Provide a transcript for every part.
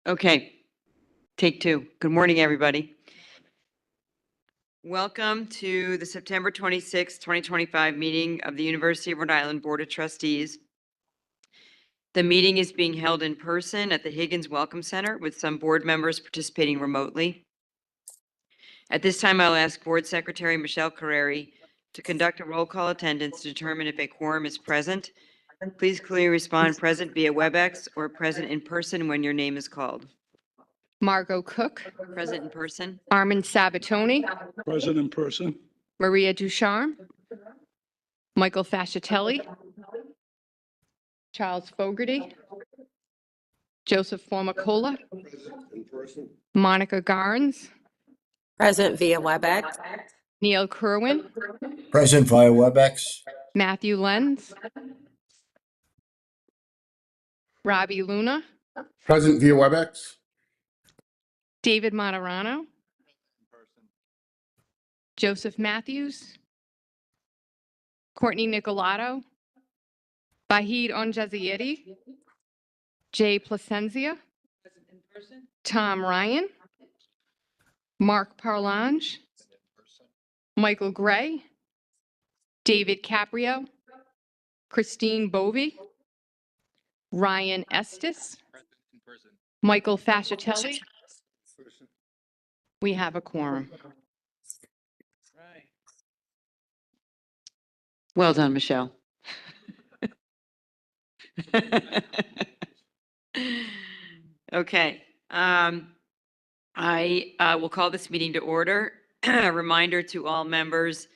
Okay, take two. Good morning, everybody. Welcome to the September 26, 2025 meeting of the University of Rhode Island Board of Trustees. The meeting is being held in person at the Higgins Welcome Center with some board members participating remotely. At this time, I'll ask Board Secretary Michelle Carreri to conduct a roll call attendance to determine if a quorum is present. Please clearly respond present via WebEx or present in person when your name is called. Margot Cook, Present in person. Armin Sabatoni, Present in person. Maria Ducharme, Michael Fascitelli, Charles Fogarty, Joseph Formicola, In person. Monica Garns, Present via WebEx. Neil Kerwin, Present via WebEx. Matthew Lenz, Robbie Luna, Present via WebEx. David Materano, Joseph Matthews, Courtney Nicolato, Vahid Onjazieri, Jay Plasenzia, Tom Ryan, Mark Parlange, Michael Gray, David Caprio, Christine Bovey, Ryan Estes, Michael Fascitelli. We have a quorum. Well done, Michelle. Okay. I will call this meeting to order. A reminder to all members,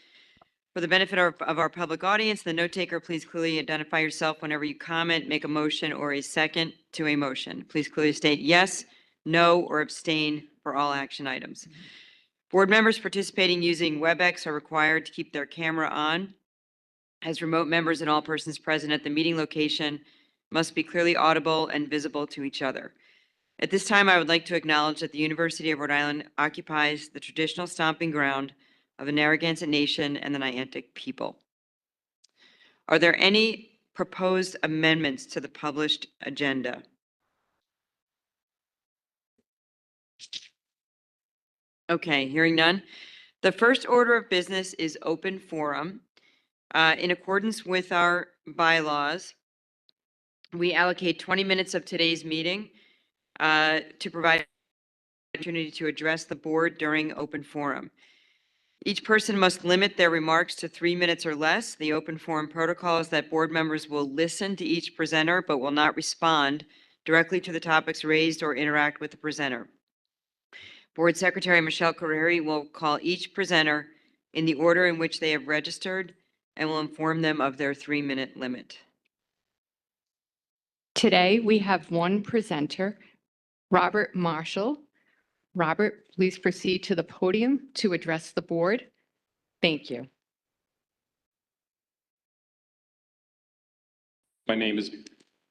for the benefit of our public audience, the note taker, please clearly identify yourself whenever you comment, make a motion or a second to a motion. Please clearly state yes, no, or abstain for all action items. Board members participating using WebEx are required to keep their camera on, as remote members and all persons present at the meeting location must be clearly audible and visible to each other. At this time, I would like to acknowledge that the University of Rhode Island occupies the traditional stomping ground of the Narragansett Nation and the Niantic people. Are there any proposed amendments to the published agenda? Okay, hearing none. The first order of business is open forum. In accordance with our bylaws, we allocate 20 minutes of today's meeting to provide opportunity to address the board during open forum. Each person must limit their remarks to 3 minutes or less. The open forum protocol is that board members will listen to each presenter but will not respond directly to the topics raised or interact with the presenter. Board Secretary Michelle Carreri will call each presenter in the order in which they have registered and will inform them of their 3-minute limit. Today, we have one presenter, Robert Marshall. Robert, please proceed to the podium to address the board. Thank you. My name is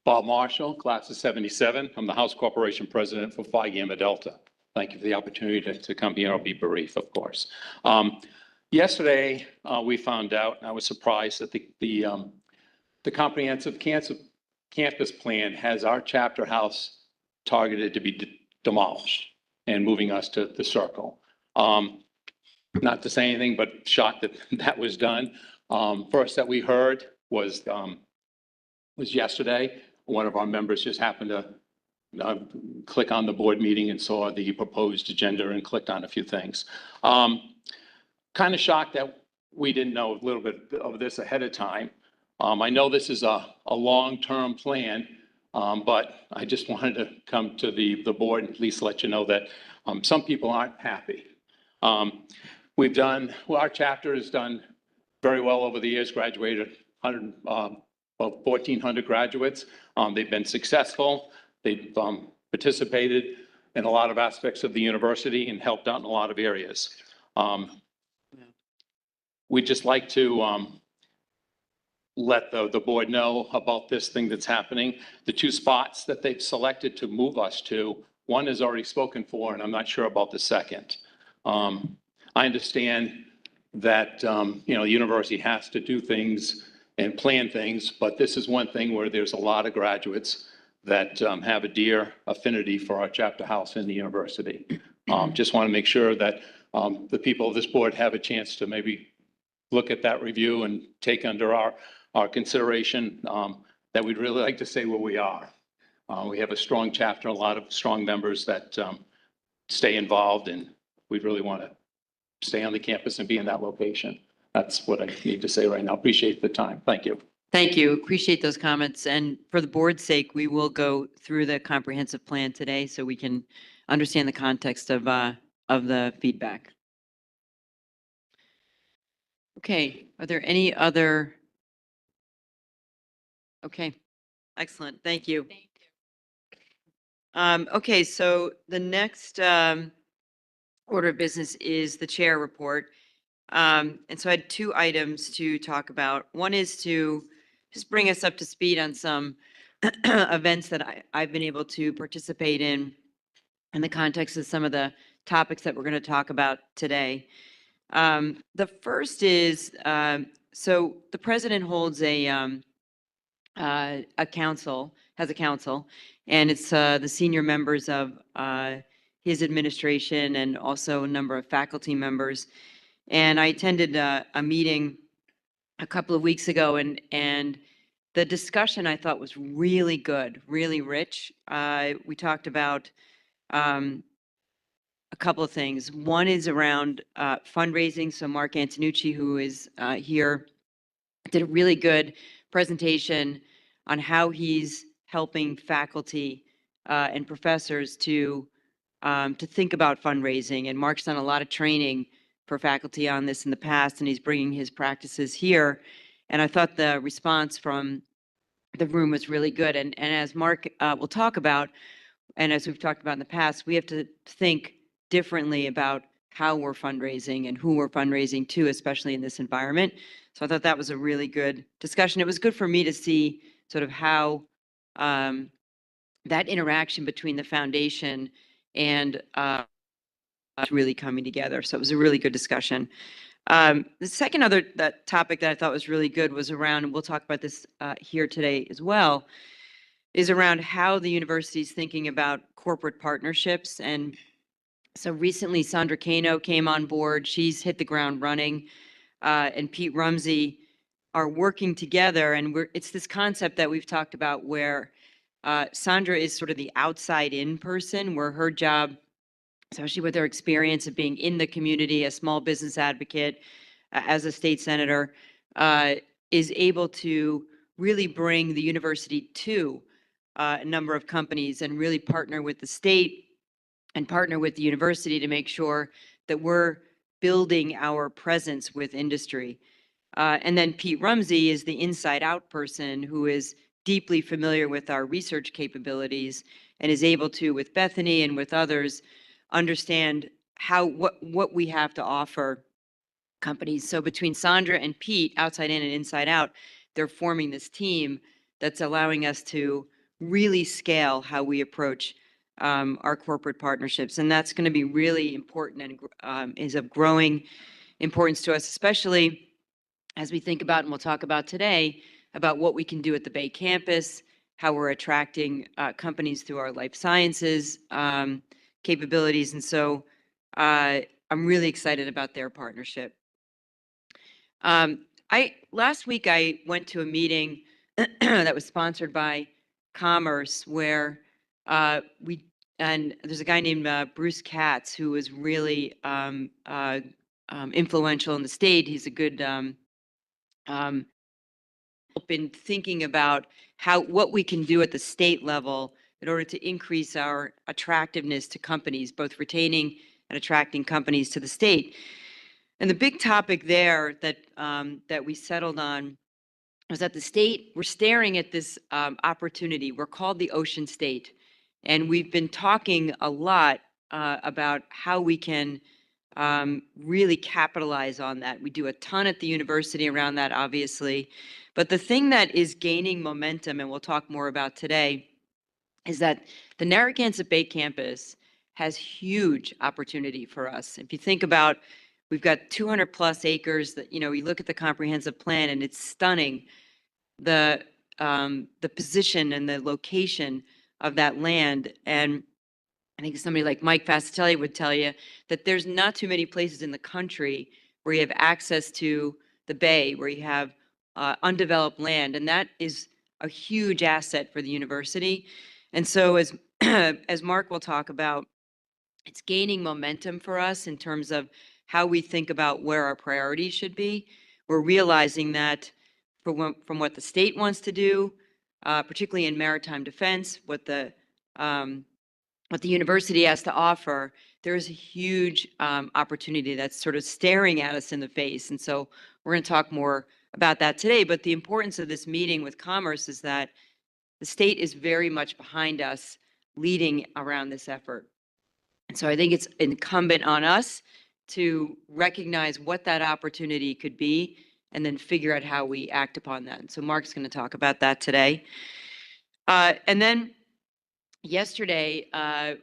Bob Marshall, class of 77. I'm the House Corporation President for Phi Gamma Delta. Thank you for the opportunity to come here. I'll be brief, of course. Yesterday, we found out, and I was surprised that the comprehensive campus plan has our chapter house targeted to be demolished and moving us to the circle. Not to say anything, but shocked that that was done. First that we heard was yesterday. One of our members just happened to click on the board meeting and saw the proposed agenda and clicked on a few things. Kind of shocked that we didn't know a little bit of this ahead of time. I know this is a long-term plan, but I just wanted to come to the board and at least let you know that some people aren't happy. Our chapter has done very well over the years, graduated about 1,400 graduates. They've been successful. They've participated in a lot of aspects of the university and helped out in a lot of areas. We'd just like to let the board know about this thing that's happening. The 2 spots that they've selected to move us to, one is already spoken for, and I'm not sure about the second. I understand that the university has to do things and plan things, but this is one thing where there's a lot of graduates that have a dear affinity for our chapter house in the university. Just want to make sure that the people of this board have a chance to maybe look at that review and take under our consideration that we'd really like to say where we are. We have a strong chapter, a lot of strong members that stay involved, and we really want to stay on the campus and be in that location. That's what I need to say right now. Appreciate the time. Thank you. Thank you. Appreciate those comments. And for the board's sake, we will go through the comprehensive plan today so we can understand the context of the feedback. Okay, are there any other? Okay, excellent. Thank you. Okay, so the next order of business is the chair report. And so I had two items to talk about. One is to just bring us up to speed on some events that I've been able to participate in the context of some of the topics that we're going to talk about today. The first is, so the president holds a council, has a council, and it's the senior members of his administration and also a number of faculty members. And I attended a meeting a couple of weeks ago, and the discussion I thought was really good, really rich. We talked about a couple of things. One is around fundraising. So Mark Antonucci, who is here, did a really good presentation on how he's helping faculty and professors to think about fundraising. And Mark's done a lot of training for faculty on this in the past, and he's bringing his practices here. And I thought the response from the room was really good. And as Mark will talk about, and as we've talked about in the past, we have to think differently about how we're fundraising and who we're fundraising to, especially in this environment. So I thought that was a really good discussion. It was good for me to see sort of how that interaction between the foundation and really coming together. So it was a really good discussion. The second that topic that I thought was really good was around, and we'll talk about this here today as well, is around how the university is thinking about corporate partnerships. And so recently, Sandra Cano came on board. She's hit the ground running, and Pete Rumsey are working together. And it's this concept that we've talked about where Sandra is sort of the outside-in person, where her job, especially with her experience of being in the community, a small business advocate, as a state senator, is able to really bring the university to a number of companies and really partner with the state and partner with the university to make sure that we're building our presence with industry. And then Pete Rumsey is the inside out person who is deeply familiar with our research capabilities and is able to, with Bethany and with others, understand what we have to offer companies. So between Sandra and Pete, outside in and inside out, they're forming this team that's allowing us to really scale how we approach our corporate partnerships. And that's going to be really important and is of growing importance to us, especially as we think about, and we'll talk about today, about what we can do at the Bay campus, how we're attracting companies through our life sciences capabilities. And so I'm really excited about their partnership. Last week I went to a meeting that was sponsored by Commerce, where and there's a guy named Bruce Katz who was really influential in the state. He's a good been thinking about what we can do at the state level in order to increase our attractiveness to companies, both retaining and attracting companies to the state. And the big topic there that we settled on was that the state, we're staring at this opportunity. We're called the Ocean State. And we've been talking a lot about how we can really capitalize on that. We do a ton at the university around that, obviously. But the thing that is gaining momentum, and we'll talk more about today, is that the Narragansett Bay campus has huge opportunity for us. If you think about, we've got 200 plus acres that, you look at the comprehensive plan and it's stunning. The the position and the location of that land. And I think somebody like Mike Fascitelli would tell you that there's not too many places in the country where you have access to the bay, where you have undeveloped land, and that is a huge asset for the university. And so, as as Mark will talk about, it's gaining momentum for us in terms of how we think about where our priorities should be. We're realizing that from what the state wants to do, particularly in maritime defense, what the university has to offer, there is a huge opportunity that's sort of staring at us in the face. And so we're going to talk more about that today. But the importance of this meeting with Commerce is that the state is very much behind us leading around this effort. And so I think it's incumbent on us to recognize what that opportunity could be and then figure out how we act upon that. And so Mark's going to talk about that today. And then yesterday, I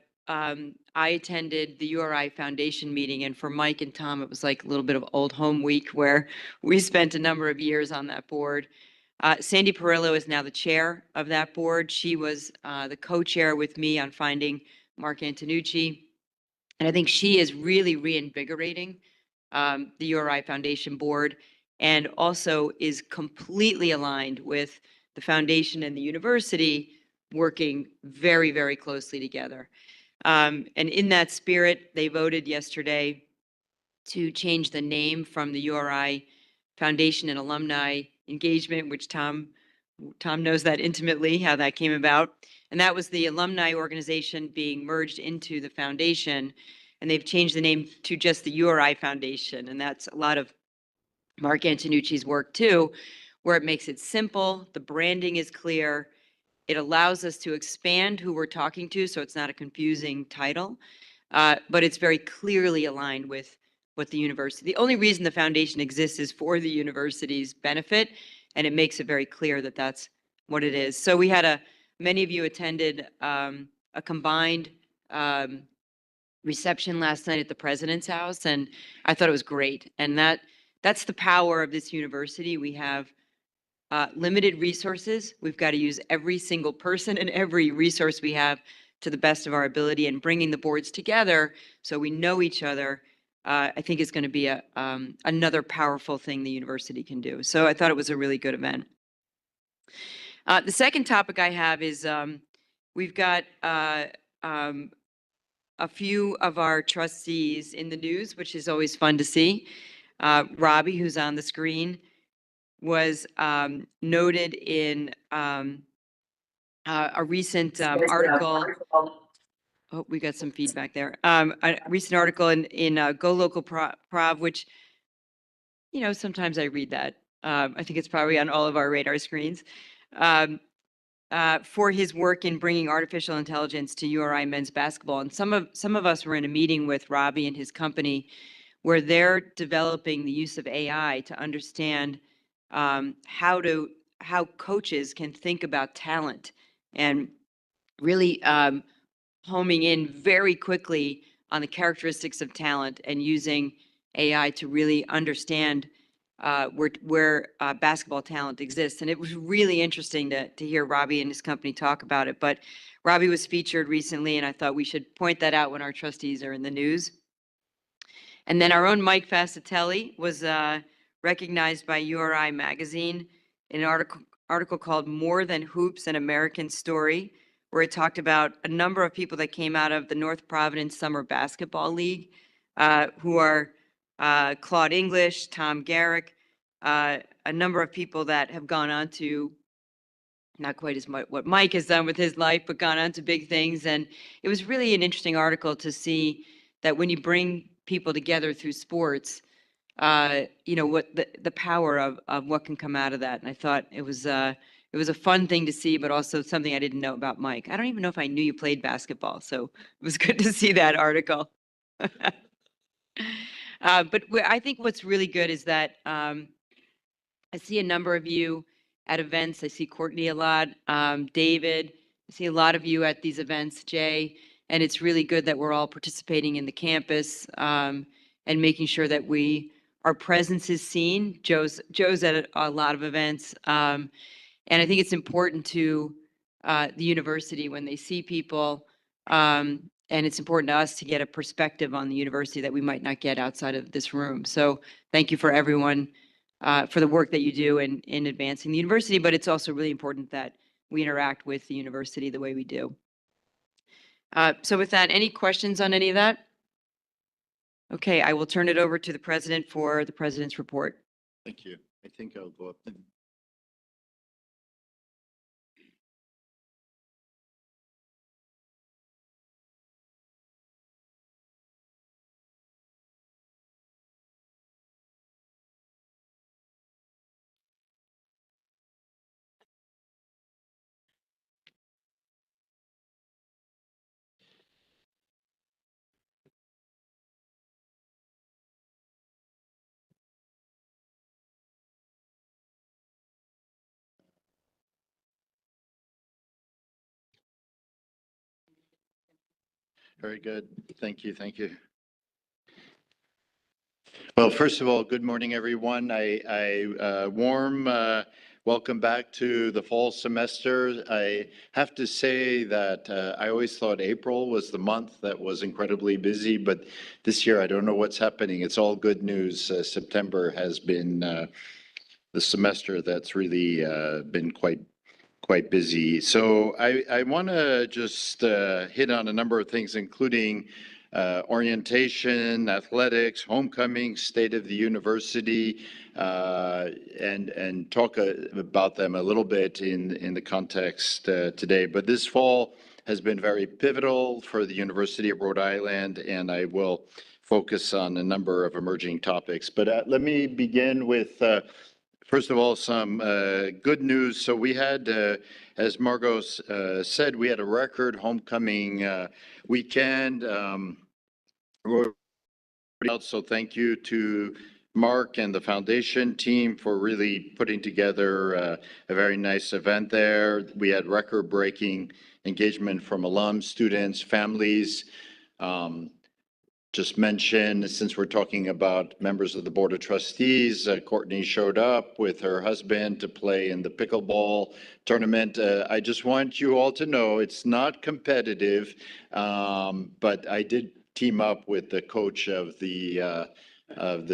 attended the URI Foundation meeting, and for Mike and Tom, it was like a little bit of old home week where we spent a number of years on that board. Sandy Perillo is now the chair of that board. She was the co-chair with me on finding Mark Antonucci, and I think she is really reinvigorating the URI Foundation board, and also is completely aligned with the foundation and the university working very, very closely together. And in that spirit, they voted yesterday to change the name from the URI Foundation and Alumni Engagement, which Tom knows that intimately, how that came about. And that was the alumni organization being merged into the foundation. And they've changed the name to just the URI Foundation. And that's a lot of Mark Antonucci's work too, where it makes it simple, the branding is clear, it allows us to expand who we're talking to, so it's not a confusing title, but it's very clearly aligned with what the university. The only reason the foundation exists is for the university's benefit, and it makes it very clear that that's what it is. So we had many of you attended a combined reception last night at the president's house, and I thought it was great. And that's the power of this university. We have limited resources. We've got to use every single person and every resource we have to the best of our ability, and bringing the boards together so we know each other, I think is going to be another powerful thing the university can do. So I thought it was a really good event. The second topic I have is we've got a few of our trustees in the news, which is always fun to see. Robbie, who's on the screen, was noted in a recent article. Oh, we got some feedback there. A recent article in Go Local Prov, which, you know, sometimes I read that. I think it's probably on all of our radar screens. For his work in bringing artificial intelligence to URI men's basketball. And some of us were in a meeting with Robbie and his company where they're developing the use of AI to understand how coaches can think about talent, and really homing in very quickly on the characteristics of talent and using AI to really understand where basketball talent exists. And it was really interesting to hear Robbie and his company talk about it. But Robbie was featured recently, and I thought we should point that out when our trustees are in the news. And then our own Mike Fascitelli was recognized by URI Magazine in an article called More Than Hoops, an American Story, where it talked about a number of people that came out of the North Providence Summer Basketball League, who are Claude English, Tom Garrick, a number of people that have gone on to, not quite as much what Mike has done with his life, but gone on to big things. And it was really an interesting article to see that when you bring people together through sports, you know, what the power of what can come out of that. And I thought it was a fun thing to see, but also something I didn't know about Mike. I don't even know if I knew you played basketball, so it was good to see that article. But I think what's really good is that I see a number of you at events. I see Courtney a lot, David. I see a lot of you at these events, Jay. And it's really good that we're all participating in the campus and making sure that our presence is seen. Joe's at a lot of events. And I think it's important to the university when they see people. And it's important to us to get a perspective on the university that we might not get outside of this room. So thank you for everyone for the work that you do in advancing the university, but it's also really important that we interact with the university the way we do. So with that, any questions on any of that? Okay, I will turn it over to the president for the president's report. Thank you. I think I'll go up then. Very good. Thank you. Thank you. Well, first of all, good morning, everyone. Warm welcome back to the fall semester. I have to say that I always thought April was the month that was incredibly busy, but this year I don't know what's happening. It's all good news. September has been the semester that's really been quite busy. So I want to just hit on a number of things, including orientation, athletics, homecoming, state of the university, and talk about them a little bit in the context today. But this fall has been very pivotal for the University of Rhode Island, and I will focus on a number of emerging topics. But let me begin with first of all, some good news. So we had, as Margot said, we had a record homecoming weekend. So thank you to Mark and the foundation team for really putting together a very nice event there. We had record-breaking engagement from alums, students, families. Just mention, since we're talking about members of the Board of Trustees, Courtney showed up with her husband to play in the pickleball tournament. I just want you all to know it's not competitive, but I did team up with the coach of the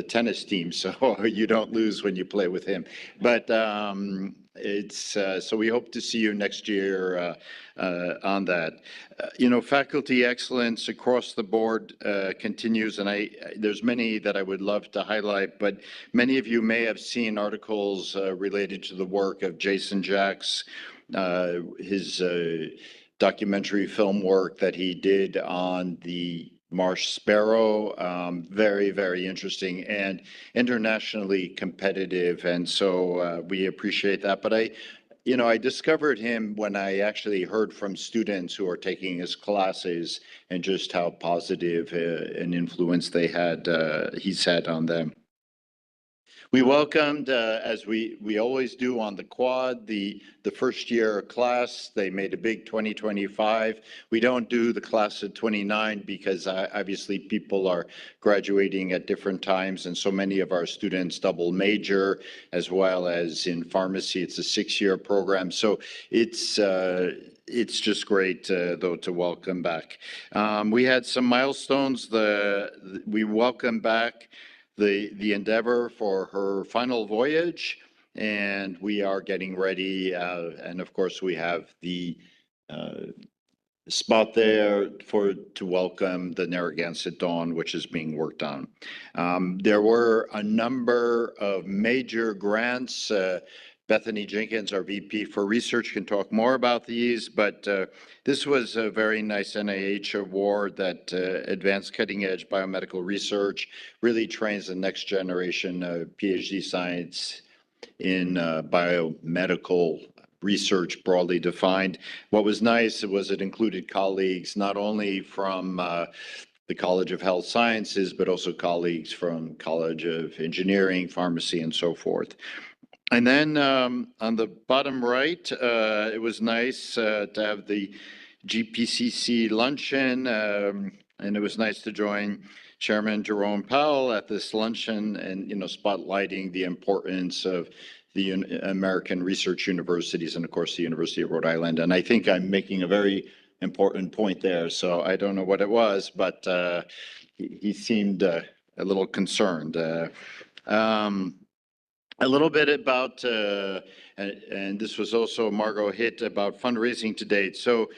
tennis team, so you don't lose when you play with him. But so we hope to see you next year on that. Faculty excellence across the board continues, and there's many that I would love to highlight, but many of you may have seen articles related to the work of Jason Jacks, his documentary film work that he did on the marsh sparrow. Very, very interesting and internationally competitive. And so we appreciate that. But I discovered him when I actually heard from students who are taking his classes and just how positive an influence he's had on them. We welcomed, as we always do on the quad, the first year class. They made a big 2025. We don't do the class of 29 because obviously people are graduating at different times, and so many of our students double major, as well as in pharmacy. It's a 6-year program, so it's just great, though, to welcome back. We had some milestones. We welcome back the Endeavor for her final voyage, and we are getting ready. And of course, we have the spot there to welcome the Narragansett Dawn, which is being worked on. There were a number of major grants. Bethany Jenkins, our VP for Research, can talk more about these, but this was a very nice NIH award that advanced cutting-edge biomedical research, really trains the next generation of PhD science in biomedical research, broadly defined. What was nice was it included colleagues not only from the College of Health Sciences, but also colleagues from College of Engineering, Pharmacy, and so forth. And then on the bottom right, it was nice to have the GPCC luncheon, and it was nice to join Chairman Jerome Powell at this luncheon and, spotlighting the importance of the American research universities and of course the University of Rhode Island. And I think I'm making a very important point there. So I don't know what it was, but he seemed a little concerned. A little bit about, and this was also Margot hit about fundraising to date. So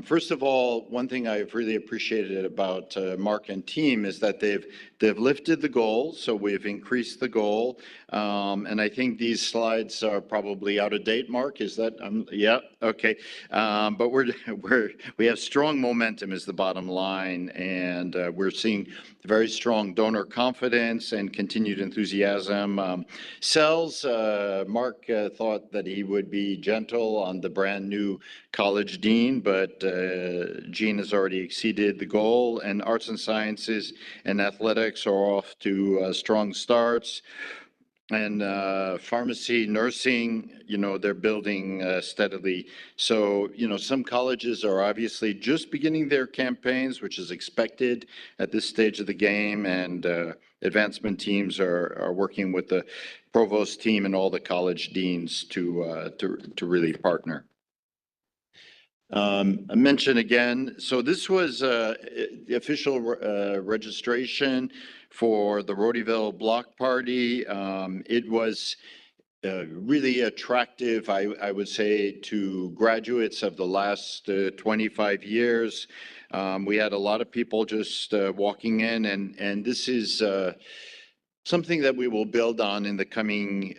first of all, one thing I've really appreciated about Mark and team is that they've lifted the goal. So we've increased the goal. And I think these slides are probably out of date, Mark. Is that, yeah, okay. But we have strong momentum is the bottom line. And we're seeing very strong donor confidence and continued enthusiasm. Cells, Mark thought that he would be gentle on the brand new college dean, but Gene has already exceeded the goal, and arts and sciences and athletics are off to strong starts. And pharmacy, nursing, they're building steadily. So, some colleges are obviously just beginning their campaigns, which is expected at this stage of the game. And advancement teams are working with the provost team and all the college deans to really partner. I mentioned again, so this was the official registration for the Rhodeyville Block Party. It was really attractive, I would say, to graduates of the last 25 years. We had a lot of people just walking in, and this is something that we will build on in the coming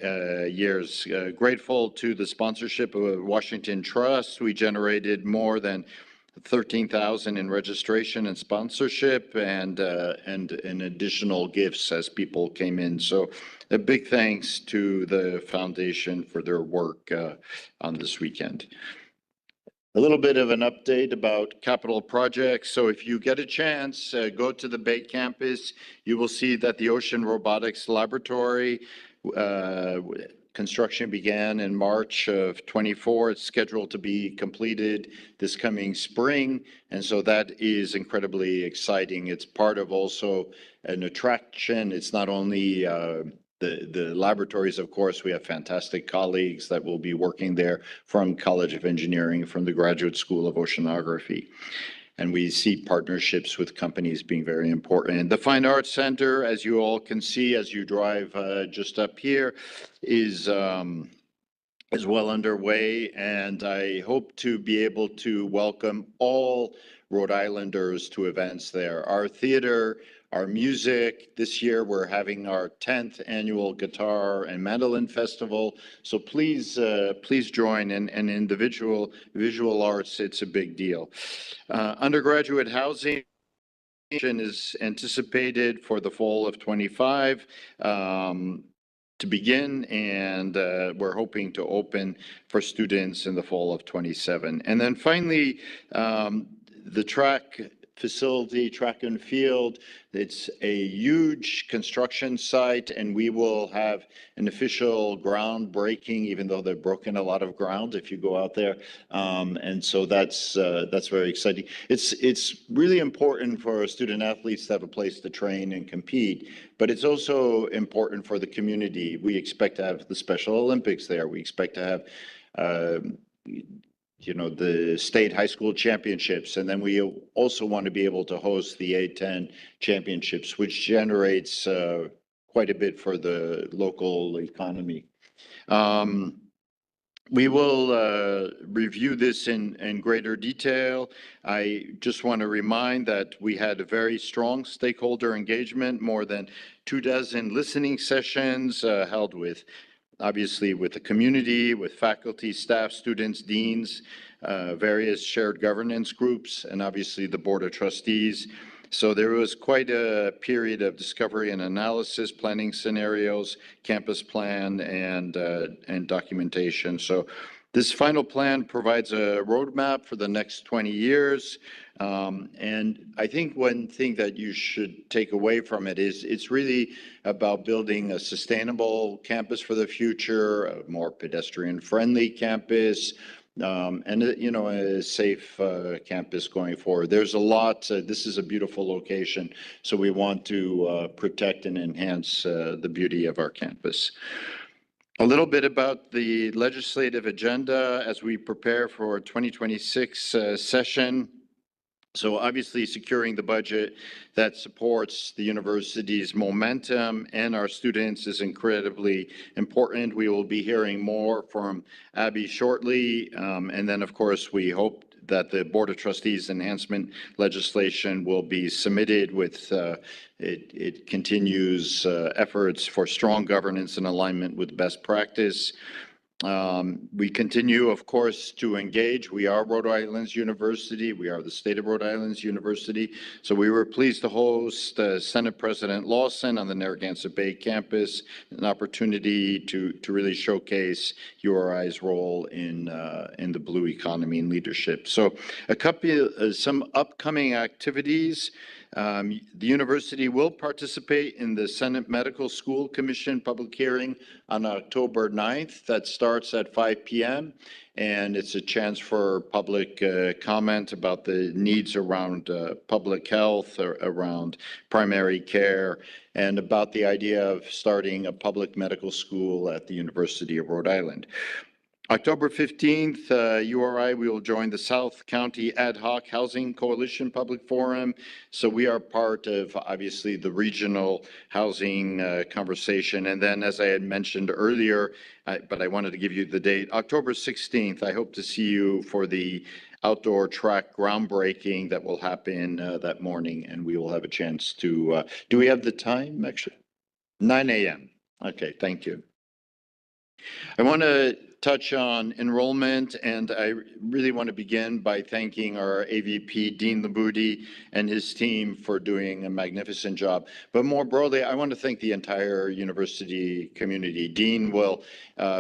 years. Grateful to the sponsorship of Washington Trust. We generated more than 13,000 in registration and sponsorship and additional gifts as people came in. So a big thanks to the foundation for their work on this weekend. A little bit of an update about capital projects. So if you get a chance, go to the Bay campus. You will see that the Ocean Robotics Laboratory construction began in March of 24. It's scheduled to be completed this coming spring. And so that is incredibly exciting. It's part of also an attraction. It's not only the laboratories, of course, we have fantastic colleagues that will be working there from College of Engineering, from the Graduate School of Oceanography. And we see partnerships with companies being very important. The Fine Arts Center, as you all can see as you drive just up here, is well underway. And I hope to be able to welcome all Rhode Islanders to events there. Our theater, our music. This year we're having our 10th annual Guitar and Mandolin Festival. So please join. And in the visual arts, it's a big deal. Undergraduate housing is anticipated for the fall of 25 to begin, and we're hoping to open for students in the fall of 27. And then finally, the track facility, track and field. It's a huge construction site, and we will have an official groundbreaking, even though they've broken a lot of ground if you go out there. And so that's very exciting. It's really important for student athletes to have a place to train and compete, but it's also important for the community. We expect to have the Special Olympics there. We expect to have the state high school championships. And then we also want to be able to host the A10 championships, which generates quite a bit for the local economy. We will review this in greater detail. I just want to remind that we had a very strong stakeholder engagement, more than 24 listening sessions held with obviously with the community, with faculty, staff, students, deans, various shared governance groups, and obviously the Board of Trustees. So there was quite a period of discovery and analysis, planning scenarios, campus plan, and documentation. So this final plan provides a roadmap for the next 20 years. And I think one thing that you should take away from it is it's really about building a sustainable campus for the future, a more pedestrian-friendly campus, and a safe campus going forward. There's a lot. This is a beautiful location, so we want to protect and enhance the beauty of our campus. A little bit about the legislative agenda as we prepare for 2026 session. So obviously securing the budget that supports the university's momentum and our students is incredibly important. We will be hearing more from Abby shortly. And then, of course, we hope that the Board of Trustees enhancement legislation will be submitted with, it continues efforts for strong governance and alignment with best practice. We continue, of course, to engage. We are Rhode Island's university. We are the state of Rhode Island's university. So we were pleased to host Senate President Lawson on the Narragansett Bay campus, an opportunity to really showcase URI's role in the blue economy and leadership. So a couple, some upcoming activities. The university will participate in the Senate Medical School Commission public hearing on October 9th. That starts at 5 p.m. And it's a chance for public comment about the needs around public health, or around primary care, and about the idea of starting a public medical school at the University of Rhode Island. October 15th, URI, we will join the South County Ad Hoc Housing Coalition Public Forum. So we are part of, obviously, the regional housing conversation. And then, as I had mentioned earlier, but I wanted to give you the date, October 16th, I hope to see you for the outdoor track groundbreaking that will happen that morning. And we will have a chance to, do we have the time, actually? 9 a.m. Okay, thank you. I want to touch on enrollment, and I really want to begin by thanking our AVP, Dean Labudi, and his team for doing a magnificent job. But more broadly, I want to thank the entire university community. Dean will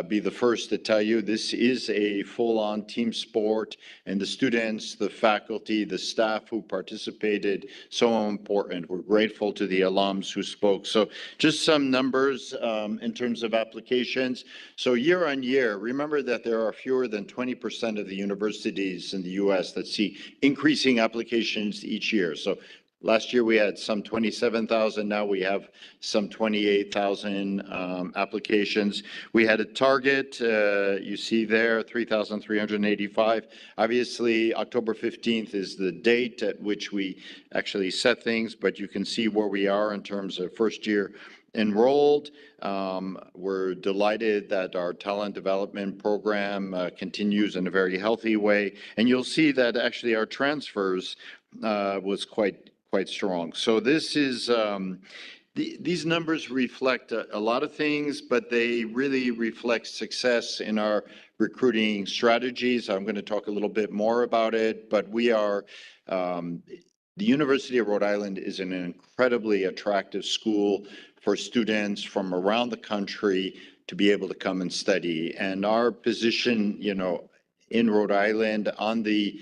be the first to tell you this is a full-on team sport, and the students, the faculty, the staff who participated, so important. We're grateful to the alums who spoke. So just some numbers in terms of applications. So year on year, remember that there are fewer than 20% of the universities in the U.S. that see increasing applications each year. So last year we had some 27,000. Now we have some 28,000 applications. We had a target, you see there, 3,385. Obviously, October 15th is the date at which we actually set things, but you can see where we are in terms of first year enrolled. We're delighted that our talent development program continues in a very healthy way. And you'll see that actually our transfers was quite strong. So this is, these numbers reflect a lot of things, but they really reflect success in our recruiting strategies. I'm going to talk a little bit more about it, but we are, the University of Rhode Island is an incredibly attractive school for students from around the country to be able to come and study. And our position, you know, in Rhode Island on the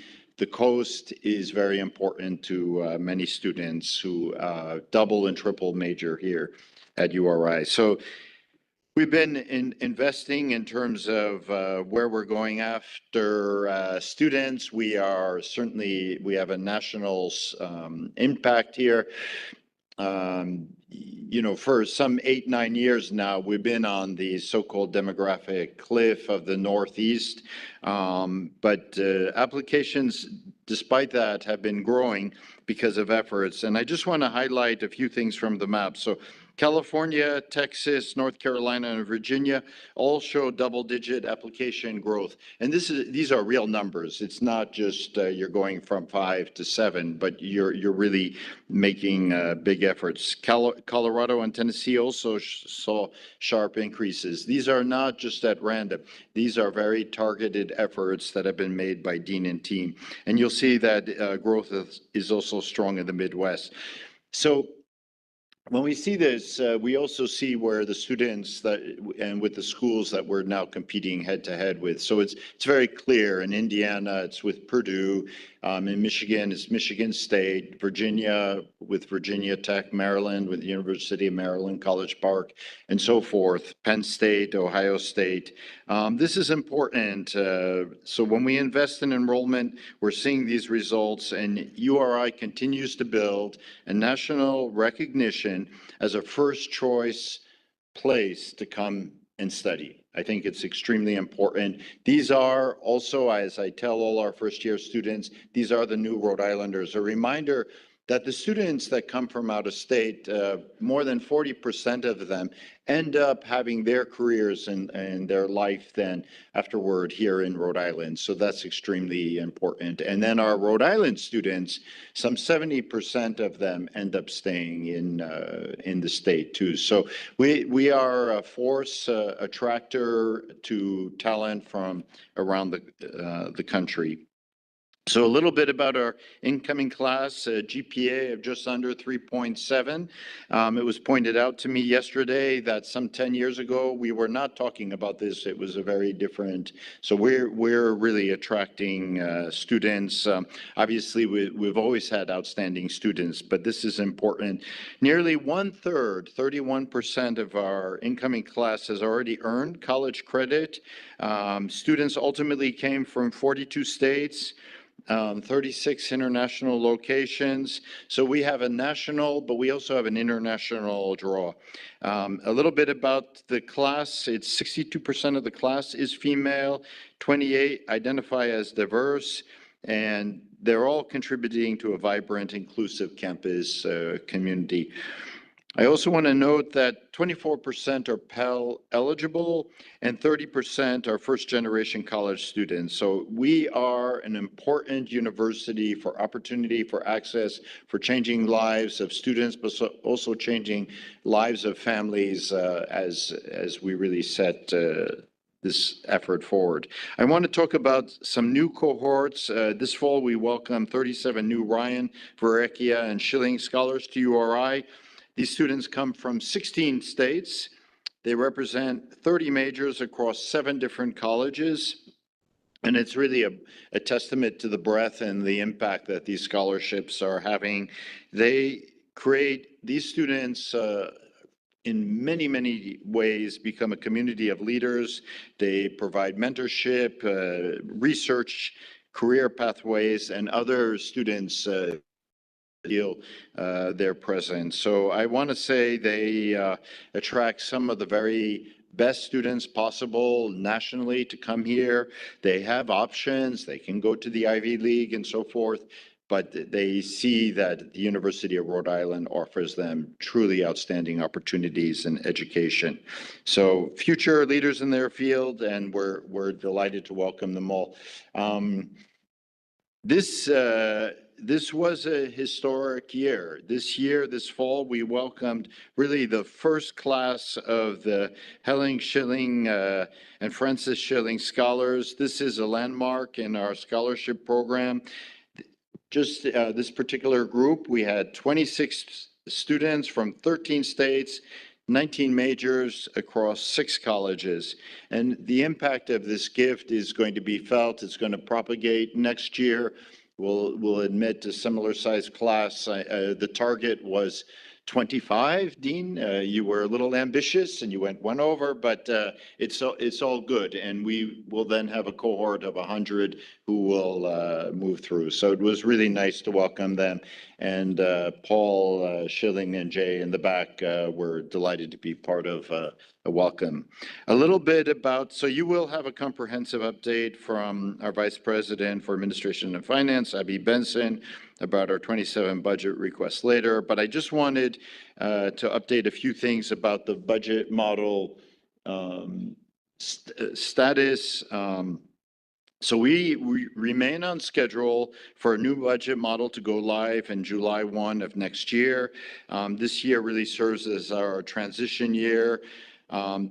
coast is very important to many students who double and triple major here at URI. So we've been investing in terms of where we're going after students. We are certainly, we have a national impact here. You know, for some 8-9 years now, we've been on the so-called demographic cliff of the Northeast. But applications, despite that, have been growing because of efforts. And I just want to highlight a few things from the map. So California, Texas, North Carolina, and Virginia all show double-digit application growth. And these are real numbers. It's not just you're going from 5 to 7, but you're really making big efforts. Colorado and Tennessee also saw sharp increases. These are not just at random. These are very targeted efforts that have been made by Dean and team. And you'll see that growth is also strong in the Midwest. So when we see this, we also see where the students and with the schools that we're now competing head to head with. So it's very clear. In Indiana, it's with Purdue. In Michigan, it's Michigan State. Virginia with Virginia Tech. Maryland with the University of Maryland, College Park, and so forth. Penn State, Ohio State. This is important. So when we invest in enrollment, we're seeing these results, and URI continues to build a national recognition as a first choice place to come and study. I think it's extremely important. These are also, as I tell all our first-year students, these are the new Rhode Islanders. A reminder that the students that come from out of state, more than 40% of them end up having their careers and their life then afterward here in Rhode Island. So that's extremely important. And then our Rhode Island students, some 70% of them end up staying in the state too. So we are a force attractor to talent from around the country. So a little bit about our incoming class, a GPA of just under 3.7. It was pointed out to me yesterday that some 10 years ago, we were not talking about this. It was a very different, so we're really attracting students. Obviously, we've always had outstanding students, but this is important. Nearly 1/3, 31% of our incoming class has already earned college credit. Students ultimately came from 42 states. 36 international locations. So we have a national, but we also have an international draw. A little bit about the class. It's 62% of the class is female, 28 identify as diverse, and they're all contributing to a vibrant, inclusive campus community. I also want to note that 24% are Pell eligible and 30% are first-generation college students. So we are an important university for opportunity, for access, for changing lives of students, but also changing lives of families as we really set this effort forward. I want to talk about some new cohorts. This fall, we welcome 37 new Ryan, Verrecchia, and Schilling scholars to URI. These students come from 16 states. They represent 30 majors across 7 different colleges. And it's really a testament to the breadth and the impact that these scholarships are having. They create, these students in many, many ways become a community of leaders. They provide mentorship, research, career pathways, and other students feel their presence. So I want to say they attract some of the very best students possible nationally to come here. They have options. They can go to the Ivy League and so forth, but they see that the University of Rhode Island offers them truly outstanding opportunities in education. So future leaders in their field, and we're delighted to welcome them all. This was a historic year. This fall, we welcomed really the first class of the Helen Schilling and Francis Schilling Scholars. This is a landmark in our scholarship program. Just this particular group, we had 26 students from 13 states, 19 majors across 6 colleges. And the impact of this gift is going to be felt. It's going to propagate next year. We'll admit a similar size class. The target was 25, Dean. You were a little ambitious and you went one over, but it's all good. And we will then have a cohort of 100 who will move through. So it was really nice to welcome them. And Paul Schilling and Jay in the back were delighted to be part of a welcome. A little bit about, so you will have a comprehensive update from our Vice President for Administration and Finance, Abby Benson, about our 27 budget requests later. But I just wanted to update a few things about the budget model status. So we remain on schedule for a new budget model to go live in July 1 of next year. This year really serves as our transition year.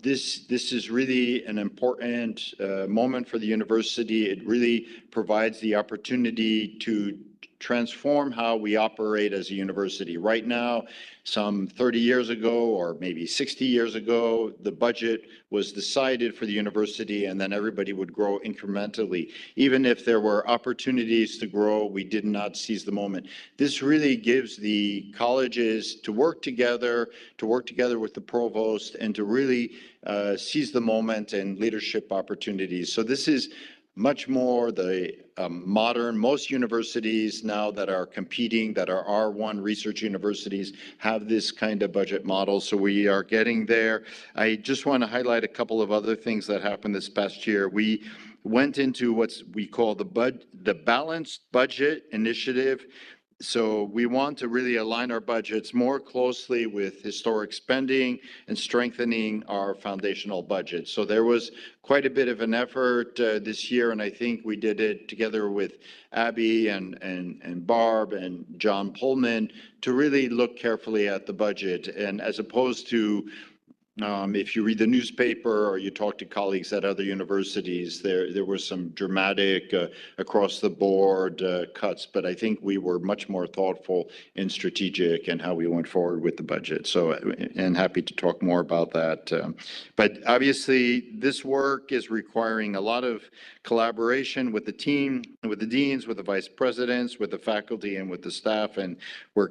This is really an important moment for the university. It really provides the opportunity to transform how we operate as a university. Right now, some 30 years ago, or maybe 60 years ago, the budget was decided for the university and then everybody would grow incrementally. Even if there were opportunities to grow, we did not seize the moment. This really gives the colleges to work together with the provost, and to really seize the moment and leadership opportunities. So this is much more the modern. Most universities now that are competing, that are R1 research universities, have this kind of budget model. So we are getting there. I just want to highlight a couple of other things that happened this past year. We went into what we call the balanced budget initiative. So we want to really align our budgets more closely with historic spending and strengthening our foundational budget. So there was quite a bit of an effort this year, and I think we did it together with Abby and Barb and John Pullman to really look carefully at the budget. And as opposed to if you read the newspaper or you talk to colleagues at other universities, there were some dramatic across the board cuts, but I think we were much more thoughtful and strategic in how we went forward with the budget. So, and happy to talk more about that. But obviously, this work is requiring a lot of collaboration with the team, with the deans, with the vice presidents, with the faculty, and with the staff, and we're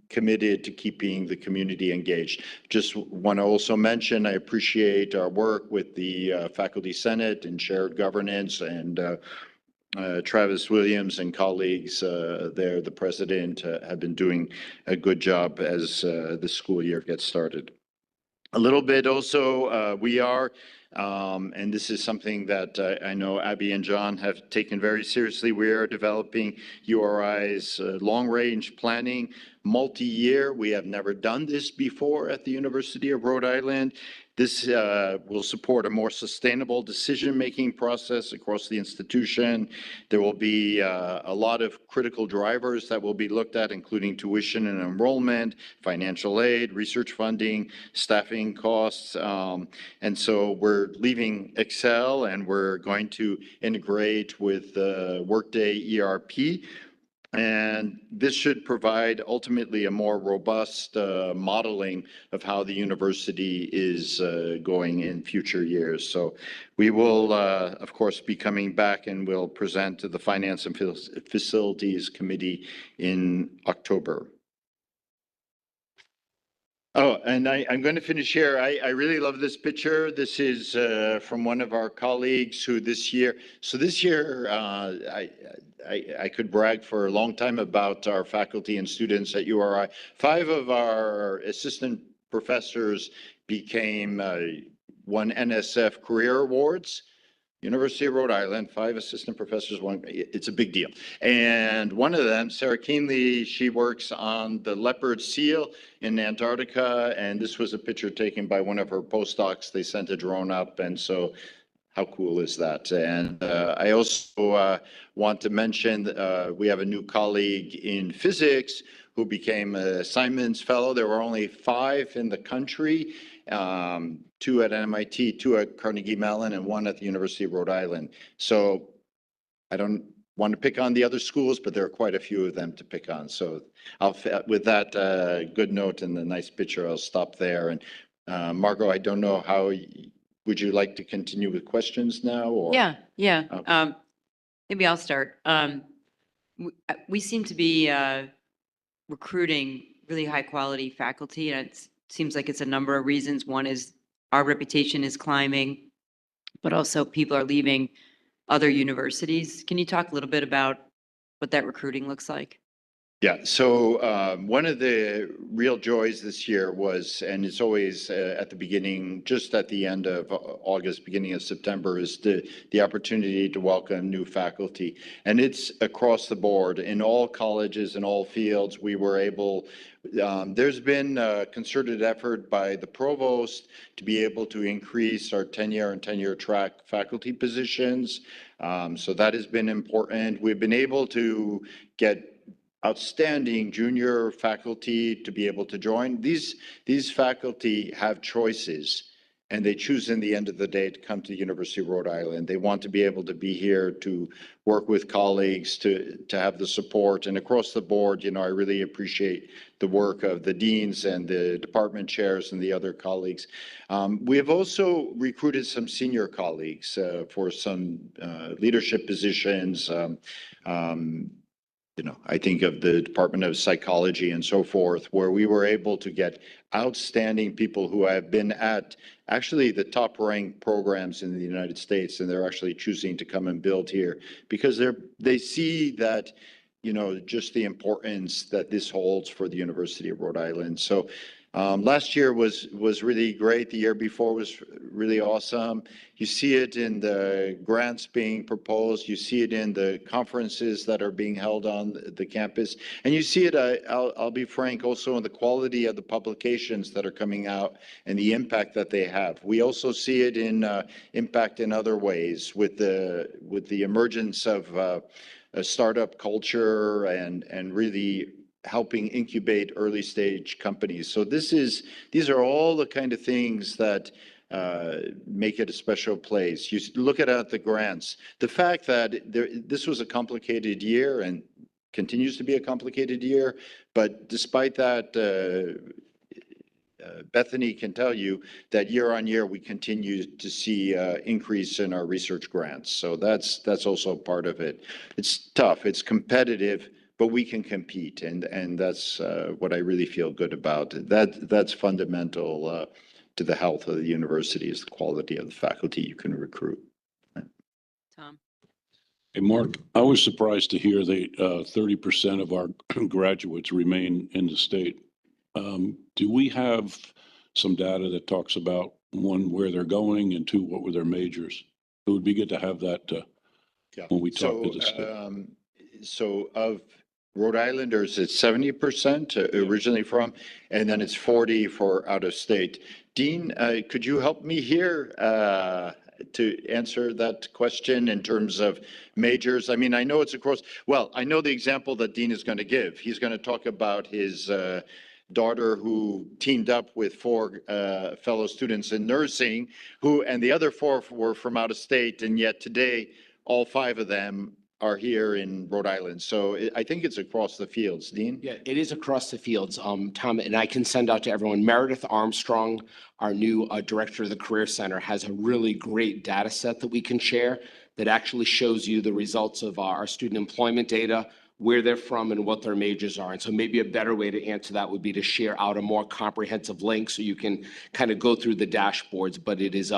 committed to keeping the community engaged. Just want to also mention, I appreciate our work with the Faculty Senate and shared governance, and Travis Williams and colleagues there, the president, have been doing a good job as the school year gets started. A little bit also, we are, and this is something that I know Abby and John have taken very seriously. We are developing URI's long-range planning multi-year. We have never done this before at the University of Rhode Island. This will support a more sustainable decision-making process across the institution. There will be a lot of critical drivers that will be looked at, including tuition and enrollment, financial aid, research funding, staffing costs. And so we're leaving Excel and we're going to integrate with Workday ERP. And this should provide ultimately a more robust modeling of how the university is going in future years. So we will, of course, be coming back and we'll present to the Finance and Facilities Committee in October. Oh, and I'm going to finish here. I really love this picture. This is from one of our colleagues who this year, I could brag for a long time about our faculty and students at URI. 5 of our assistant professors became won NSF Career Awards. University of Rhode Island, 5 assistant professors, it's a big deal. And one of them, Sarah Keenley, she works on the leopard seal in Antarctica. And this was a picture taken by one of her postdocs. They sent a drone up. And so how cool is that? And I also want to mention we have a new colleague in physics who became a Simons Fellow. There were only 5 in the country. 2 at MIT, 2 at Carnegie Mellon, and 1 at the University of Rhode Island. So I don't want to pick on the other schools, but there are quite a few of them to pick on. So with that good note and the nice picture, I'll stop there. And Margot, I don't know how, would you like to continue with questions now? Or? Yeah. Okay. Maybe I'll start. We seem to be recruiting really high quality faculty, and it seems like it's a number of reasons. One is our reputation is climbing, but also people are leaving other universities. Can you talk a little bit about what that recruiting looks like? Yeah, so one of the real joys this year was, and it's always at the beginning, just at the end of August, beginning of September, is the opportunity to welcome new faculty. And it's across the board in all colleges, in all fields. We were able, there's been a concerted effort by the provost to be able to increase our tenure and tenure track faculty positions. So that has been important. We've been able to get outstanding junior faculty to be able to join. These faculty have choices, and they choose in the end of the day to come to the University of Rhode Island. They want to be able to be here to work with colleagues, to have the support. And across the board, I really appreciate the work of the deans and the department chairs and the other colleagues. We have also recruited some senior colleagues for some leadership positions. I think of the Department of Psychology and so forth, where we were able to get outstanding people who have been at actually the top ranked programs in the United States, and they're actually choosing to come and build here because they see that, just the importance that this holds for the University of Rhode Island. So last year was really great. The year before was really awesome. You see it in the grants being proposed. You see it in the conferences that are being held on the campus. And you see it, I'll be frank, also in the quality of the publications that are coming out and the impact that they have. We also see it in impact in other ways with the emergence of a startup culture and really helping incubate early stage companies. So these are all the kind of things that make it a special place. You look at the grants. The fact that this was a complicated year and continues to be a complicated year, but despite that, Bethany can tell you that year on year we continue to see increase in our research grants. So that's also part of it. It's tough. It's competitive, but we can compete, and that's what I really feel good about. That's fundamental to the health of the university, is the quality of the faculty you can recruit. Tom? Hey, Mark, I was surprised to hear that 30% of our graduates remain in the state. Do we have some data that talks about, one, where they're going, and two, what were their majors? It would be good to have that when we talk to the state. So of Rhode Islanders, it's 70% originally from, and then it's 40 for out of state. Dean, could you help me here to answer that question in terms of majors? I mean, I know it's across, well, I know the example that Dean is going to give. He's going to talk about his daughter who teamed up with 4 fellow students in nursing, and the other 4 were from out of state, and yet today all 5 of them are here in Rhode Island. So I think it's across the fields. Dean? Yeah, it is across the fields, Tom, and I can send out to everyone. Meredith Armstrong, our new director of the Career Center, has a really great data set that we can share that actually shows you the results of our student employment data, where they're from and what their majors are. And so maybe a better way to answer that would be to share out a more comprehensive link so you can kind of go through the dashboards. But it is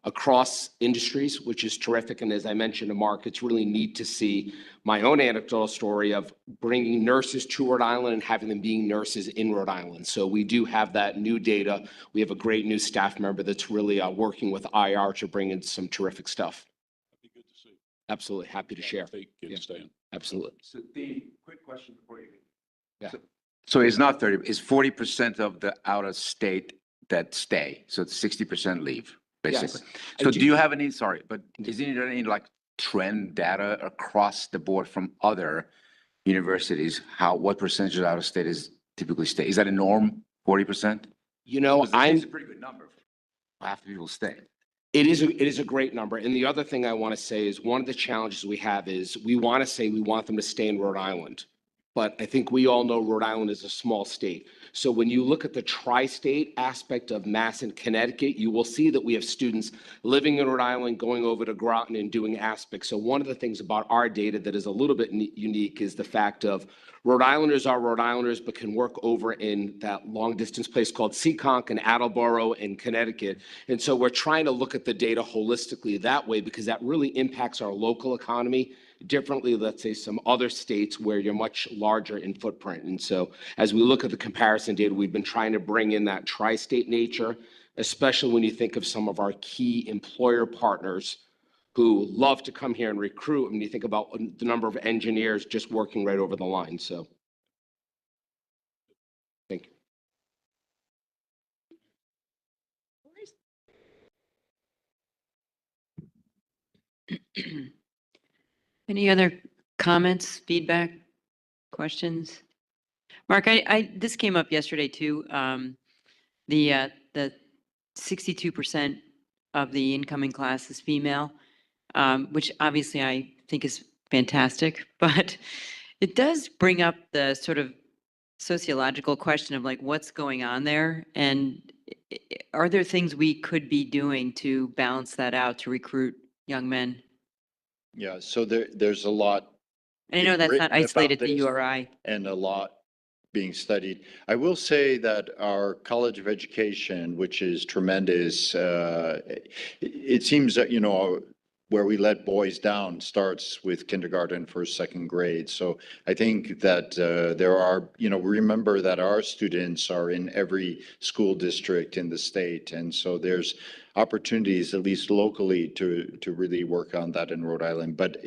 across industries, which is terrific. And as I mentioned to Mark, it's really neat to see my own anecdotal story of bringing nurses to Rhode Island and having them being nurses in Rhode Island. So we do have that new data. We have a great new staff member that's really working with IR to bring in some terrific stuff. That'd be good to see. Absolutely. Happy to share. Take it, Yeah. stay in. Absolutely. So the quick question before you. Yeah. So it's not 30, it's 40% of the out of state that stay. So it's 60% leave, basically. I So do- do you have any, sorry, but is there any like trend data across the board from other universities? What percentage of out of state is typically stay? Is that a norm, 40%? You know, It's a pretty good number. Half the people stay. It is a great number. And the other thing I want to say is one of the challenges we have is we want to say we want them to stay in Rhode Island. But I think we all know Rhode Island is a small state. So when you look at the tri-state aspect of Mass and Connecticut, you will see that we have students living in Rhode Island, going over to Groton and doing aspects. So one of the things about our data that is a little bit unique is the fact of Rhode Islanders are Rhode Islanders, but can work over in that long distance place called Seekonk and Attleboro in Connecticut. And so we're trying to look at the data holistically that way because that really impacts our local economy differently, let's say, some other states where you're much larger in footprint. And so as we look at the comparison data, we've been trying to bring in that tri-state nature, especially when you think of some of our key employer partners who love to come here and recruit. When you think about the number of engineers just working right over the line. So thank you. Any other comments, feedback, questions? Mark, this came up yesterday too. The 62% of the incoming class is female, which obviously I think is fantastic, but it does bring up the sort of sociological question of like, what's going on there? And are there things we could be doing to balance that out, to recruit young men? Yeah, so there's a lot I know that's not written about isolated to this URI. and a lot being studied. I will say that our College of Education, which is tremendous, it seems that, where we let boys down starts with kindergarten, first, second grade. So I think that there are, remember that our students are in every school district in the state. And so there's opportunities, at least locally, to really work on that in Rhode Island. But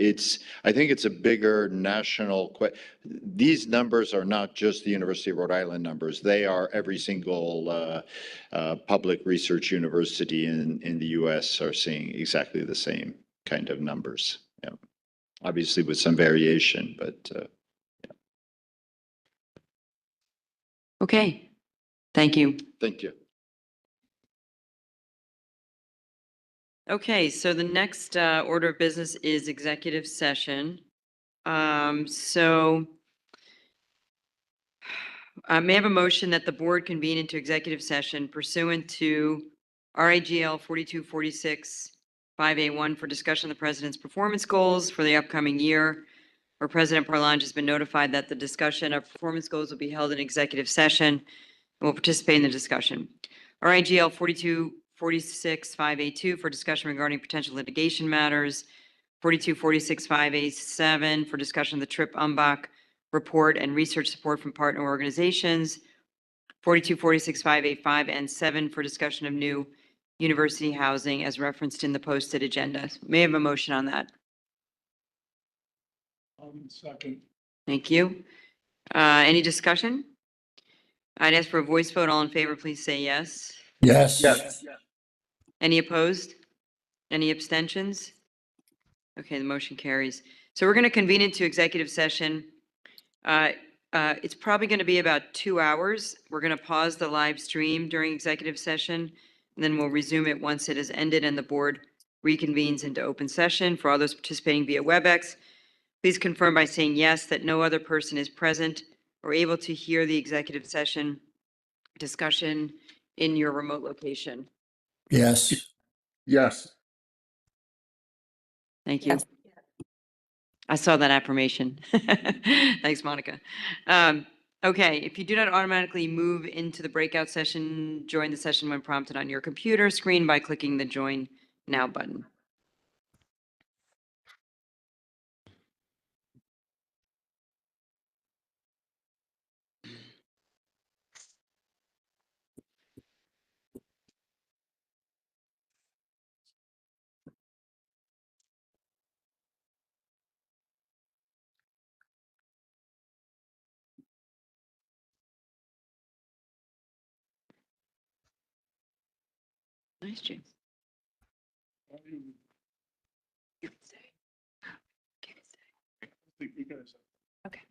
I think it's a bigger national these numbers are not just the University of Rhode Island numbers. They are every single public research university in the US are seeing exactly the same kind of numbers. Yeah. Obviously with some variation, but Okay, thank you. thank you. Okay, so the next order of business is executive session. May I have a motion that the board convene into executive session pursuant to RIGL 4246 5A1 for discussion of the president's performance goals for the upcoming year, where President Parlange has been notified that the discussion of performance goals will be held in executive session and will participate in the discussion. RIGL 4246 5A2 for discussion regarding potential litigation matters, 4246 5A7 for discussion of the Trip Umbach report and research support from partner organizations, 4246 5A5 and 7 for discussion of new university housing as referenced in the posted agenda. May I have a motion on that? Second. Thank you. Any discussion? I'd ask for a voice vote. All in favor, please say yes. Yes. Yes. Any opposed? Any abstentions? Okay, the motion carries. So we're going to convene into executive session. It's probably going to be about 2 hours. We're going to pause the live stream during executive session, and then we'll resume it once it has ended and the board reconvenes into open session. For all those participating via WebEx, please confirm by saying yes that no other person is present or able to hear the executive session discussion in your remote location. Yes. Yes. Thank you. I saw that affirmation. Thanks, Monica. Okay, if you do not automatically move into the breakout session, join the session when prompted on your computer screen by clicking the Join Now button. Nice, James. You can say. You can say. Okay.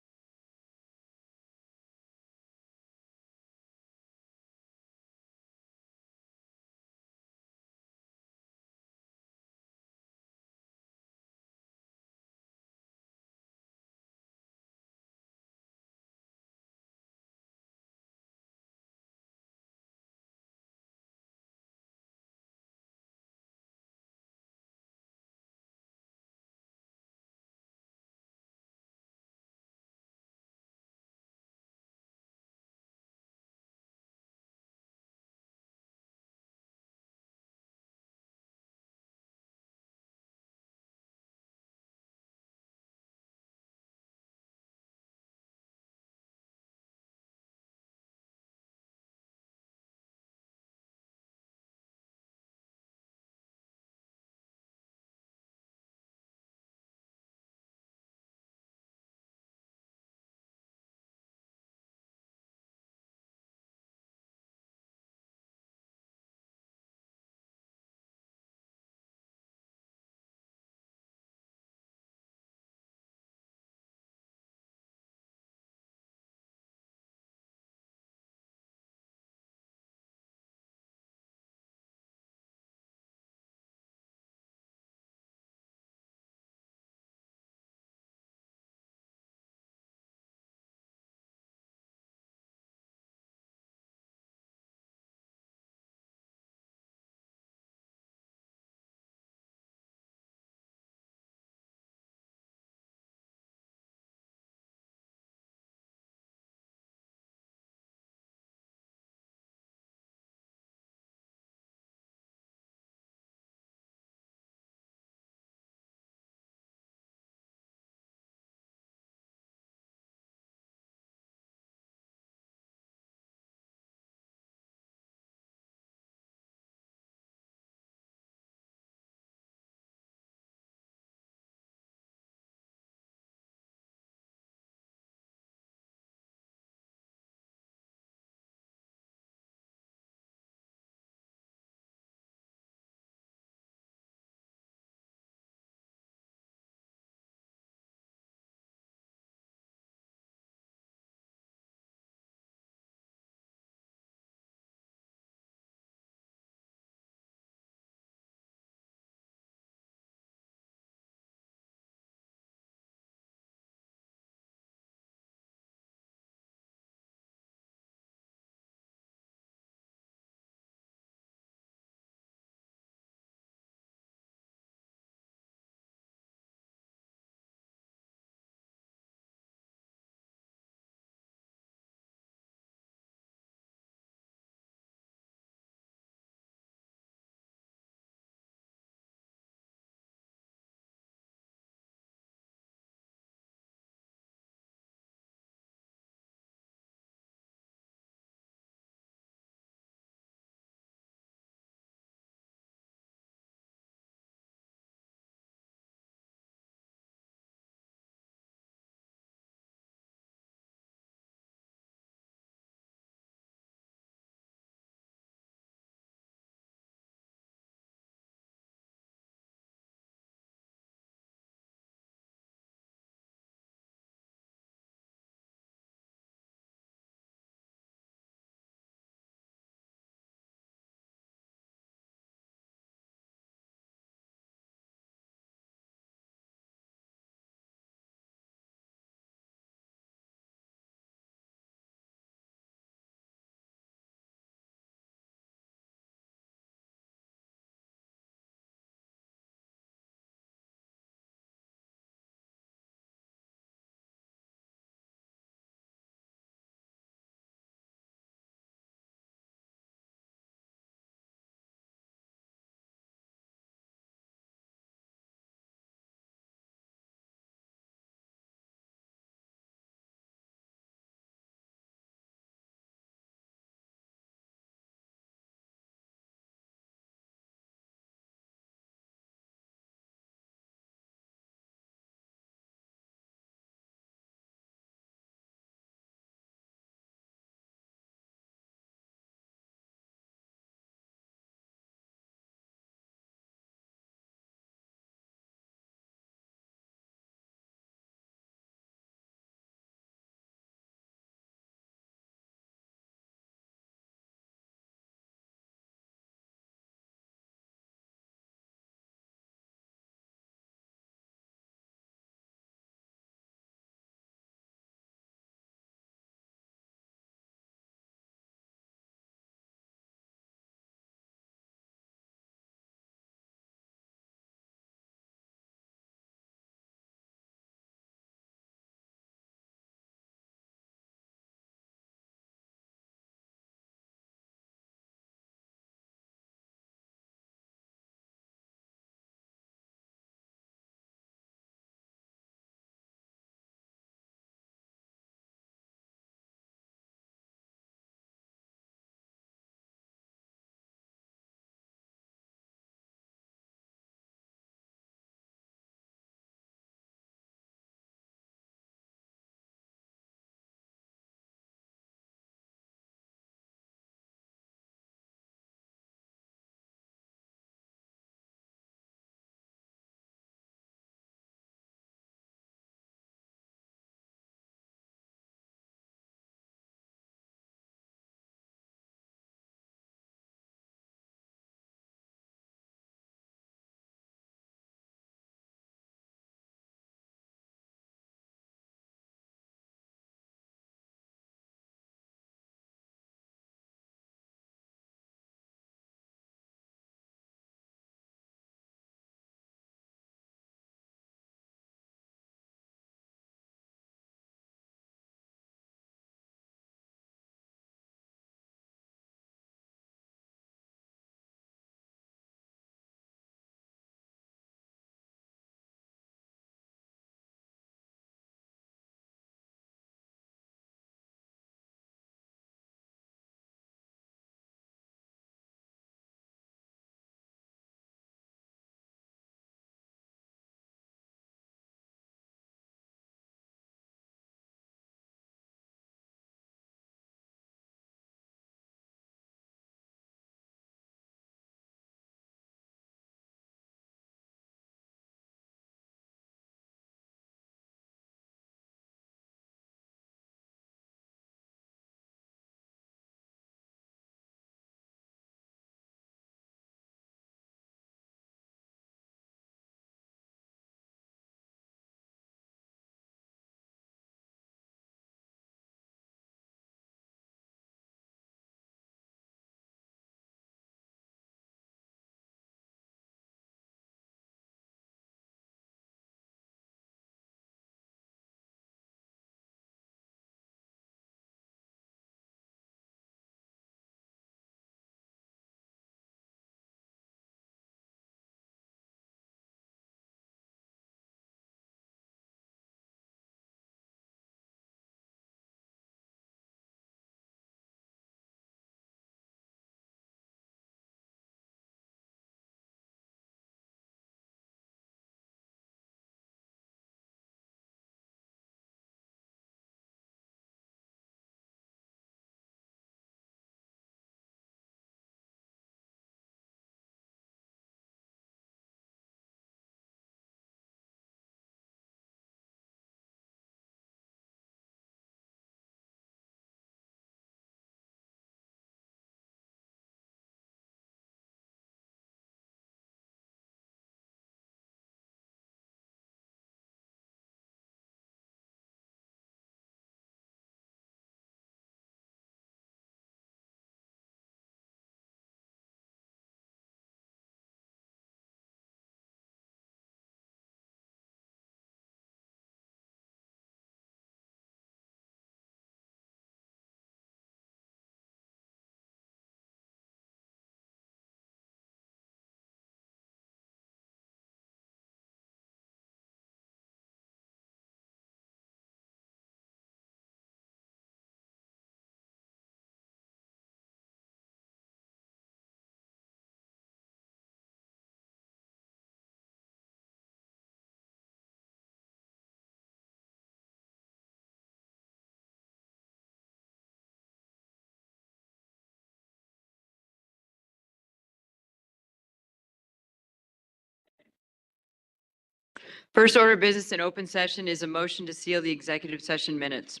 First order of business in open session is a motion to seal the executive session minutes.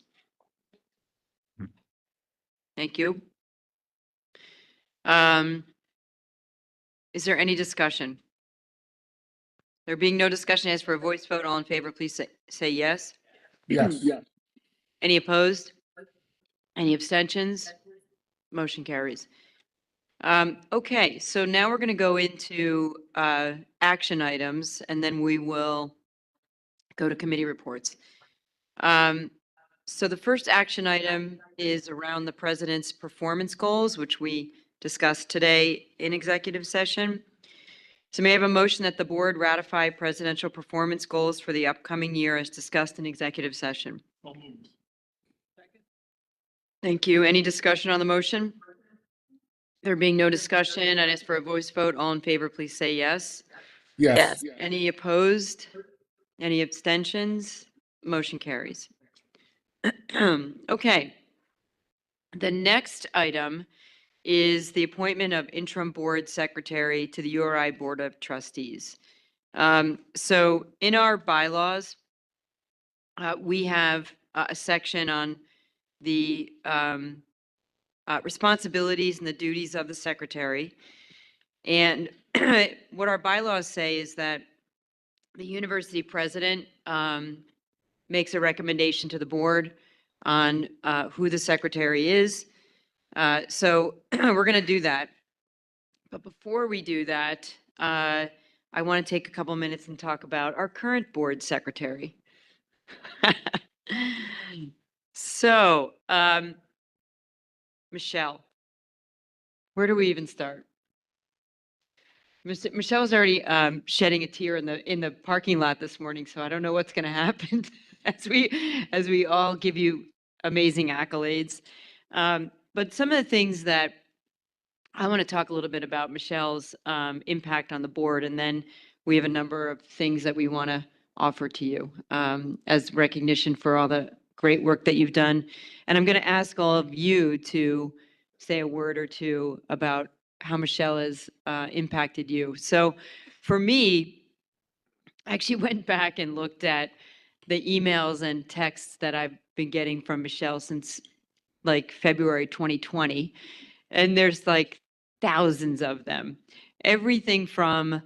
Thank you. Is there any discussion? There being no discussion, as for a voice vote, all in favor, please say yes. Yes. Any opposed? Any abstentions? Motion carries. Okay, so now we're going to go into action items, and then we will go to committee reports. So the first action item is around the president's performance goals, which we discussed today in executive session. So may I have a motion that the board ratify presidential performance goals for the upcoming year as discussed in executive session? Thank you. Any discussion on the motion? There being no discussion, I'd ask for a voice vote. All in favor, please say yes. Yes. Any opposed? Any abstentions? Motion carries. Okay. The next item is the appointment of interim board secretary to the URI Board of Trustees. So in our bylaws, we have a section on the responsibilities and the duties of the secretary. And what our bylaws say is that the university president makes a recommendation to the board on who the secretary is. So we're going to do that. But before we do that, I want to take a couple minutes and talk about our current board secretary. So, Michelle, where do we even start? Michelle's already shedding a tear in the parking lot this morning, so I don't know what's going to happen as we all give you amazing accolades. But some of the things that I want to talk a little bit about Michelle's impact on the board, and then we have a number of things that we want to offer to you as recognition for all the great work that you've done. And I'm going to ask all of you to say a word or two about how Michelle has impacted you. So for me, I actually went back and looked at the emails and texts that I've been getting from Michelle since like February 2020. And there's like thousands of them. Everything from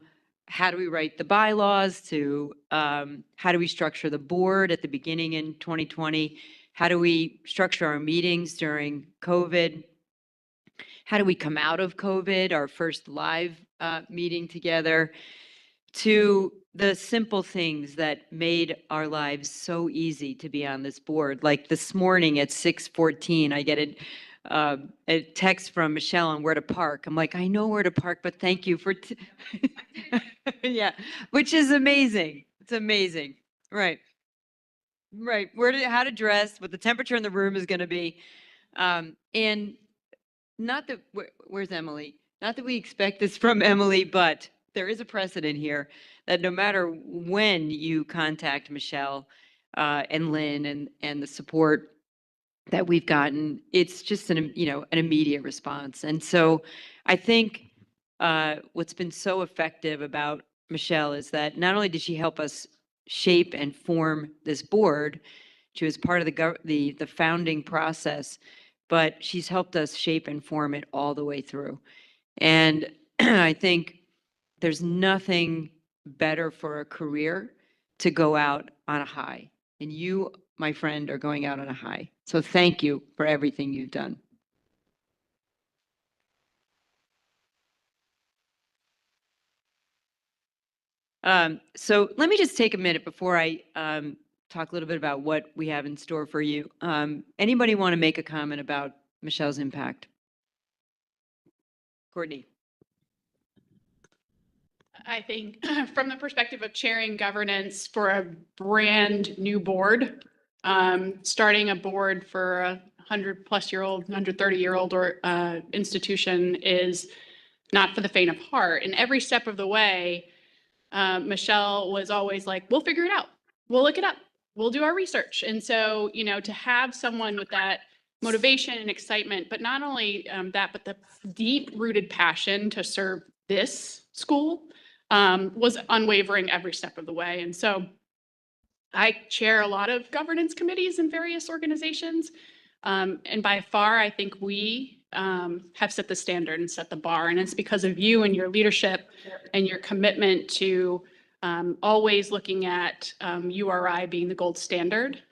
how do we write the bylaws to how do we structure the board at the beginning in 2020? How do we structure our meetings during COVID? How do we come out of COVID, our first live meeting together, to the simple things that made our lives so easy to be on this board. Like this morning at 6:14, I get a text from Michelle on where to park. I'm like, I know where to park, but thank you for, yeah, which is amazing. It's amazing. Right. Right. How to dress, what the temperature in the room is going to be. And not that, where's Emily? Not that we expect this from Emily, but there is a precedent here that no matter when you contact Michelle and Lynn and the support that we've gotten, it's just an immediate response. And so I think what's been so effective about Michelle is that not only did she help us shape and form this board, she was part of the founding process, but she's helped us shape and form it all the way through. And I think there's nothing better for a career to go out on a high. And you, my friend, are going out on a high. So thank you for everything you've done. So let me just take a minute before I talk a little bit about what we have in store for you. Anybody want to make a comment about Michelle's impact? Courtney. I think from the perspective of chairing governance for a brand new board, starting a board for a 100-plus-year-old, 130-year-old or institution is not for the faint of heart. And every step of the way, Michelle was always like, we'll figure it out. We'll look it up. We'll do our research. And so, to have someone with that motivation and excitement, but not only that, but the deep-rooted passion to serve this school was unwavering every step of the way. And so I chair a lot of governance committees in various organizations. And by far, I think we have set the standard and set the bar. And it's because of you and your leadership and your commitment to always looking at URI being the gold standard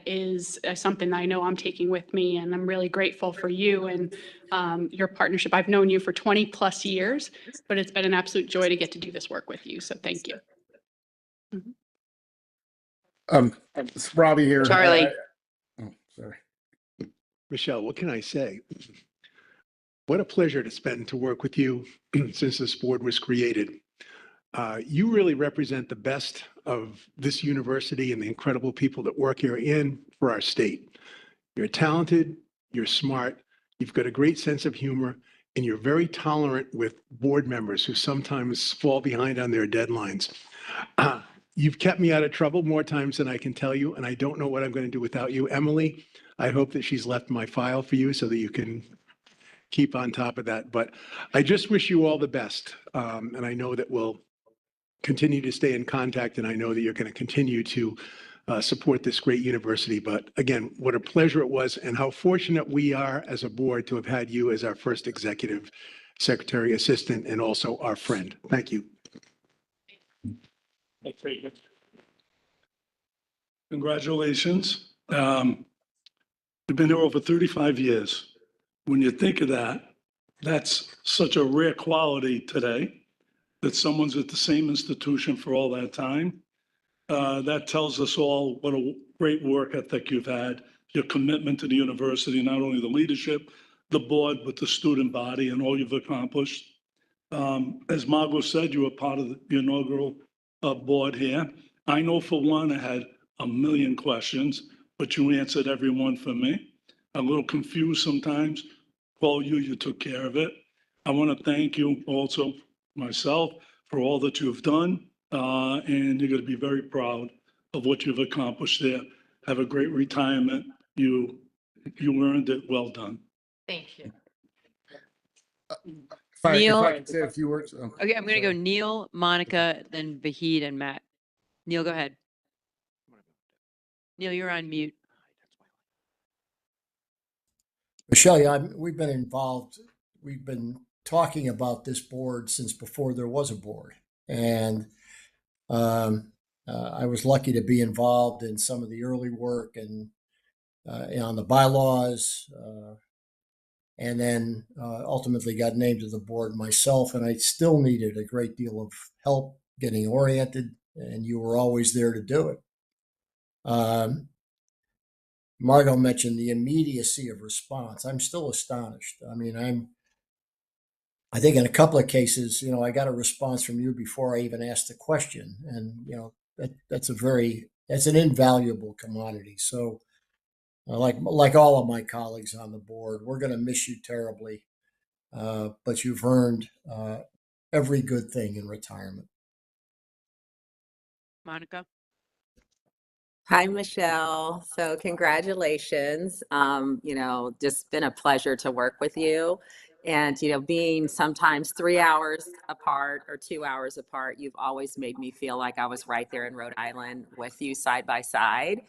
is something I know I'm taking with me. And I'm really grateful for you and your partnership. I've known you for 20 plus years, but it's been an absolute joy to get to do this work with you. So thank you. It's Robbie here. Charlie. Oh, sorry. Michelle, what can I say? What a pleasure to work with you since this board was created. You really represent the best of this university and the incredible people that work here and for our state. You're talented, you're smart, you've got a great sense of humor, and you're very tolerant with board members who sometimes fall behind on their deadlines. You've kept me out of trouble more times than I can tell you, and I don't know what I'm going to do without you. Emily, I hope that she's left my file for you so that you can keep on top of that. But I just wish you all the best. And I know that we'll continue to stay in contact, and I know that you're going to continue to support this great university. But again, what a pleasure it was, and how fortunate we are as a board to have had you as our first executive secretary assistant and also our friend. Thank you. Congratulations. You've been here over 35 years. When you think of that, that's such a rare quality today, that someone's at the same institution for all that time. That tells us all what a great work ethic you've had, your commitment to the university, not only the leadership, the board, but the student body and all you've accomplished. As Margot said, you were part of the inaugural board here. I know for one, I had a million questions, but you answered every one for me. A little confused sometimes. Paul, you took care of it. I want to thank you also, myself, for all that you've done. And you're going to be very proud of what you've accomplished there. Have a great retirement. You earned it. Well done. Thank you. If Neil. I could say a few words. Okay, I'm going to go Neil, Monica, then Vahid and Matt. Neil, go ahead. Neil, you're on mute. Michelle, yeah, we've been involved. We've been talking about this board since before there was a board. And I was lucky to be involved in some of the early work and on the bylaws, and then ultimately got named to the board myself. And I still needed a great deal of help getting oriented, and you were always there to do it. Margot mentioned the immediacy of response. I'm still astonished. I mean, I think in a couple of cases, I got a response from you before I even asked the question. And, that's an invaluable commodity. So like all of my colleagues on the board, we're going to miss you terribly. But you've earned every good thing in retirement. Monica. Hi, Michelle. So congratulations. Just been a pleasure to work with you. And, being sometimes 3 hours apart or 2 hours apart, you've always made me feel like I was right there in Rhode Island with you side by side.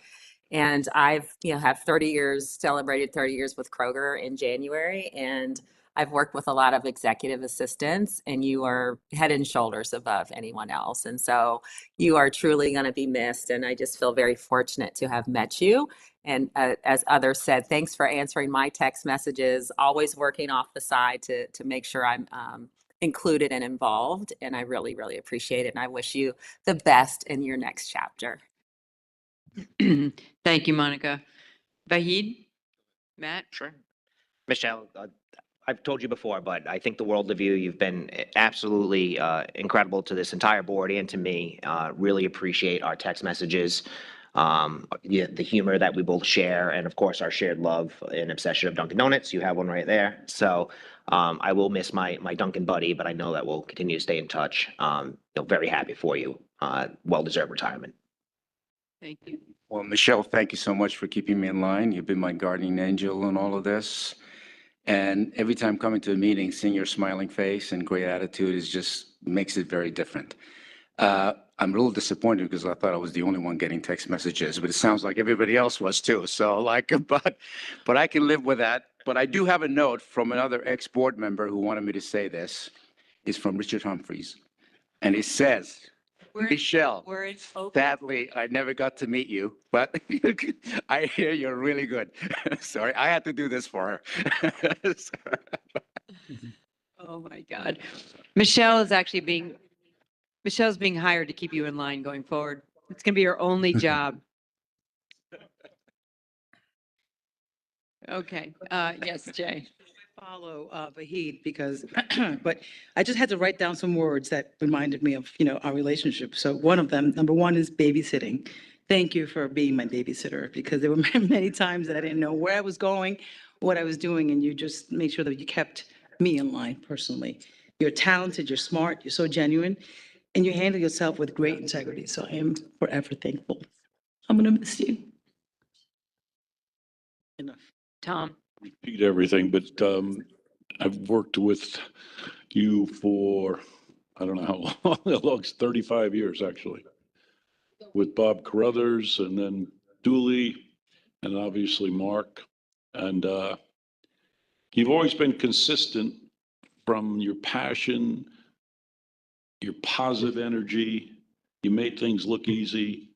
And I've, have 30 years, celebrated 30 years with Kroger in January. And I've worked with a lot of executive assistants, and you are head and shoulders above anyone else. And so you are truly going to be missed. And I just feel very fortunate to have met you. And as others said, thanks for answering my text messages, always working off the side to make sure I'm included and involved. And I really, really appreciate it. And I wish you the best in your next chapter. Thank you, Monica. Vahid? Matt? Sure. Michelle, I've told you before, but I think the world of you. You've been absolutely incredible to this entire board and to me. Really appreciate our text messages, the humor that we both share, and of course our shared love and obsession of Dunkin' Donuts. You have one right there. So I will miss my Dunkin' buddy, but I know that we'll continue to stay in touch. Very happy for you. Well-deserved retirement. Thank you. Well, Michelle, thank you so much for keeping me in line. You've been my guardian angel in all of this. And every time coming to a meeting, seeing your smiling face and great attitude is just makes it very different. I'm a little disappointed because I thought I was the only one getting text messages, but it sounds like everybody else was too. So like, but I can live with that. But I do have a note from another ex-board member who wanted me to say this. It's from Richard Humphreys. And it says, Michelle, sadly, I never got to meet you, but I hear you're really good. Sorry, I had to do this for her. Oh, my God. Michelle's being hired to keep you in line going forward. It's going to be her only job. Okay, yes, Jay. Follow Vahid because, but I just had to write down some words that reminded me of, our relationship. So one of them, number one is babysitting. Thank you for being my babysitter because there were many times that I didn't know where I was going, what I was doing, and you just made sure that you kept me in line personally. You're talented, you're smart, you're so genuine, and you handle yourself with great integrity. So I am forever thankful. I'm gonna miss you. Enough. Tom. Repeat everything, but I've worked with you for, I don't know how long, it's 35 years actually. With Bob Carruthers and then Dooley and obviously Mark. And you've always been consistent from your passion, your positive energy. You made things look easy.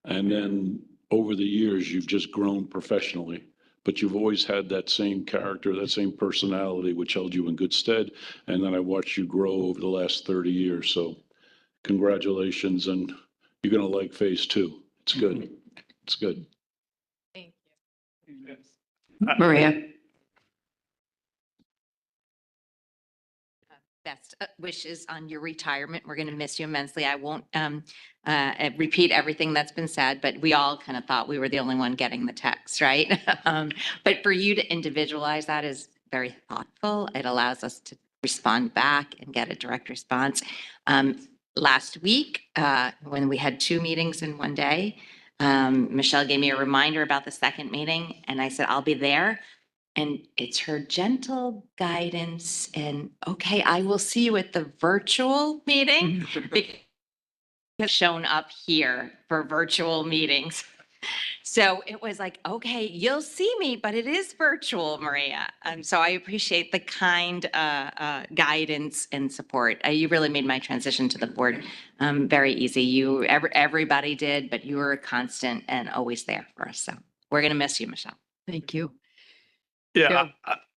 And then over the years, you've just grown professionally. But you've always had that same character, that same personality, which held you in good stead. And then I watched you grow over the last 30 years. So congratulations. And you're going to like phase two. It's good. It's good. Thank you. Maria. Best wishes on your retirement. We're going to miss you immensely. I won't repeat everything that's been said, but we all kind of thought we were the only one getting the text, right? But for you to individualize that is very thoughtful. It allows us to respond back and get a direct response. Last week, when we had 2 meetings in one day, Michelle gave me a reminder about the second meeting, and I said, I'll be there. And it's her gentle guidance and, okay, I will see you at the virtual meeting. Because has shown up here for virtual meetings. So it was like, okay, you'll see me, but it is virtual, Maria. So I appreciate the kind guidance and support. You really made my transition to the board very easy. Everybody did, but you were a constant and always there for us. So we're going to miss you, Michelle. Thank you. Yeah.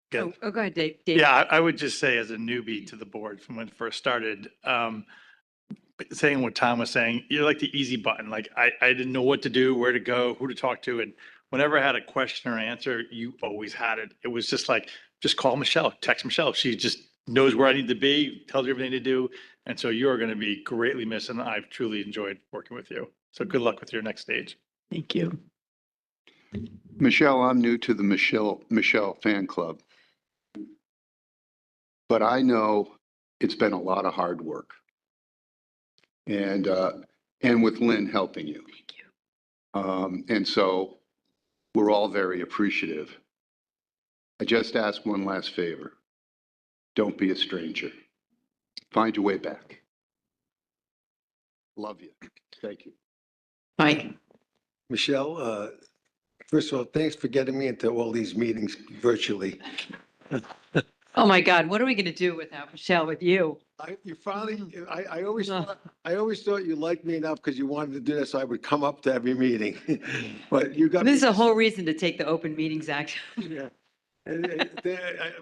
Go ahead, Dave. Yeah, I would just say as a newbie to the board from when it first started, saying what Tom was saying, you're like the easy button. Like I didn't know what to do, where to go, who to talk to. And whenever I had a question or answer, you always had it. It was just like, just call Michelle, text Michelle. She just knows where I need to be, tells you everything to do. And so you're going to be greatly missed. And I've truly enjoyed working with you. So good luck with your next stage. Thank you. Michelle, I'm new to the Michelle fan club, but I know it's been a lot of hard work, and with Lynn helping you. Thank you. And so we're all very appreciative. I just ask one last favor: don't be a stranger. Find your way back. Love you. Thank you. Mike. Michelle, first of all, thanks for getting me into all these meetings virtually. Oh, my God. What are we going to do without Michelle with you? I always thought you liked me enough because you wanted to do this, so I would come up to every meeting. But you got. This is a whole reason to take the Open Meetings Act. Yeah.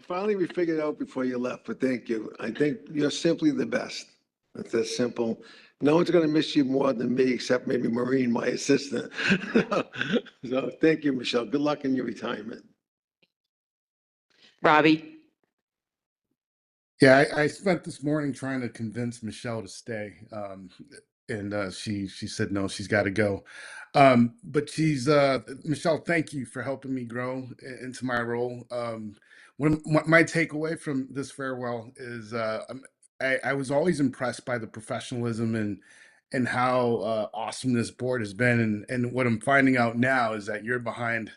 Finally, we figured it out before you left, but thank you. I think you're simply the best. It's that simple. No one's going to miss you more than me, except maybe Maureen, my assistant. So thank you, Michelle. Good luck in your retirement. Robbie. Yeah, I spent this morning trying to convince Michelle to stay. And she said no, she's got to go. But Michelle, thank you for helping me grow into my role. My takeaway from this farewell is I was always impressed by the professionalism and how awesome this board has been. And what I'm finding out now is that you're behind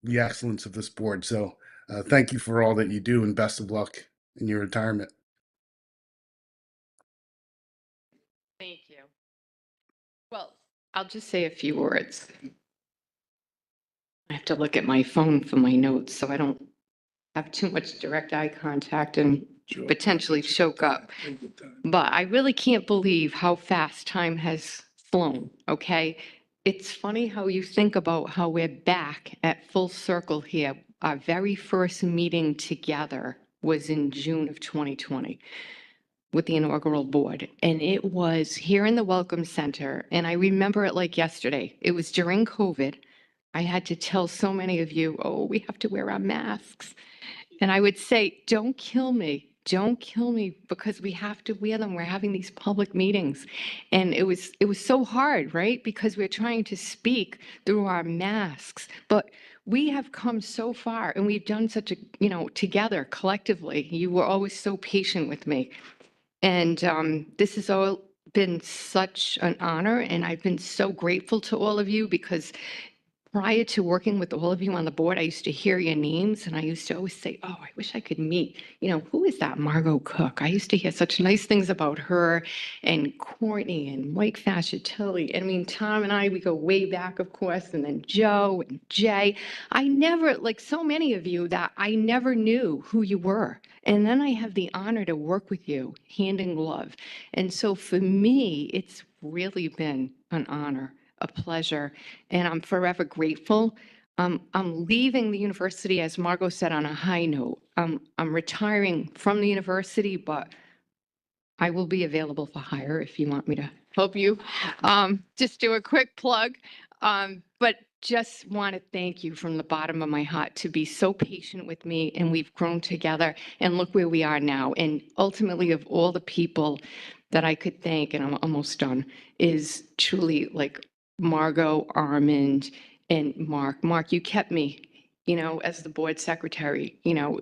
the excellence of this board. So Thank you for all that you do, and best of luck in your retirement. Thank you. Well, I'll just say a few words. I have to look at my phone for my notes so I don't have too much direct eye contact and potentially choke up. But I really can't believe how fast time has flown, okay? It's funny how you think about how we're back at full circle here. Our very first meeting together was in June of 2020 with the inaugural board. And it was here in the Welcome Center. And I remember it like yesterday. It was during COVID. I had to tell so many of you, oh, we have to wear our masks. And I would say, don't kill me. Don't kill me because we have to wear them. We're having these public meetings. And it was so hard, right? Because we're trying to speak through our masks. But we have come so far and we've done such a, together collectively. You were always so patient with me. And this has all been such an honor. And I've been so grateful to all of you because prior to working with all of you on the board, I used to hear your names and I used to always say, oh, I wish I could meet, who is that Margot Cook? I used to hear such nice things about her and Courtney and Mike Fascitelli. I mean, Tom and I, we go way back, of course, and then Joe and Jay. I never, like so many of you, that I never knew who you were. And then I have the honor to work with you hand in glove. And so for me, it's really been an honor, a pleasure, and I'm forever grateful. I'm leaving the university, as Margot said, on a high note. I'm retiring from the university, but I will be available for hire if you want me to help you. Just do a quick plug. But just want to thank you from the bottom of my heart to be so patient with me, and we've grown together, and look where we are now. And ultimately, of all the people that I could thank, and I'm almost done, is truly like Margot, Armand, and Mark. Mark, you kept me, as the board secretary.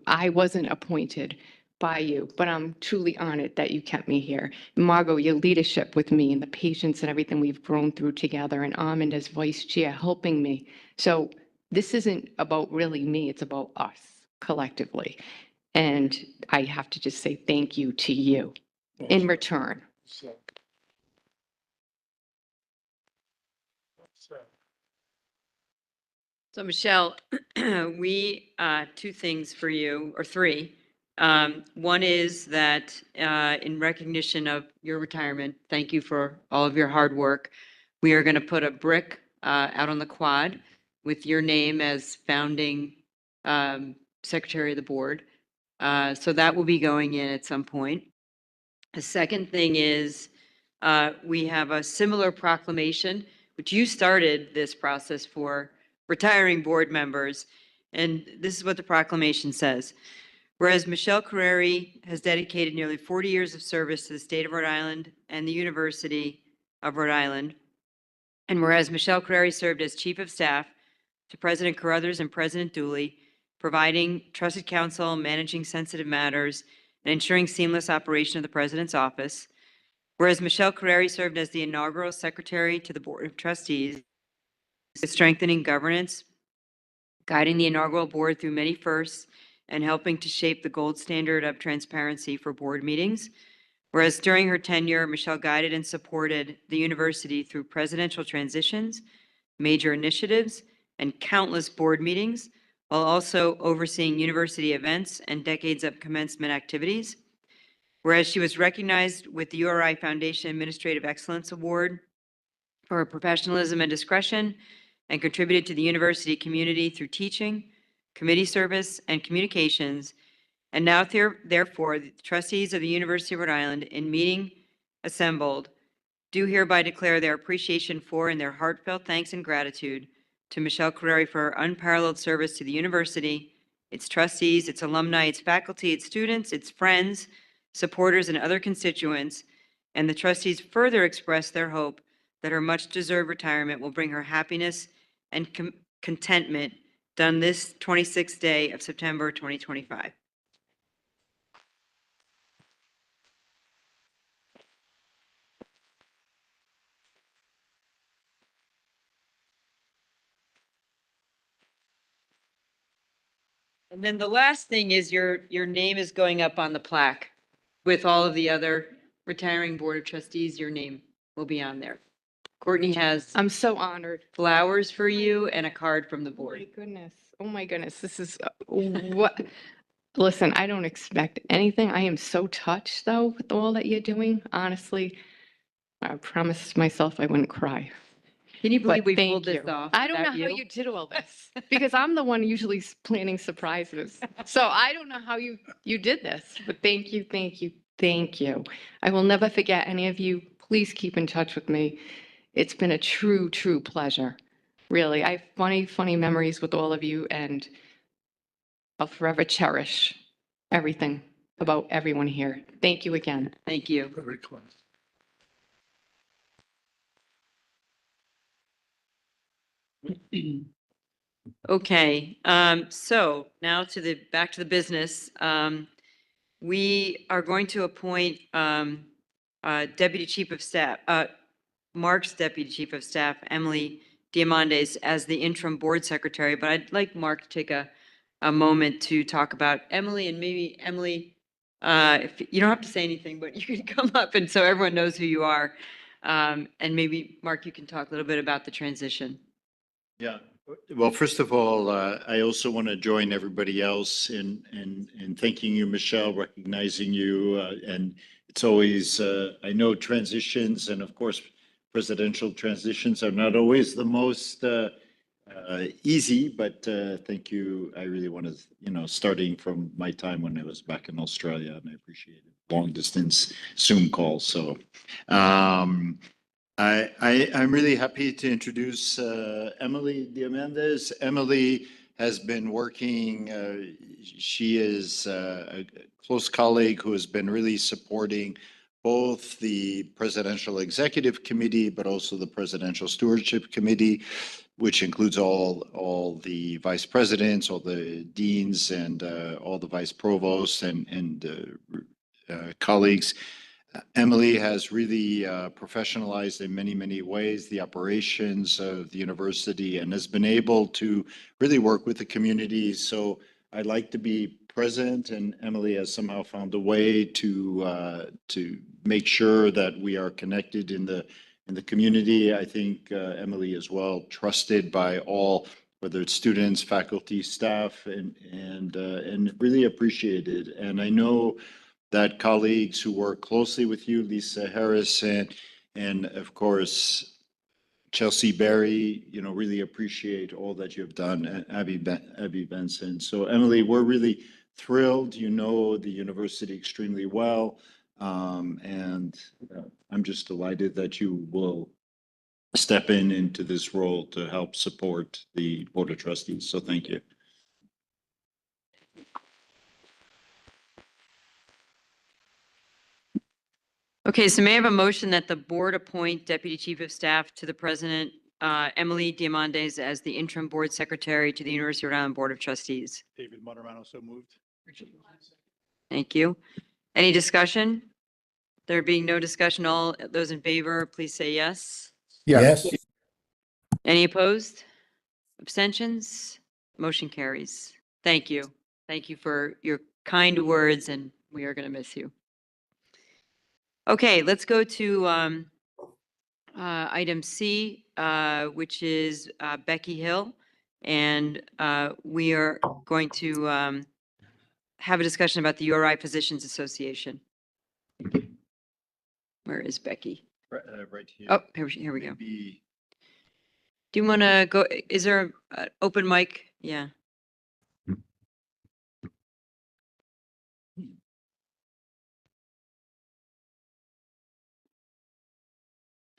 I wasn't appointed by you, but I'm truly honored that you kept me here. Margot, your leadership with me and the patience and everything we've grown through together, and Armand as vice chair helping me. So this isn't about really me, it's about us collectively. And I have to just say thank you to you in return. So Michelle, two things for you, or three. One is that in recognition of your retirement, thank you for all of your hard work. We are going to put a brick out on the quad with your name as founding secretary of the board. So that will be going in at some point. The second thing is we have a similar proclamation, which you started this process for retiring board members. And this is what the proclamation says. Whereas Michelle Carreri has dedicated nearly 40 years of service to the state of Rhode Island and the University of Rhode Island, and whereas Michelle Carreri served as Chief of Staff to President Carruthers and President Dooley, providing trusted counsel, managing sensitive matters, and ensuring seamless operation of the President's office, whereas Michelle Carreri served as the inaugural Secretary to the Board of Trustees, strengthening governance, guiding the inaugural board through many firsts, and helping to shape the gold standard of transparency for board meetings. Whereas during her tenure, Michelle guided and supported the university through presidential transitions, major initiatives, and countless board meetings, while also overseeing university events and decades of commencement activities. Whereas she was recognized with the URI Foundation Administrative Excellence Award for her professionalism and discretion, and contributed to the university community through teaching, committee service, and communications. And now, therefore, the trustees of the University of Rhode Island, in meeting assembled, do hereby declare their appreciation for and their heartfelt thanks and gratitude to Michelle Carreri for her unparalleled service to the university, its trustees, its alumni, its faculty, its students, its friends, supporters, and other constituents. And the trustees further express their hope that her much-deserved retirement will bring her happiness and contentment done this 26th day of September 2025. And then the last thing is your name is going up on the plaque with all of the other retiring Board of Trustees. Your name will be on there. Courtney has I'm so honored. flowers for you and a card from the Oh my board. goodness. Oh my goodness. This is what, listen, I don't expect anything. I am so touched though with all that you're doing. Honestly, I promised myself I wouldn't cry. Can you But believe we thank pulled this you. off? I don't know without how you did all this because I'm the one usually planning surprises. So I don't know how you did this, but thank you, thank you, thank you. I will never forget any of you. Please keep in touch with me. It's been a true, true pleasure. Really, I have funny, funny memories with all of you, and I'll forever cherish everything about everyone here. Thank you again. Thank you. Very close. Okay, so now back to the business. We are going to appoint Deputy Chief of Staff, Mark's Deputy Chief of Staff, Emily Diamondes, as the interim board secretary, but I'd like Mark to take a moment to talk about Emily, and maybe Emily, if you don't have to say anything, but you can come up and so everyone knows who you are. And maybe, Mark, you can talk a little bit about the transition. Yeah. Well, first of all, I also want to join everybody else in thanking you, Michelle, recognizing you. And it's always, I know transitions and of course, presidential transitions are not always the most easy, but thank you. I really want to, starting from my time when I was back in Australia, and I appreciate it. Long distance Zoom calls. So, I'm really happy to introduce Emily Diamondes. Emily has been working, she is a close colleague who has been really supporting both the Presidential Executive Committee, but also the Presidential Stewardship Committee, which includes all the vice presidents, all the deans, and all the vice provosts and colleagues. Emily has really professionalized in many, many ways the operations of the university and has been able to really work with the community. So I like to be present, and Emily has somehow found a way to make sure that we are connected in the community. I think Emily is well trusted by all, whether it's students, faculty, staff, and really appreciated. And I know that colleagues who work closely with you, Lisa Harris, and of course, Chelsea Berry, really appreciate all that you've done, and Abby Benson. So Emily, we're really thrilled. You know the university extremely well. And I'm just delighted that you will step into this role to help support the Board of Trustees. So thank you. Okay, so may I have a motion that the board appoint Deputy Chief of Staff to the President, Emily Diamondes, as the interim board secretary to the University of Rhode Island Board of Trustees? David Monterano, so moved. Thank you. Any discussion? There being no discussion, all those in favor, please say yes. Yes. Any opposed? Abstentions? Motion carries. Thank you. Thank you for your kind words, and we are going to miss you. Okay, let's go to item C, which is Becky Hill. And we are going to have a discussion about the URI Physicians Association. Where is Becky? Right here. Oh, here we go. Maybe Do you want to go? Is there an open mic? Yeah.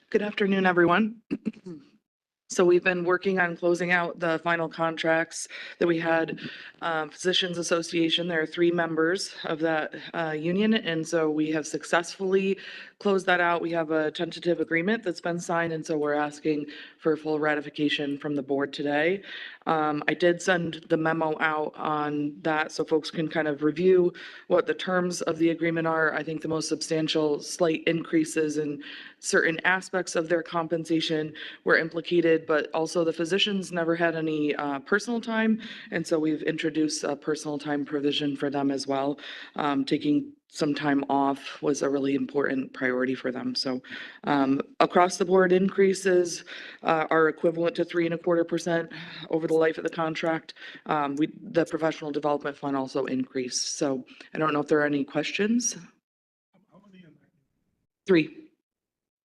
Good afternoon, everyone. So we've been working on closing out the final contracts that we had. Physicians Association, there are 3 members of that union, and so we have successfully closed that out. We have a tentative agreement that's been signed, and so we're asking for full ratification from the board today. I did send the memo out on that so folks can kind of review what the terms of the agreement are. I think the most substantial slight increases in certain aspects of their compensation were implicated needed, but also the physicians never had any personal time. And so we've introduced a personal time provision for them as well. Taking some time off was a really important priority for them. So across the board increases are equivalent to 3.25% over the life of the contract. The professional development fund also increased. So I don't know if there are any questions. 3.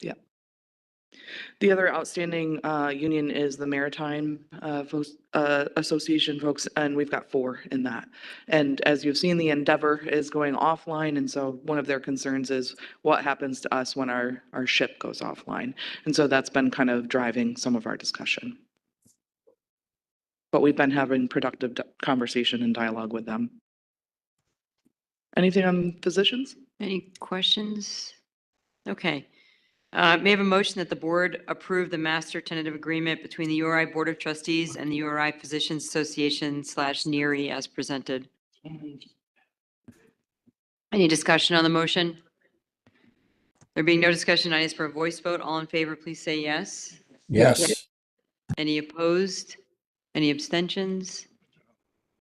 Yeah. The other outstanding union is the Maritime Association folks, and we've got 4 in that. And as you've seen, the Endeavor is going offline, and so one of their concerns is what happens to us when our ship goes offline. And so that's been kind of driving some of our discussion. But we've been having productive conversation and dialogue with them. Anything on physicians? Any questions? Okay. May I have a motion that the board approve the master tentative agreement between the URI Board of Trustees and the URI Physicians Association / NERI as presented? Any discussion on the motion? There being no discussion, I ask for a voice vote. All in favor, please say yes. Yes. Any opposed? Any abstentions?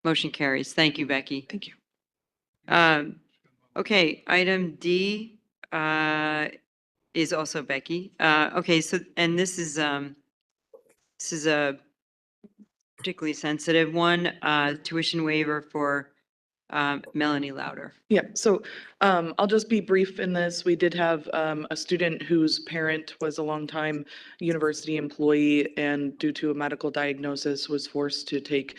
Motion carries. Thank you, Becky. Thank you. Okay, item D is also Becky. Okay, so, and this is a particularly sensitive one, tuition waiver for Melanie Louder. Yeah, so I'll just be brief in this. We did have a student whose parent was a longtime university employee and due to a medical diagnosis was forced to take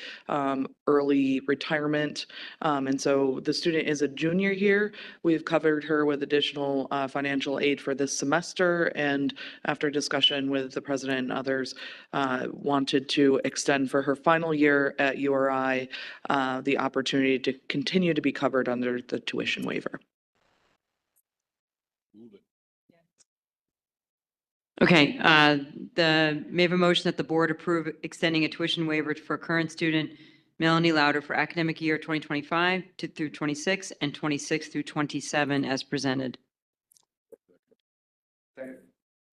early retirement. And so the student is a junior here. We've covered her with additional financial aid for this semester, and after discussion with the president and others, wanted to extend for her final year at URI the opportunity to continue to be covered under the tuition waiver. Okay, may I have a motion that the board approve extending a tuition waiver for current student Melanie Louder for academic year 2025 through 26 and 26 through 27 as presented?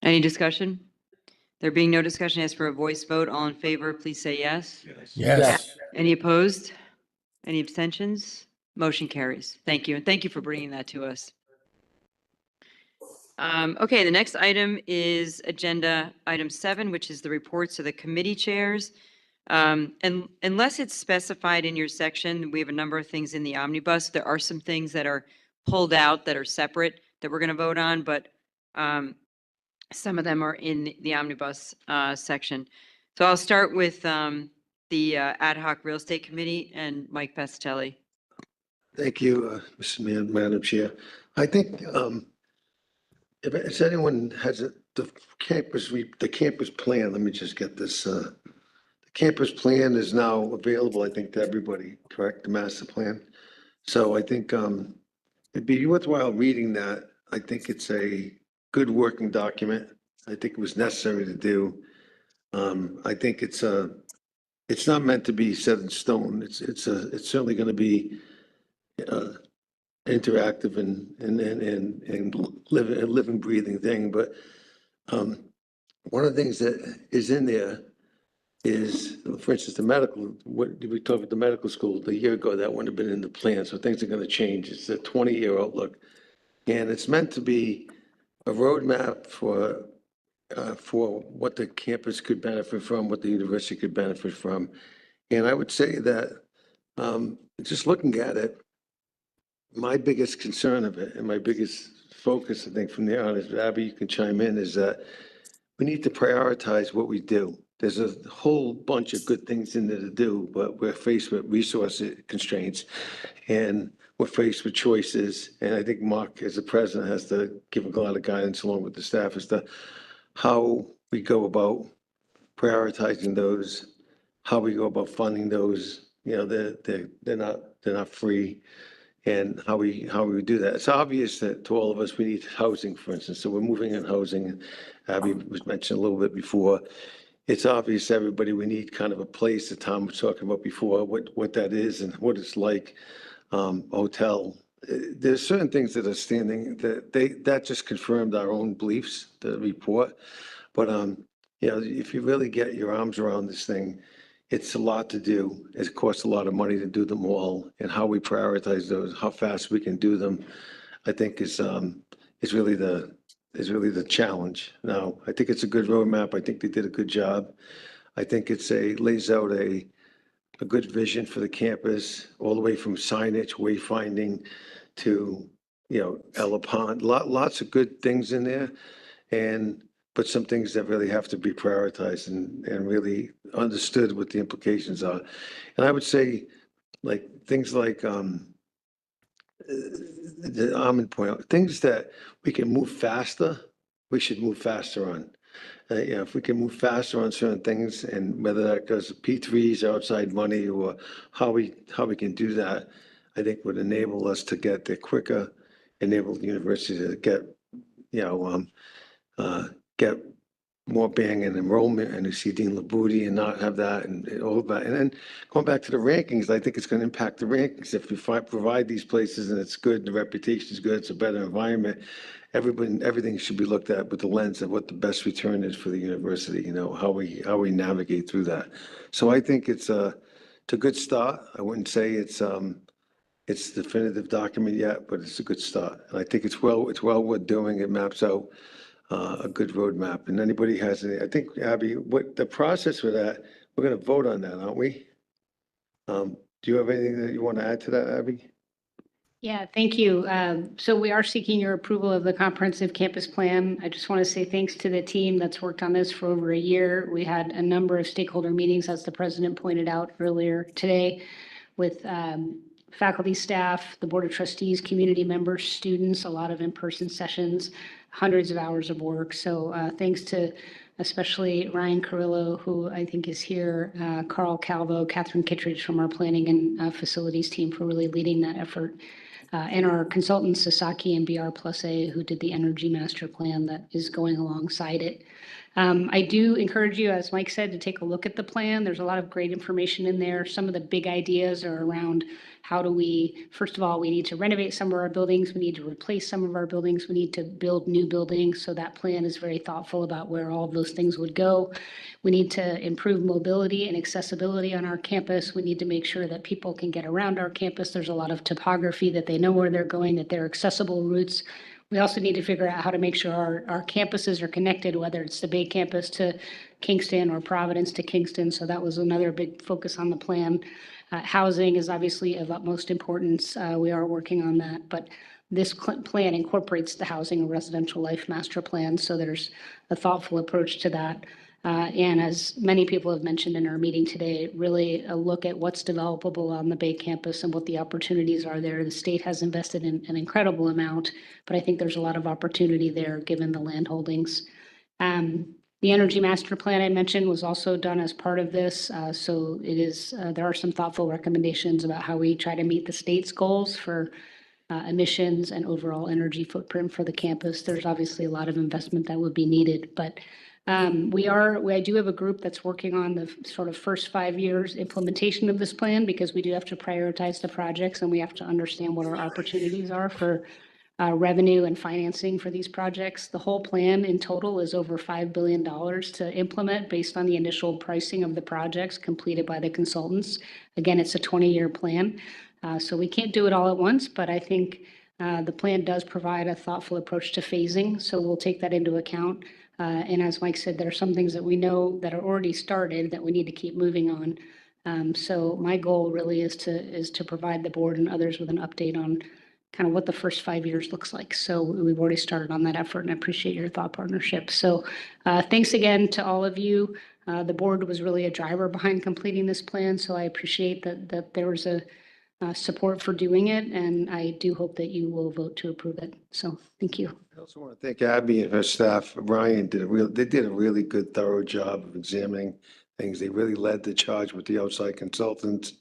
Any discussion? There being no discussion, ask for a voice vote. All in favor, please say yes. Yes. Any opposed? Any abstentions? Motion carries. Thank you. And thank you for bringing that to us. Okay, the next item is agenda item 7, which is the reports of the committee chairs. And unless it's specified in your section, we have a number of things in the omnibus. There are some things that are pulled out that are separate that we're going to vote on, but some of them are in the omnibus section. So I'll start with the ad hoc real estate committee and Mike Pastelli. Thank you, Madam Chair. I think if anyone has the campus plan, let me just get this. The campus plan is now available, I think, to everybody, correct? The master plan. So I think it'd be worthwhile reading that. I think it's a good working document. I think it was necessary to do. I think it's not meant to be set in stone. It's certainly going to be interactive and living, breathing thing. But one of the things that is in there is, for instance, the medical. What did we talk about the medical school a year ago? That wouldn't have been in the plan. So things are going to change. It's a 20-year outlook, and it's meant to be a roadmap for what the campus could benefit from, what the university could benefit from. And I would say that just looking at it, my biggest concern of it and my biggest focus, I think, from there on is, Abby, you can chime in, is that we need to prioritize what we do. There's a whole bunch of good things in there to do, but we're faced with resource constraints and we're faced with choices. And I think Mark, as the president, has to give a lot of guidance along with the staff as to how we go about prioritizing those, how we go about funding those. You know, they're not free, and how we do that. It's obvious that to all of us we need housing, for instance. So we're moving in housing. Abby was mentioned a little bit before. It's obvious to everybody we need kind of a place that Tom was talking about before, what that is and what it's like. Hotel. There's certain things that are standing that just confirmed our own beliefs, the report. But you know, if you really get your arms around this thing, it's a lot to do. It costs a lot of money to do them all, and how we prioritize those, how fast we can do them, I think is really the challenge. Now, I think it's a good roadmap. I think they did a good job. I think lays out a good vision for the campus, all the way from signage, wayfinding to, you know, Ella Pond, lots of good things in there. But some things that really have to be prioritized and really understood what the implications are. And I would say, like, things like, the Almond point, things that we can move faster, we should move faster on. You know, if we can move faster on certain things, and whether that goes to P3s, outside money, or how we can do that, I think would enable us to get there quicker, enable the university to get, you know, get more bang in enrollment, and to see Dean Labudi and not have that and all of that. And then going back to the rankings, I think it's going to impact the rankings. If we provide these places and it's good, the reputation is good, it's a better environment, everything should be looked at with the lens of what the best return is for the university, you know, how we navigate through that. So I think it's a good start. I wouldn't say it's definitive document yet, but it's a good start. And I think it's well worth doing. It maps out a good roadmap. And anybody has any, I think, Abby, what the process for that, we're going to vote on that, aren't we? Do you have anything that you want to add to that, Abby? Yeah, thank you. So we are seeking your approval of the comprehensive campus plan. I just want to say thanks to the team that's worked on this for over a year. We had a number of stakeholder meetings, as the president pointed out earlier today, with faculty, staff, the Board of Trustees, community members, students, a lot of in-person sessions, hundreds of hours of work. So thanks to especially Ryan Carrillo, who I think is here, Carl Calvo, Catherine Kittredge from our planning and facilities team for really leading that effort. And our consultants, Sasaki and BR Plus A, who did the energy master plan that is going alongside it. I do encourage you, as Mike said, to take a look at the plan. There's a lot of great information in there. Some of the big ideas are around how do we, first of all, we need to renovate some of our buildings. We need to replace some of our buildings. We need to build new buildings. So that plan is very thoughtful about where all of those things would go. We need to improve mobility and accessibility on our campus. We need to make sure that people can get around our campus. There's a lot of topography, that they know where they're going, that they're accessible routes. We also need to figure out how to make sure our campuses are connected, whether it's the Bay campus to Kingston or Providence to Kingston. So that was another big focus on the plan. Housing is obviously of utmost importance. We are working on that, but this plan incorporates the housing and residential life master plan. So there's a thoughtful approach to that. And as many people have mentioned in our meeting today, really a look at what's developable on the Bay campus and what the opportunities are there. The state has invested in an incredible amount, but I think there's a lot of opportunity there given the land holdings. The energy master plan I mentioned was also done as part of this. So it is, there are some thoughtful recommendations about how we try to meet the state's goals for emissions and overall energy footprint for the campus. There's obviously a lot of investment that would be needed, but I do have a group that's working on the sort of first 5 years implementation of this plan, because we do have to prioritize the projects and we have to understand what our opportunities are for revenue and financing for these projects. The whole plan in total is over $5 billion to implement based on the initial pricing of the projects completed by the consultants. Again, it's a 20-year plan. So we can't do it all at once, but I think the plan does provide a thoughtful approach to phasing. So we'll take that into account. And as Mike said, there are some things that we know that are already started that we need to keep moving on. So my goal really is to provide the board and others with an update on kind of what the first 5 years looks like. So we've already started on that effort, and I appreciate your thought partnership. So thanks again to all of you. The board was really a driver behind completing this plan. So I appreciate that there was a support for doing it, and I do hope that you will vote to approve it. So thank you. I also want to thank Abby and her staff. Ryan did they did a really good, thorough job of examining things. They really led the charge with the outside consultants.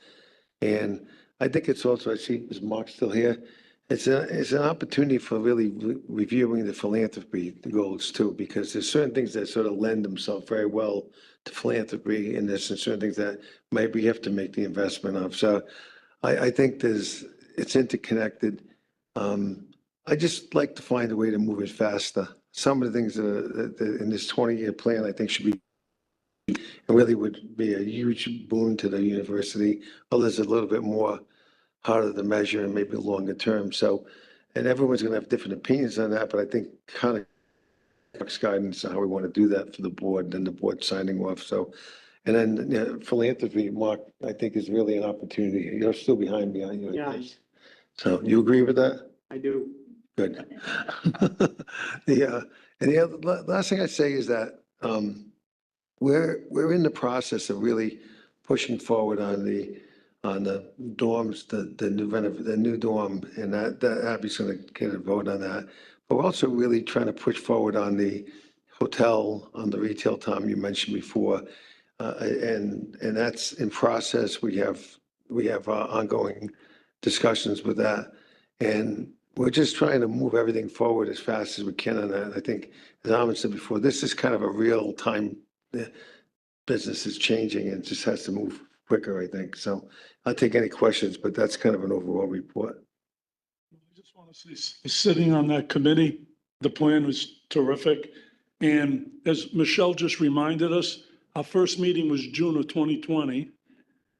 And I think it's also, I see, is Mark still here? It's an opportunity for really reviewing the philanthropy goals too, because there's certain things that sort of lend themselves very well to philanthropy in this, and certain things that maybe you have to make the investment of. So I think it's interconnected. I just like to find a way to move it faster. Some of the things that in this 20-year plan, I think should be It really would be a huge boon to the university. Others a little bit more harder to measure and maybe longer term. So, and everyone's going to have different opinions on that, but I think kind of guidance on how we want to do that for the board, and then the board signing off. So, and then philanthropy, Mark, I think is really an opportunity. You're still behind me, aren't you? Yes, So you agree with that? I do. Good. And the last thing I'd say is that we're in the process of really pushing forward on the dorms, the new dorm, and that Abby's going to get a vote on that. But we're also really trying to push forward on the hotel, on the retail, Tom, you mentioned before, and that's in process. We have ongoing discussions with that, and we're just trying to move everything forward as fast as we can on that. I think, as Ahmed said before, this is kind of a real time. Business is changing and it just has to move quicker, I think. So I'll take any questions, but that's kind of an overall report. I just want to say, sitting on that committee, the plan was terrific. And as Michelle just reminded us, our first meeting was June of 2020.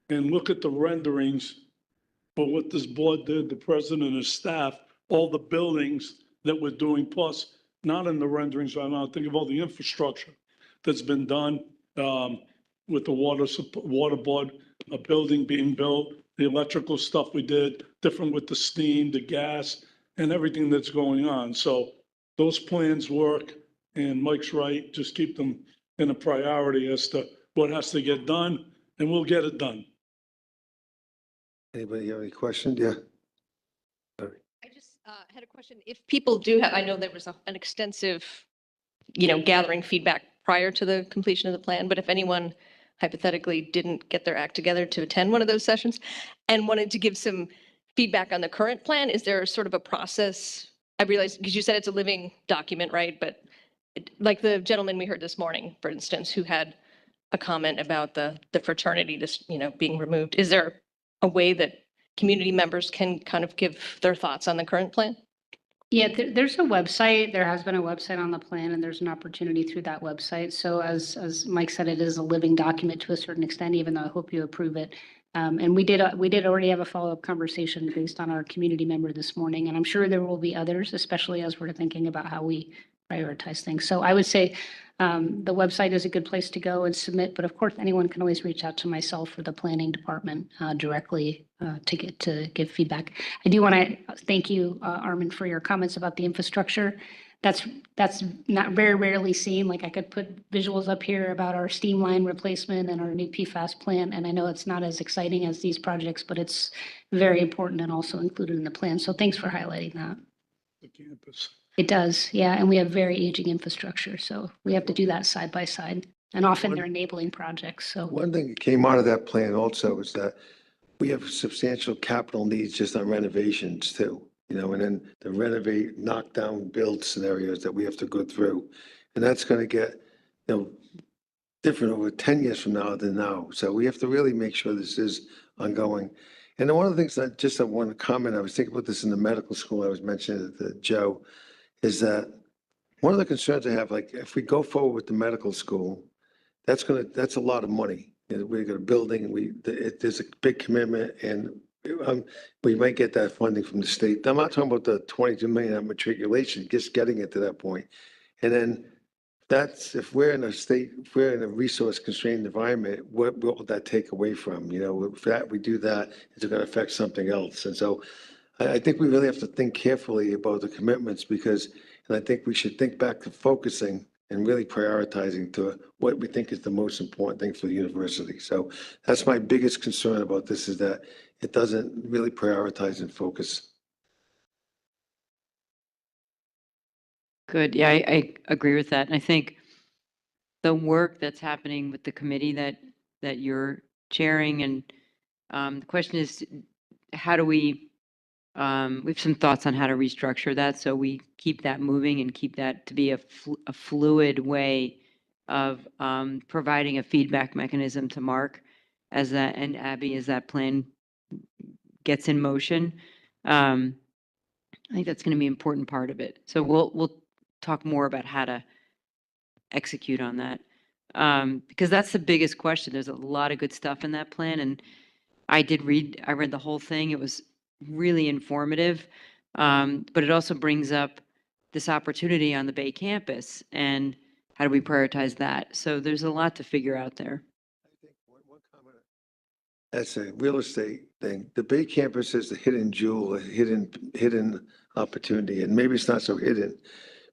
And look at the renderings for what this board did, the president and his staff, all the buildings that we're doing, plus not in the renderings right now, think of all the infrastructure that's been done with the water board, a building being built, the electrical stuff we did, different with the steam, the gas, and everything that's going on. So those plans work, and Mike's right, just keep them in a priority as to what has to get done, and we'll get it done. Anybody have any questions? Yeah. I just had a question. If people do have, I know there was an extensive, gathering feedback prior to the completion of the plan, but if anyone hypothetically didn't get their act together to attend one of those sessions and wanted to give some feedback on the current plan, is there sort of a process? I realize, because you said it's a living document, right? But like the gentleman we heard this morning, for instance, who had a comment about the fraternity just, being removed. Is there a way that community members can kind of give their thoughts on the current plan? Yeah, there's a website. There has been a website on the plan, and there's an opportunity through that website. So as Mike said, it is a living document to a certain extent, even though I hope you approve it. And we did already have a follow-up conversation based on our community member this morning, and I'm sure there will be others, especially as we're thinking about how we prioritize things. So I would say the website is a good place to go and submit, but of course, anyone can always reach out to myself or the planning department directly to give feedback. I do want to thank you, Armin, for your comments about the infrastructure. That's not very rarely seen. Like I could put visuals up here about our steam line replacement and our new PFAS plant. And I know it's not as exciting as these projects, but it's very important and also included in the plan. So thanks for highlighting that. The campus. It does, yeah. And we have very aging infrastructure. So we have to do that side by side. And often they're enabling projects. So One thing that came out of that plan also is that we have substantial capital needs just on renovations too, and then the renovate, knock down, build scenarios that we have to go through. And that's going to get, different over 10 years from now than now. So we have to really make sure this is ongoing. And then one of the things that I want to comment, I was thinking about this in the medical school I was mentioning to Joe, is that one of the concerns I have, like if we go forward with the medical school, that's a lot of money. We got a building, there's a big commitment, and we might get that funding from the state. I'm not talking about the 22 million on matriculation, just getting it to that point. And then if we're in a resource constrained environment, what will that take away from? If we do that, is it going to affect something else? And so I think we really have to think carefully about the commitments and I think we should think back to focusing and really prioritizing to what we think is the most important thing for the university. So that's my biggest concern about this, is that it doesn't really prioritize and focus. Good. Yeah, I agree with that. And I think the work that's happening with the committee that you're chairing, and the question is, how do we have some thoughts on how to restructure that so we keep that moving and keep that to be a fluid way of providing a feedback mechanism to Mark and Abby as that plan gets in motion. I think that's going to be an important part of it. So we'll talk more about how to execute on that. Because that's the biggest question. There's a lot of good stuff in that plan, and I read the whole thing. It was really informative. But it also brings up this opportunity on the Bay campus, and how do we prioritize that? So there's a lot to figure out there. That's a real estate thing. The Bay campus is the hidden jewel, a hidden opportunity, and maybe it's not so hidden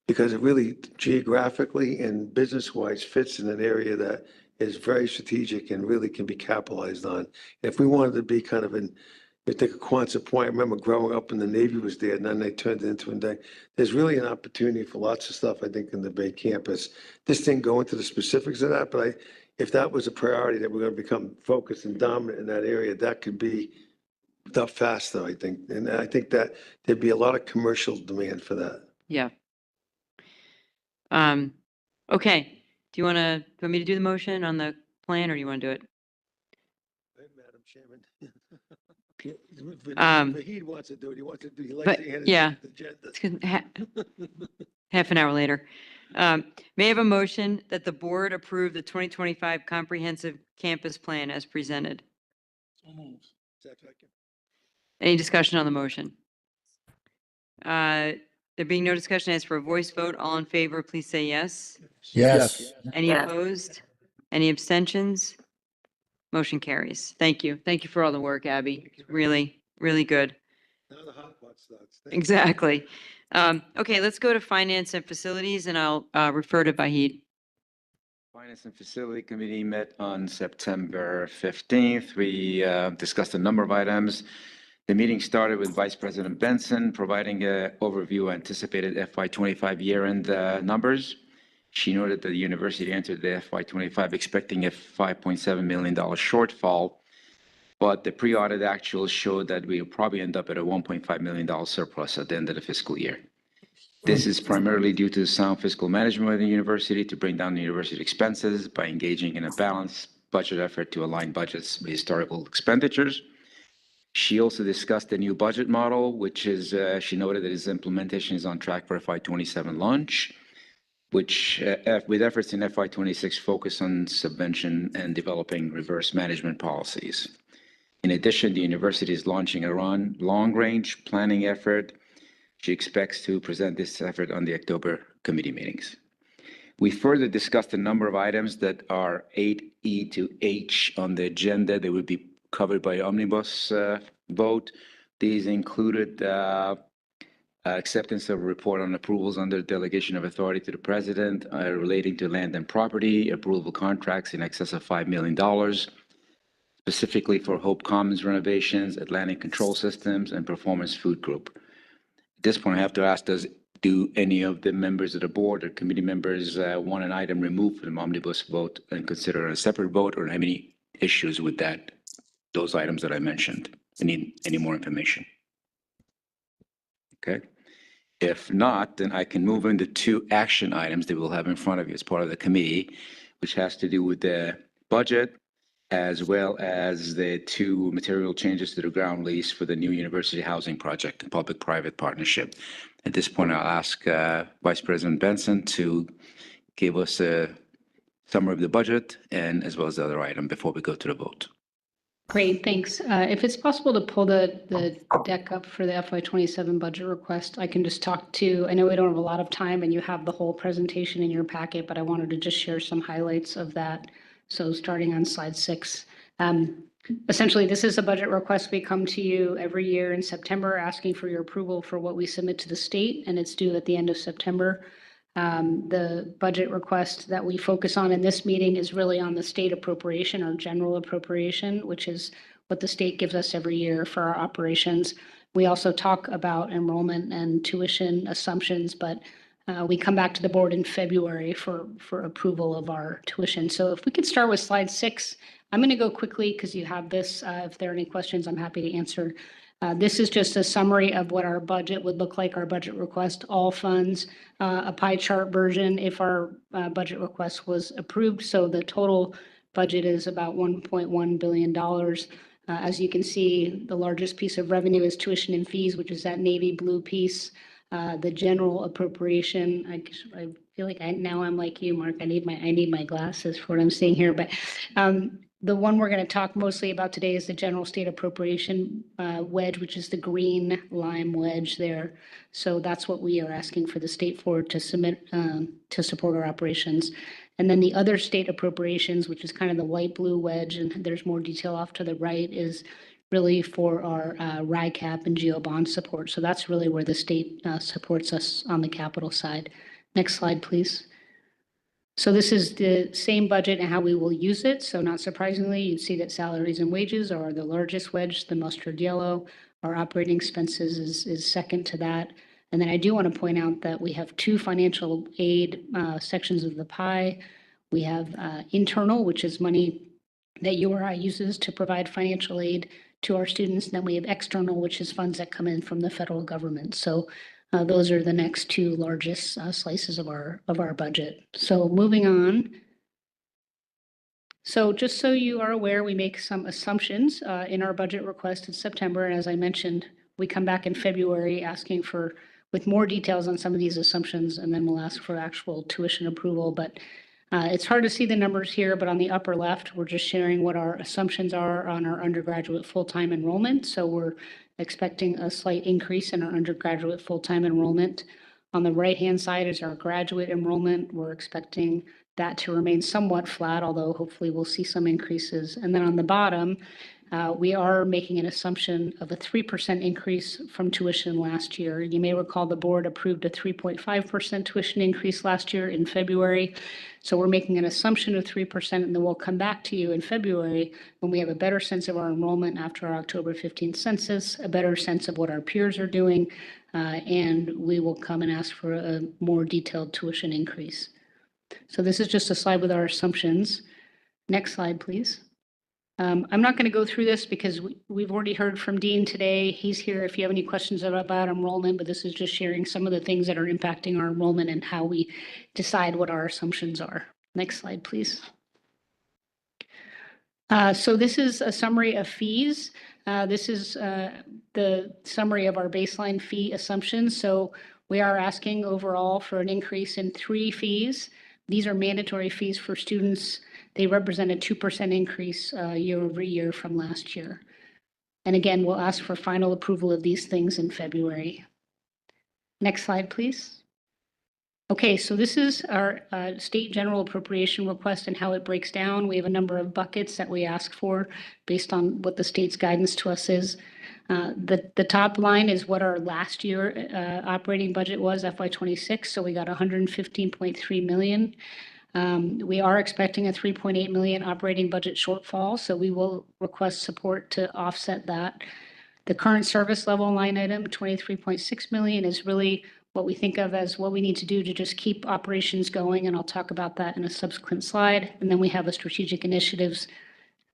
because it really geographically and business-wise fits in an area that is very strategic and really can be capitalized on. If we wanted to be kind of I think of Quonset Point, I remember growing up and the Navy was there, and then they turned it into there's really an opportunity for lots of stuff, I think, in the Bay campus. This didn't go into the specifics of that, but if that was a priority that we're gonna become focused and dominant in that area, that could be done faster, I think. And I think that there'd be a lot of commercial demand for that. Yeah. Okay. Do you want me to do the motion on the plan, or do you want to do it? Madam Chairman. Vahid wants to do it. He wants to do, he likes But, to hand yeah. the agenda. It's good. Half an hour later. May I have a motion that the board approve the 2025 comprehensive campus plan as presented? Second. Any discussion on the motion? There being no discussion, ask for a voice vote. All in favor, please say yes. Yes. Any Yes. opposed? Any abstentions? Motion carries. Thank you. Thank you for all the work, Abby. Really, really good. Now the hot pot starts. Thank you. Exactly. Okay, let's go to finance and facilities, and I'll refer to Vahid. Finance and Facility Committee met on September 15th. We discussed a number of items. The meeting started with Vice President Benson providing an overview of anticipated FY25 year-end numbers. She noted that the university entered the FY25 expecting a $5.7 million shortfall, but the pre-audit actuals showed that we'll probably end up at a $1.5 million surplus at the end of the fiscal year. This is primarily due to the sound fiscal management of the university to bring down the university expenses by engaging in a balanced budget effort to align budgets with historical expenditures. She also discussed the new budget model, which is, she noted that its implementation is on track for FY27 launch, which with efforts in FY26 focus on subvention and developing reverse management policies. In addition, the university is launching a long-range planning effort. She expects to present this effort on the October committee meetings. We further discussed a number of items that are 8E to H on the agenda. They would be covered by omnibus vote. These included acceptance of a report on approvals under delegation of authority to the president relating to land and property, approval contracts in excess of $5 million, specifically for Hope Commons renovations, Atlantic Control Systems, and Performance Food Group. At this point, I have to ask, do any of the members of the board or committee members want an item removed from the omnibus vote and consider a separate vote, or have any issues with those items that I mentioned? Any more information? Okay. If not, then I can move into two action items that we'll have in front of you as part of the committee, which has to do with the budget as well as the two material changes to the ground lease for the new university housing project, the public-private partnership. At this point, I'll ask Vice President Benson to give us a summary of the budget and as well as the other item before we go to the vote. Great, thanks. If it's possible to pull the deck up for the FY27 budget request, I can just talk to, I know we don't have a lot of time and you have the whole presentation in your packet, but I wanted to just share some highlights of that. So starting on slide 6. Essentially, this is a budget request. We come to you every year in September asking for your approval for what we submit to the state, and it's due at the end of September. The budget request that we focus on in this meeting is really on the state appropriation or general appropriation, which is what the state gives us every year for our operations. We also talk about enrollment and tuition assumptions, but we come back to the board in February for approval of our tuition. So if we could start with slide 6, I'm going to go quickly because you have this. If there are any questions, I'm happy to answer. This is just a summary of what our budget would look like, our budget request, all funds, a pie chart version if our budget request was approved. So the total budget is about $1.1 billion. As you can see, the largest piece of revenue is tuition and fees, which is that navy blue piece. The general appropriation, feel like I'm like you, Mark. I need my glasses for what I'm seeing here. But the one we're going to talk mostly about today is the general state appropriation wedge, which is the green lime wedge there. So that's what we are asking for the state for to submit to support our operations. And then the other state appropriations, which is kind of the light blue wedge, and there's more detail off to the right, is really for our RICAP and GEO bond support. So that's really where the state supports us on the capital side. Next slide, please. So this is the same budget and how we will use it. So not surprisingly, you'd see that salaries and wages are the largest wedge, the mustard yellow. Our operating expenses is second to that. And then I do want to point out that we have two financial aid sections of the pie. We have internal, which is money that URI uses to provide financial aid to our students. And then we have external, which is funds that come in from the federal government. So those are the next two largest slices of our budget. So moving on. So just so you are aware, we make some assumptions in our budget request in September. And as I mentioned, we come back in February asking with more details on some of these assumptions, and then we'll ask for actual tuition approval. But it's hard to see the numbers here, but on the upper left, we're just sharing what our assumptions are on our undergraduate full-time enrollment. So we're expecting a slight increase in our undergraduate full-time enrollment. On the right-hand side is our graduate enrollment. We're expecting that to remain somewhat flat, although hopefully we'll see some increases. And then on the bottom, we are making an assumption of a 3% increase from tuition last year. You may recall the board approved a 3.5% tuition increase last year in February. So we're making an assumption of 3%, and then we'll come back to you in February when we have a better sense of our enrollment after our October 15th census, a better sense of what our peers are doing, and we will come and ask for a more detailed tuition increase. So this is just a slide with our assumptions. Next slide, please. I'm not going to go through this because we've already heard from Dean today. He's here if you have any questions about enrollment, but this is just sharing some of the things that are impacting our enrollment and how we decide what our assumptions are. Next slide, please. So this is a summary of fees. This is the summary of our baseline fee assumptions. So we are asking overall for an increase in 3 fees. These are mandatory fees for students. They represent a 2% increase year over year from last year. And again, we'll ask for final approval of these things in February. Next slide, please. Okay, so this is our state general appropriation request and how it breaks down. We have a number of buckets that we ask for based on what the state's guidance to us is. The top line is what our last year operating budget was, FY26. So we got 115.3 million. We are expecting a 3.8 million operating budget shortfall, so we will request support to offset that. The current service level line item, 23.6 million, is really what we think of as what we need to do to just keep operations going, and I'll talk about that in a subsequent slide. And then we have a strategic initiatives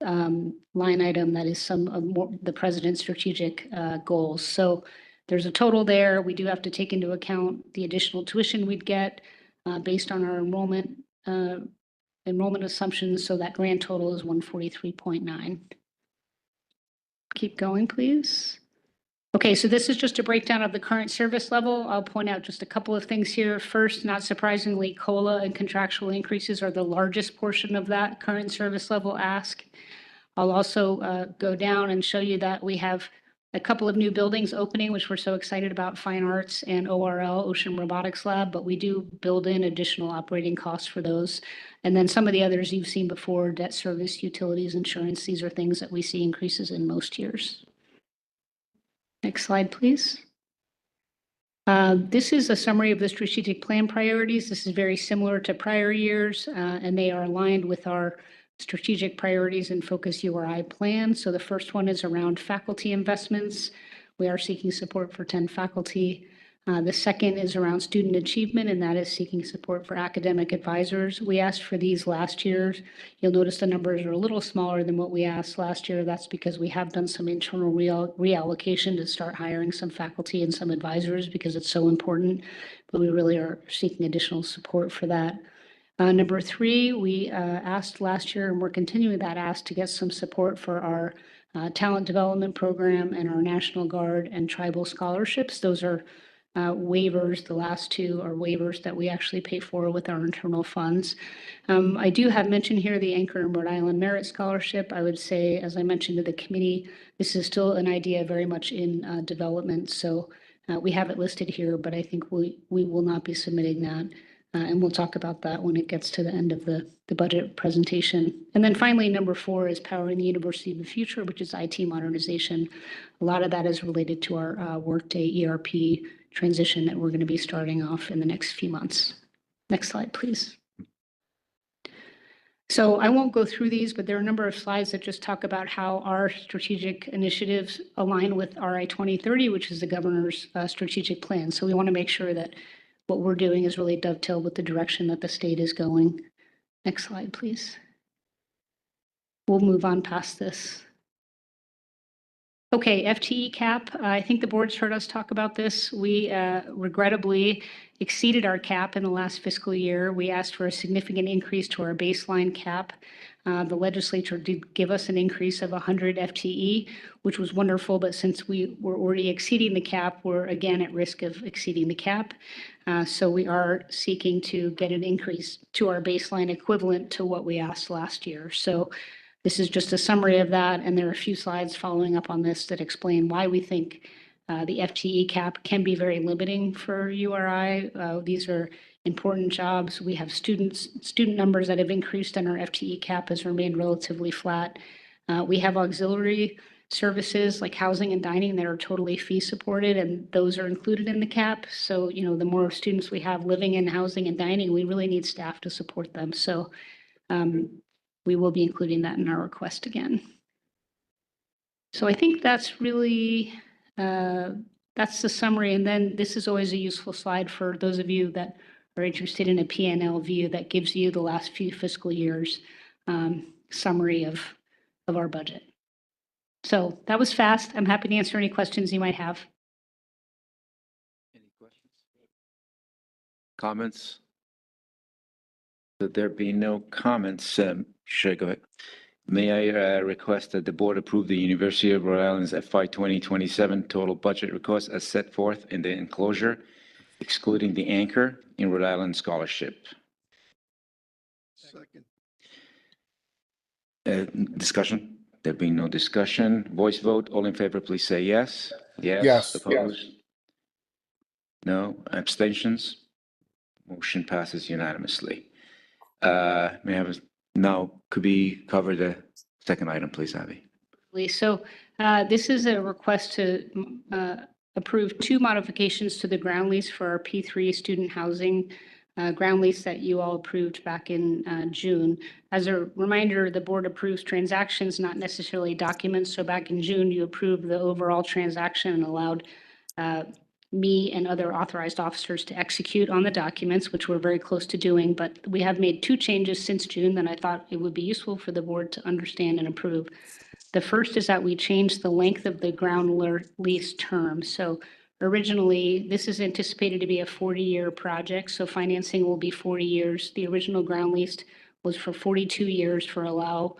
line item that is some of the president's strategic goals. So there's a total there. We do have to take into account the additional tuition we'd get based on our enrollment assumptions. So that grand total is 143.9. Keep going, please. Okay, so this is just a breakdown of the current service level. I'll point out just a couple of things here. First, not surprisingly, COLA and contractual increases are the largest portion of that current service level ask. I'll also go down and show you that we have a couple of new buildings opening, which we're so excited about, Fine Arts and ORL, Ocean Robotics Lab, but we do build in additional operating costs for those. And then some of the others you've seen before, debt service, utilities, insurance, these are things that we see increases in most years. Next slide, please. This is a summary of the strategic plan priorities. This is very similar to prior years, and they are aligned with our strategic priorities and focus URI plan. So the first one is around faculty investments. We are seeking support for 10 faculty. The second is around student achievement, and that is seeking support for academic advisors. We asked for these last year. You'll notice the numbers are a little smaller than what we asked last year. That's because we have done some internal reallocation to start hiring some faculty and some advisors because it's so important, but we really are seeking additional support for that. Number 3, we asked last year, and we're continuing that ask to get some support for our talent development program and our National Guard and tribal scholarships. Those are waivers. The last two are waivers that we actually pay for with our internal funds. I do have mentioned here the Anchor and Rhode Island Merit Scholarship. I would say, as I mentioned to the committee, this is still an idea very much in development. So we have it listed here, but I think we will not be submitting that. And we'll talk about that when it gets to the end of the budget presentation. And then finally, number 4 is Powering the University of the Future, which is IT modernization. A lot of that is related to our Workday ERP transition that we're going to be starting off in the next few months. Next slide, please. So I won't go through these, but there are a number of slides that just talk about how our strategic initiatives align with RI 2030, which is the governor's strategic plan. So we want to make sure that what we're doing is really dovetailed with the direction that the state is going. Next slide, please. We'll move on past this. Okay, FTE cap. I think the board's heard us talk about this. We regrettably exceeded our cap in the last fiscal year. We asked for a significant increase to our baseline cap. The legislature did give us an increase of 100 FTE, which was wonderful, but since we were already exceeding the cap, we're again at risk of exceeding the cap. So we are seeking to get an increase to our baseline equivalent to what we asked last year. So this is just a summary of that, and there are a few slides following up on this that explain why we think the FTE cap can be very limiting for URI. These are important jobs. We have student numbers that have increased, and our FTE cap has remained relatively flat. We have auxiliary services like housing and dining that are totally fee supported, and those are included in the cap. So, you know, the more students we have living in housing and dining, we really need staff to support them. So we will be including that in our request again. So I think that's really, that's the summary. And then this is always a useful slide for those of you that are interested in a P&L view that gives you the last few fiscal years summary of our budget. So that was fast. I'm happy to answer any questions you might have. Any questions? Comments? So there be no comments. Should I go ahead? May I request that the board approve the University of Rhode Island's FY 2027 total budget request as set forth in the enclosure, excluding the Anchor in Rhode Island Scholarship. Second. Discussion? There being no discussion, voice vote, all in favor, please say yes. Yes. Yes. Opposed? No. Abstentions? Motion passes unanimously. May I have now, could we cover the second item, please, Abby? So this is a request to approve 2 modifications to the ground lease for our P3 student housing ground lease that you all approved back in June. As a reminder, the board approves transactions, not necessarily documents. So back in June, you approved the overall transaction and allowed me and other authorized officers to execute on the documents, which we're very close to doing. But we have made 2 changes since June that I thought it would be useful for the board to understand and approve. The first is that we changed the length of the ground lease term. So originally, this is anticipated to be a 40-year project, so financing will be 40 years. The original ground lease was for 42 years to allow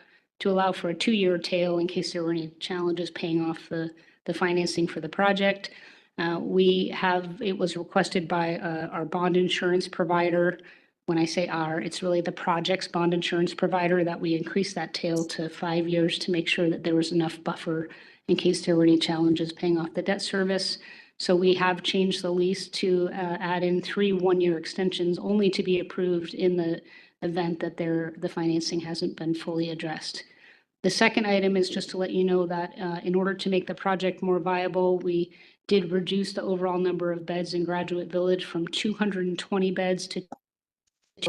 for a 2-year tail in case there were any challenges paying off the financing for the project. It was requested by our bond insurance provider. When I say our, it's really the project's bond insurance provider that we increase that tail to 5 years to make sure that there was enough buffer in case there were any challenges paying off the debt service. So we have changed the lease to add in 3 one-year extensions only to be approved in the event that the financing hasn't been fully addressed. The second item is just to let you know that in order to make the project more viable, we did reduce the overall number of beds in Graduate Village from 220 beds to,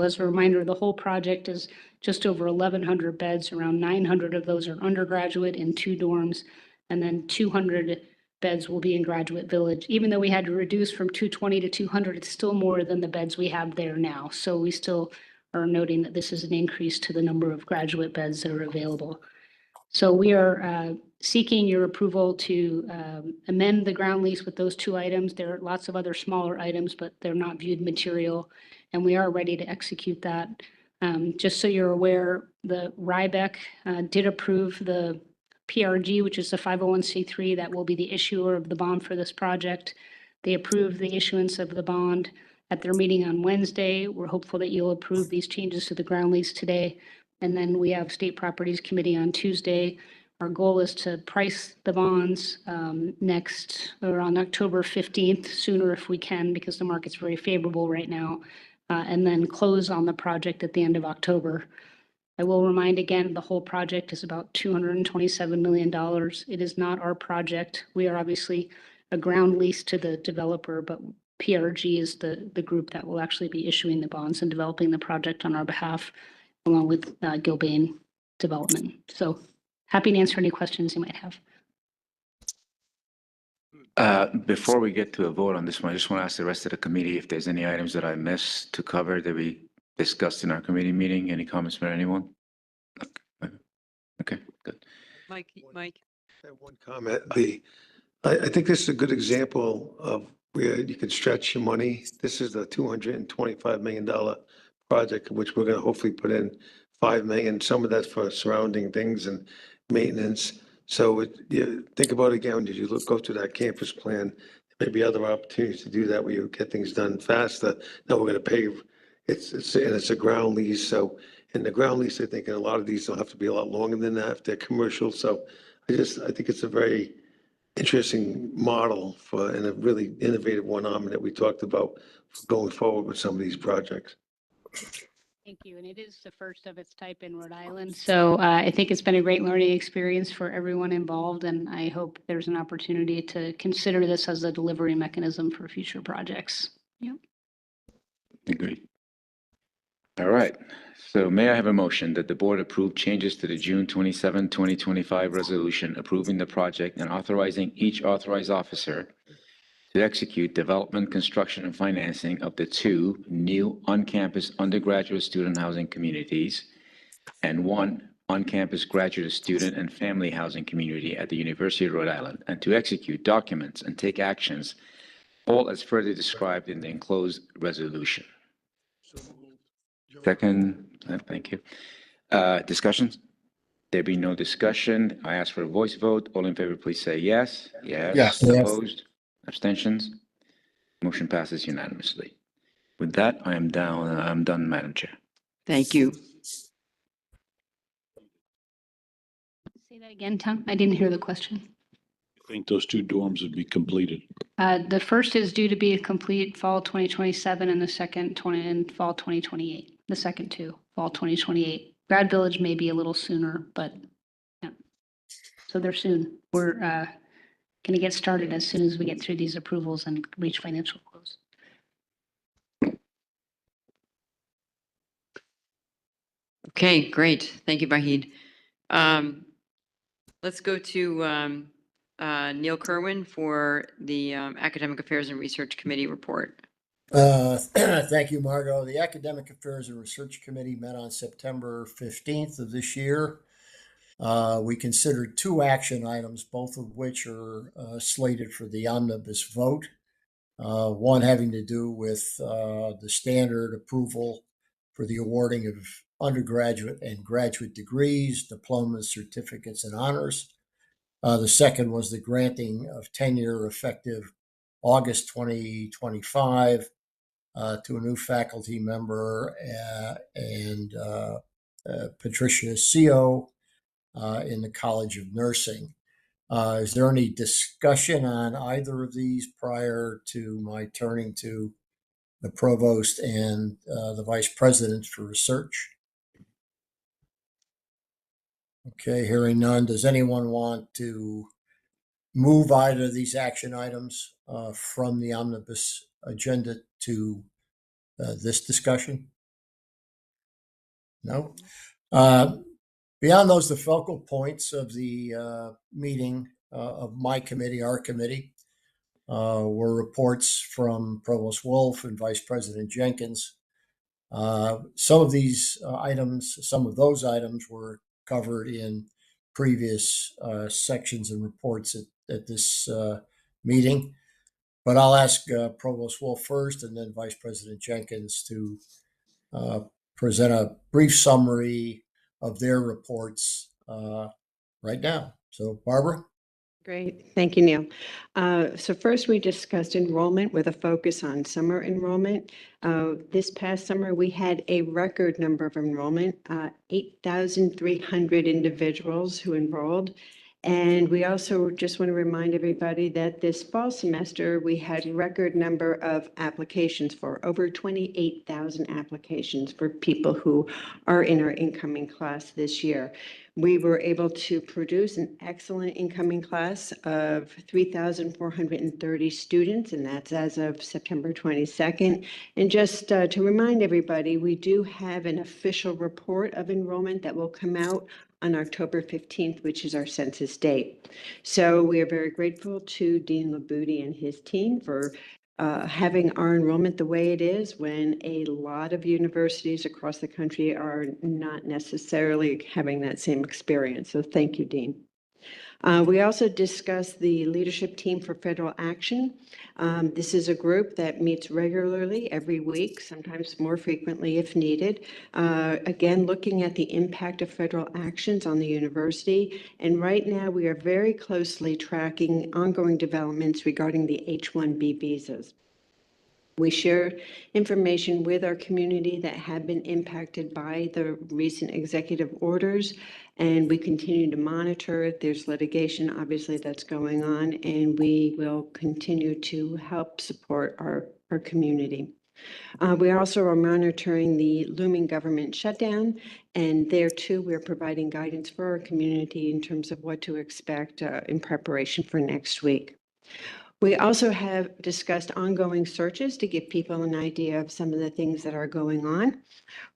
as a reminder, the whole project is just over 1,100 beds. Around 900 of those are undergraduate in 2 dorms, and then 200 beds will be in Graduate Village. Even though we had to reduce from 220 to 200, it's still more than the beds we have there now. So we still are noting that this is an increase to the number of graduate beds that are available. So we are seeking your approval to amend the ground lease with those 2 items. There are lots of other smaller items, but they're not viewed material, and we are ready to execute that. Just so you're aware, the RIBEC did approve the PRG, which is the 501c3 that will be the issuer of the bond for this project. They approved the issuance of the bond at their meeting on Wednesday. We're hopeful that you'll approve these changes to the ground lease today. And then we have State Properties Committee on Tuesday. Our goal is to price the bonds next or on October 15th, sooner if we can, because the market's very favorable right now, and then close on the project at the end of October. I will remind again, the whole project is about $227 million. It is not our project. We are obviously a ground lease to the developer, but PRG is the group that will actually be issuing the bonds and developing the project on our behalf, along with Gilbane Development. So happy to answer any questions you might have. Before we get to a vote on this one, I just want to ask the rest of the committee if there's any items that I missed to cover that we discussed in our committee meeting. Any comments from anyone? Okay, good. Mike. I have one comment. I think this is a good example of where you can stretch your money. This is a $225 million project, which we're going to hopefully put in $5 million. Some of that's for surrounding things and maintenance. So think about it again, as you go through that campus plan, maybe other opportunities to do that where you get things done faster. Now we're going to pave. It's a ground lease. So in the ground lease, I think a lot of these will have to be a lot longer than that if they're commercial. So I think it's a very interesting model and a really innovative one, that we talked about for going forward with some of these projects. Thank you. And it is the first of its type in Rhode Island. So I think it's been a great learning experience for everyone involved. And I hope there's an opportunity to consider this as a delivery mechanism for future projects. Yep. Agreed. All right. So may I have a motion that the board approve changes to the June 27, 2025 resolution approving the project and authorizing each authorized officer to execute development, construction, and financing of the 2 new on-campus undergraduate student housing communities and 1 on-campus graduate student and family housing community at the University of Rhode Island, and to execute documents and take actions, all as further described in the enclosed resolution. Second, thank you. Discussions? There be no discussion. I ask for a voice vote. All in favor, please say yes. Yes. Opposed? Abstentions? Motion passes unanimously. With that, I'm done, Madam Chair. Thank you. Say that again, Tom. I didn't hear the question. I think those 2 dorms would be completed. The first is due to be complete fall 2027 and the second in fall 2028. The second 2, fall 2028. Grad Village may be a little sooner, but yeah. So they're soon. We're going to get started as soon as we get through these approvals and reach financial close. Okay, great. Thank you, Vahid. Let's go to Neil Kerwin for the Academic Affairs and Research Committee report. Thank you, Margot. The Academic Affairs and Research Committee met on September 15th of this year. We considered 2 action items, both of which are slated for the omnibus vote. One having to do with the standard approval for the awarding of undergraduate and graduate degrees, diplomas, certificates, and honors. The second was the granting of tenure effective August 2025 to a new faculty member and Patricia Seo in the College of Nursing. Is there any discussion on either of these prior to my turning to the provost and the vice president for research? Okay, hearing none. Does anyone want to move either of these action items from the omnibus agenda to this discussion? No. Beyond those, the focal points of the meeting of my committee, our committee, were reports from Provost Wolf and Vice President Jenkins. Some of those items were covered in previous sections and reports at this meeting. But I'll ask Provost Wolf first and then Vice President Jenkins to present a brief summary of their reports right now. So, Barbara? Great. Thank you, Neil. So first, we discussed enrollment with a focus on summer enrollment. This past summer, we had a record number of enrollment, 8,300 individuals who enrolled. And we also just want to remind everybody that this fall semester, we had a record number of applications for over 28,000 applications for people who are in our incoming class this year. We were able to produce an excellent incoming class of 3,430 students, and that's as of September 22nd. And just to remind everybody, we do have an official report of enrollment that will come out on October 15th, which is our census date. So we are very grateful to Dean Labudi and his team for having our enrollment the way it is when a lot of universities across the country are not necessarily having that same experience. So thank you, Dean. We also discussed the leadership team for federal action. This is a group that meets regularly every week, sometimes more frequently if needed. Again, looking at the impact of federal actions on the university. And right now we are very closely tracking ongoing developments regarding the H-1B visas. We share information with our community that have been impacted by the recent executive orders, and we continue to monitor it. There's litigation, obviously, that's going on, and we will continue to help support our community. We also are monitoring the looming government shutdown, and there too, we're providing guidance for our community in terms of what to expect in preparation for next week. We also have discussed ongoing searches to give people an idea of some of the things that are going on.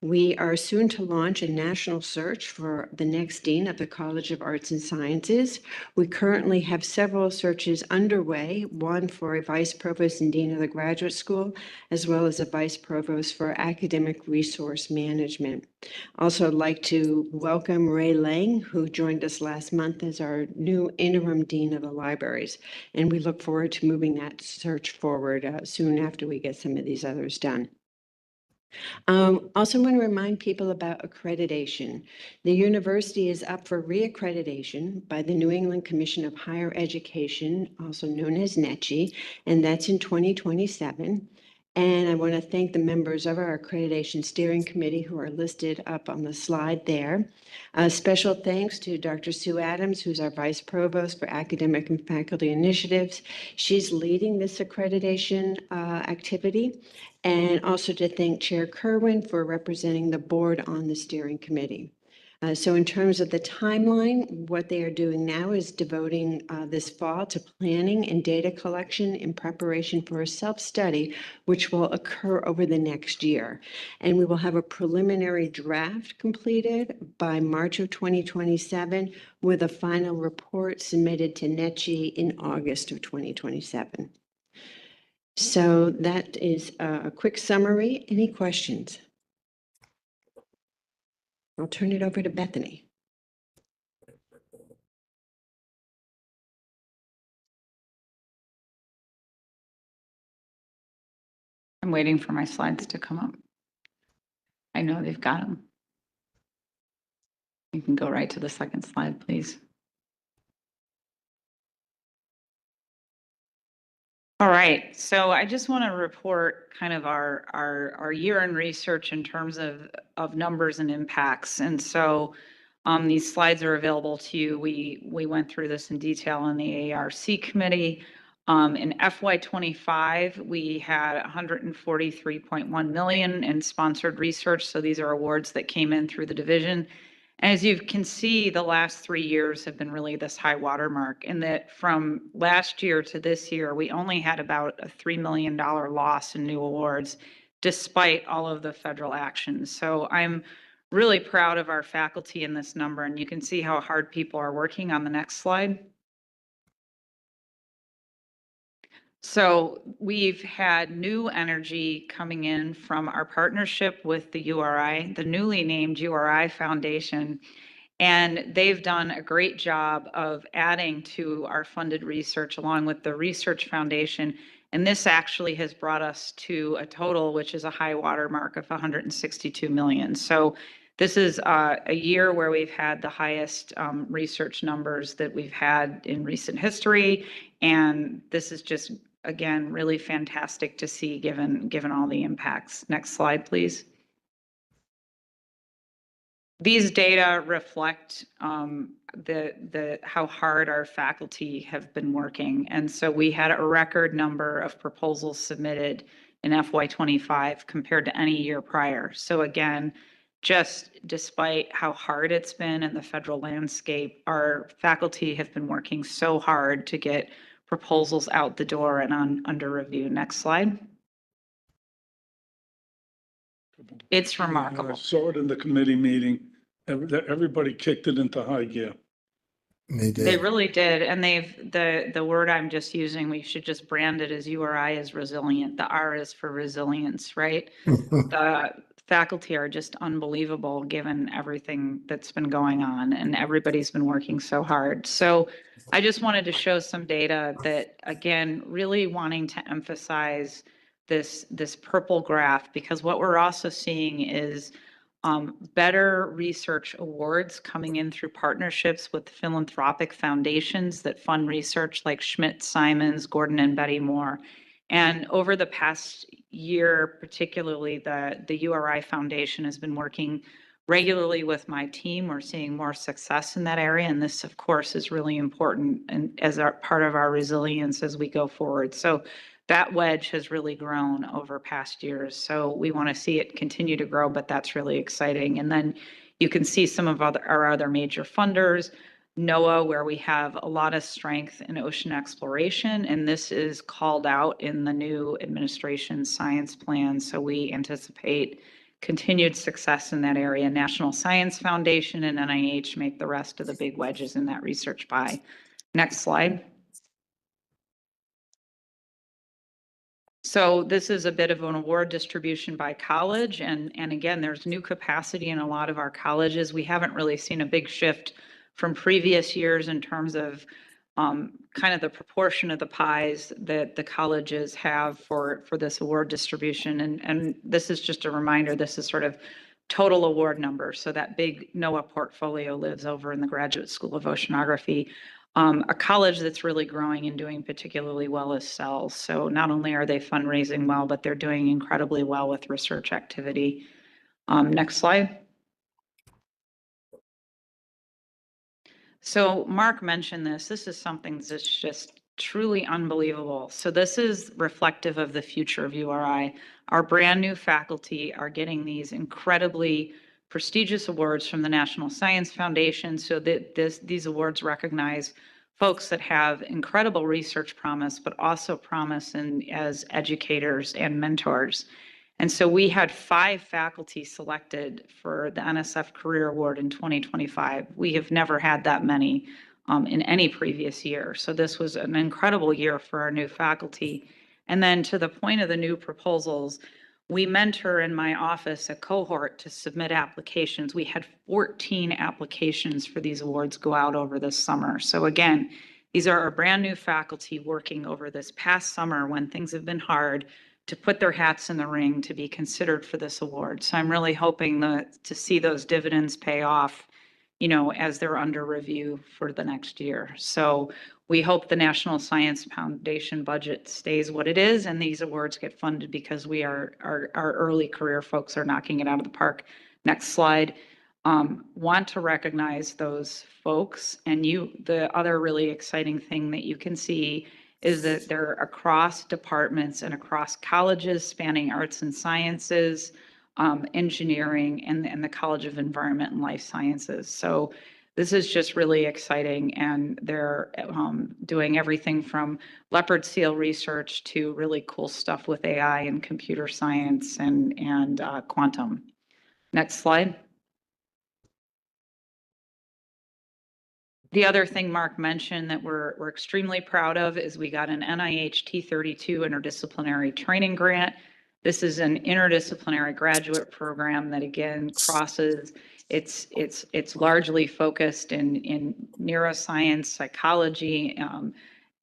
We are soon to launch a national search for the next dean of the College of Arts and Sciences. We currently have several searches underway, one for a vice provost and dean of the graduate school, as well as a vice provost for academic resource management. Also, I'd like to welcome Ray Lang, who joined us last month as our new interim dean of the libraries. And we look forward to moving that search forward soon after we get some of these others done. Also want to remind people about accreditation. The university is up for reaccreditation by the New England Commission of Higher Education, also known as NECHI, and that's in 2027. And I want to thank the members of our accreditation steering committee who are listed up on the slide there. Special thanks to Dr. Sue Adams, who's our Vice Provost for Academic and Faculty Initiatives. She's leading this accreditation activity. And also to thank Chair Kerwin for representing the board on the steering committee. So in terms of the timeline, what they are doing now is devoting this fall to planning and data collection in preparation for a self-study, which will occur over the next year. And we will have a preliminary draft completed by March of 2027 with a final report submitted to NECHI in August of 2027. So that is a quick summary. Any questions? I'll turn it over to Bethany. I'm waiting for my slides to come up. I know they've got them. You can go right to the second slide, please. All right, so I just want to report kind of our year in research in terms of numbers and impacts. And so these slides are available to you. We went through this in detail in the ARC committee. In FY25, we had 143.1 million in sponsored research. So these are awards that came in through the division. As you can see, the last 3 years have been really this high watermark, and that from last year to this year, we only had about a $3 million loss in new awards, despite all of the federal actions. So I'm really proud of our faculty in this number, and you can see how hard people are working on the next slide. So we've had new energy coming in from our partnership with the URI, the newly named URI Foundation, and they've done a great job of adding to our funded research along with the Research Foundation. And this actually has brought us to a total, which is a high water mark of 162 million. So This is a year where we've had the highest research numbers that we've had in recent history. And this is just, again, really fantastic to see given all the impacts. Next slide, please. These data reflect how hard our faculty have been working. And so we had a record number of proposals submitted in FY25 compared to any year prior. So again, just despite how hard it's been in the federal landscape, our faculty have been working so hard to get proposals out the door and under review. Next slide. It's I remarkable. saw it in the committee meeting. Everybody kicked it into high gear. They really did. And the word I'm just using, we should just brand it as URI as resilient. The R is for resilience, right? The faculty are just unbelievable given everything that's been going on, and everybody's been working so hard. So I just wanted to show some data that, again, really wanting to emphasize this purple graph, because what we're also seeing is better research awards coming in through partnerships with philanthropic foundations that fund research like Schmidt, Simons, Gordon, and Betty Moore. And over the past year, particularly the URI Foundation has been working regularly with my team. We're seeing more success in that area. And this, of course, is really important and as part of our resilience as we go forward. So that wedge has really grown over past years. So we want to see it continue to grow, but that's really exciting. And then you can see some of our other major funders, NOAA, where we have a lot of strength in ocean exploration, and this is called out in the new administration science plan. So we anticipate continued success in that area. National Science Foundation and NIH make the rest of the big wedges in that research pie. Next slide. So this is a bit of an award distribution by college. And again, there's new capacity in a lot of our colleges. We haven't really seen a big shift from previous years in terms of kind of the proportion of the pies that the colleges have for this award distribution. And this is just a reminder, this is sort of total award number. So that big NOAA portfolio lives over in the Graduate School of Oceanography. A college that's really growing and doing particularly well is CELS. So not only are they fundraising well, but they're doing incredibly well with research activity. Next slide. So Mark mentioned this. This is something that's just truly unbelievable. So this is reflective of the future of URI. Our brand new faculty are getting these incredibly prestigious awards from the National Science Foundation. So that these awards recognize folks that have incredible research promise, but also promise as educators and mentors. And so we had 5 faculty selected for the NSF Career Award in 2025. We have never had that many in any previous year. So this was an incredible year for our new faculty. And then to the point of the new proposals, we mentor in my office a cohort to submit applications. We had 14 applications for these awards go out over this summer. So again, these are our brand new faculty working over this past summer when things have been hard to put their hats in the ring to be considered for this award. So I'm really hoping to see those dividends pay off, as they're under review for the next year. So we hope the National Science Foundation budget stays what it is and these awards get funded because our early career folks are knocking it out of the park. Next slide. Want to recognize those folks. And the other really exciting thing that you can see is that they're across departments and across colleges spanning arts and sciences, engineering, and the College of Environment and Life Sciences. So this is just really exciting, and they're doing everything from leopard seal research to really cool stuff with AI and computer science and quantum. Next slide. The other thing Mark mentioned that we're extremely proud of is we got an NIH T32 interdisciplinary training grant. This is an interdisciplinary graduate program that again crosses. It's largely focused in neuroscience, psychology,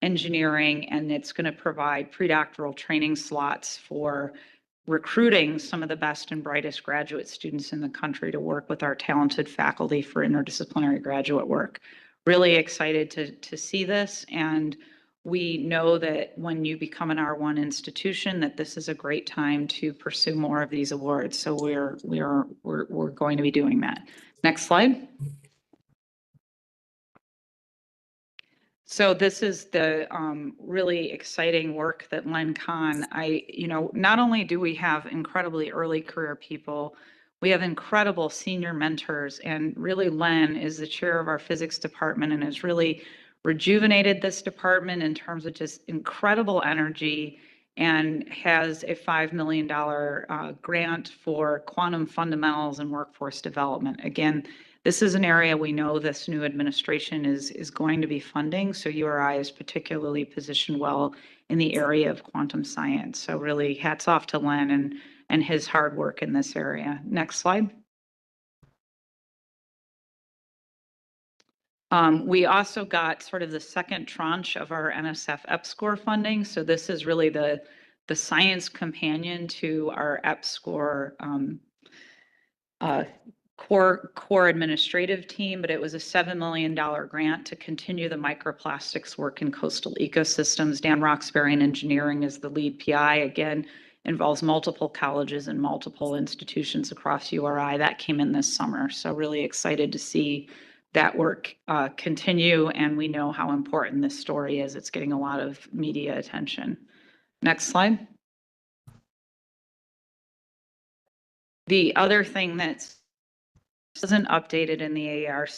engineering, and it's going to provide predoctoral training slots for recruiting some of the best and brightest graduate students in the country to work with our talented faculty for interdisciplinary graduate work. Really excited to see this, and we know that when you become an R1 institution, that this is a great time to pursue more of these awards. So we're going to be doing that. Next slide. So this is the really exciting work that Len Kahn, not only do we have incredibly early career people, we have incredible senior mentors, and really Len is the chair of our physics department and has really rejuvenated this department in terms of just incredible energy, and has a $5 million grant for quantum fundamentals and workforce development. Again, this is an area we know this new administration is going to be funding, so URI is particularly positioned well in the area of quantum science. So really hats off to Len and his hard work in this area. Next slide. We also got sort of the second tranche of our NSF EPSCoR funding. So this is really the science companion to our EPSCoR core administrative team, but it was a $7 million grant to continue the microplastics work in coastal ecosystems. Dan Roxbury in engineering is the lead PI. Again, involves multiple colleges and multiple institutions across URI. That came in this summer. So really excited to see that work continue. And we know how important this story is. It's getting a lot of media attention. Next slide. The other thing that's wasn't updated in the ARC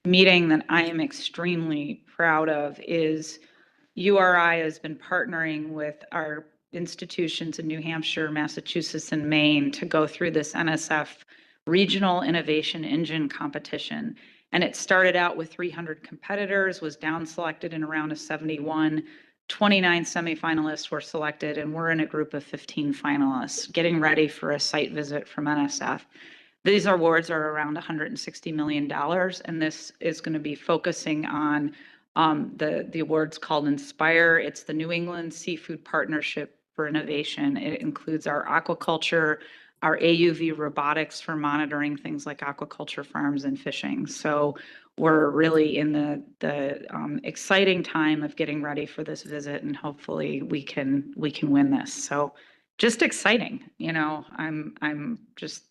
meeting that I am extremely proud of is URI has been partnering with our institutions in New Hampshire, Massachusetts, and Maine to go through this NSF Regional Innovation Engine competition. And it started out with 300 competitors, was down selected in a round of 71. 29 semifinalists were selected, and we're in a group of 15 finalists getting ready for a site visit from NSF. These awards are around $160 million, and this is going to be focusing on the awards called Inspire. It's the New England Seafood Partnership for Innovation. It includes our aquaculture, our AUV robotics for monitoring things like aquaculture farms and fishing. So we're really in the exciting time of getting ready for this visit, and hopefully we can win this. So just exciting, I'm just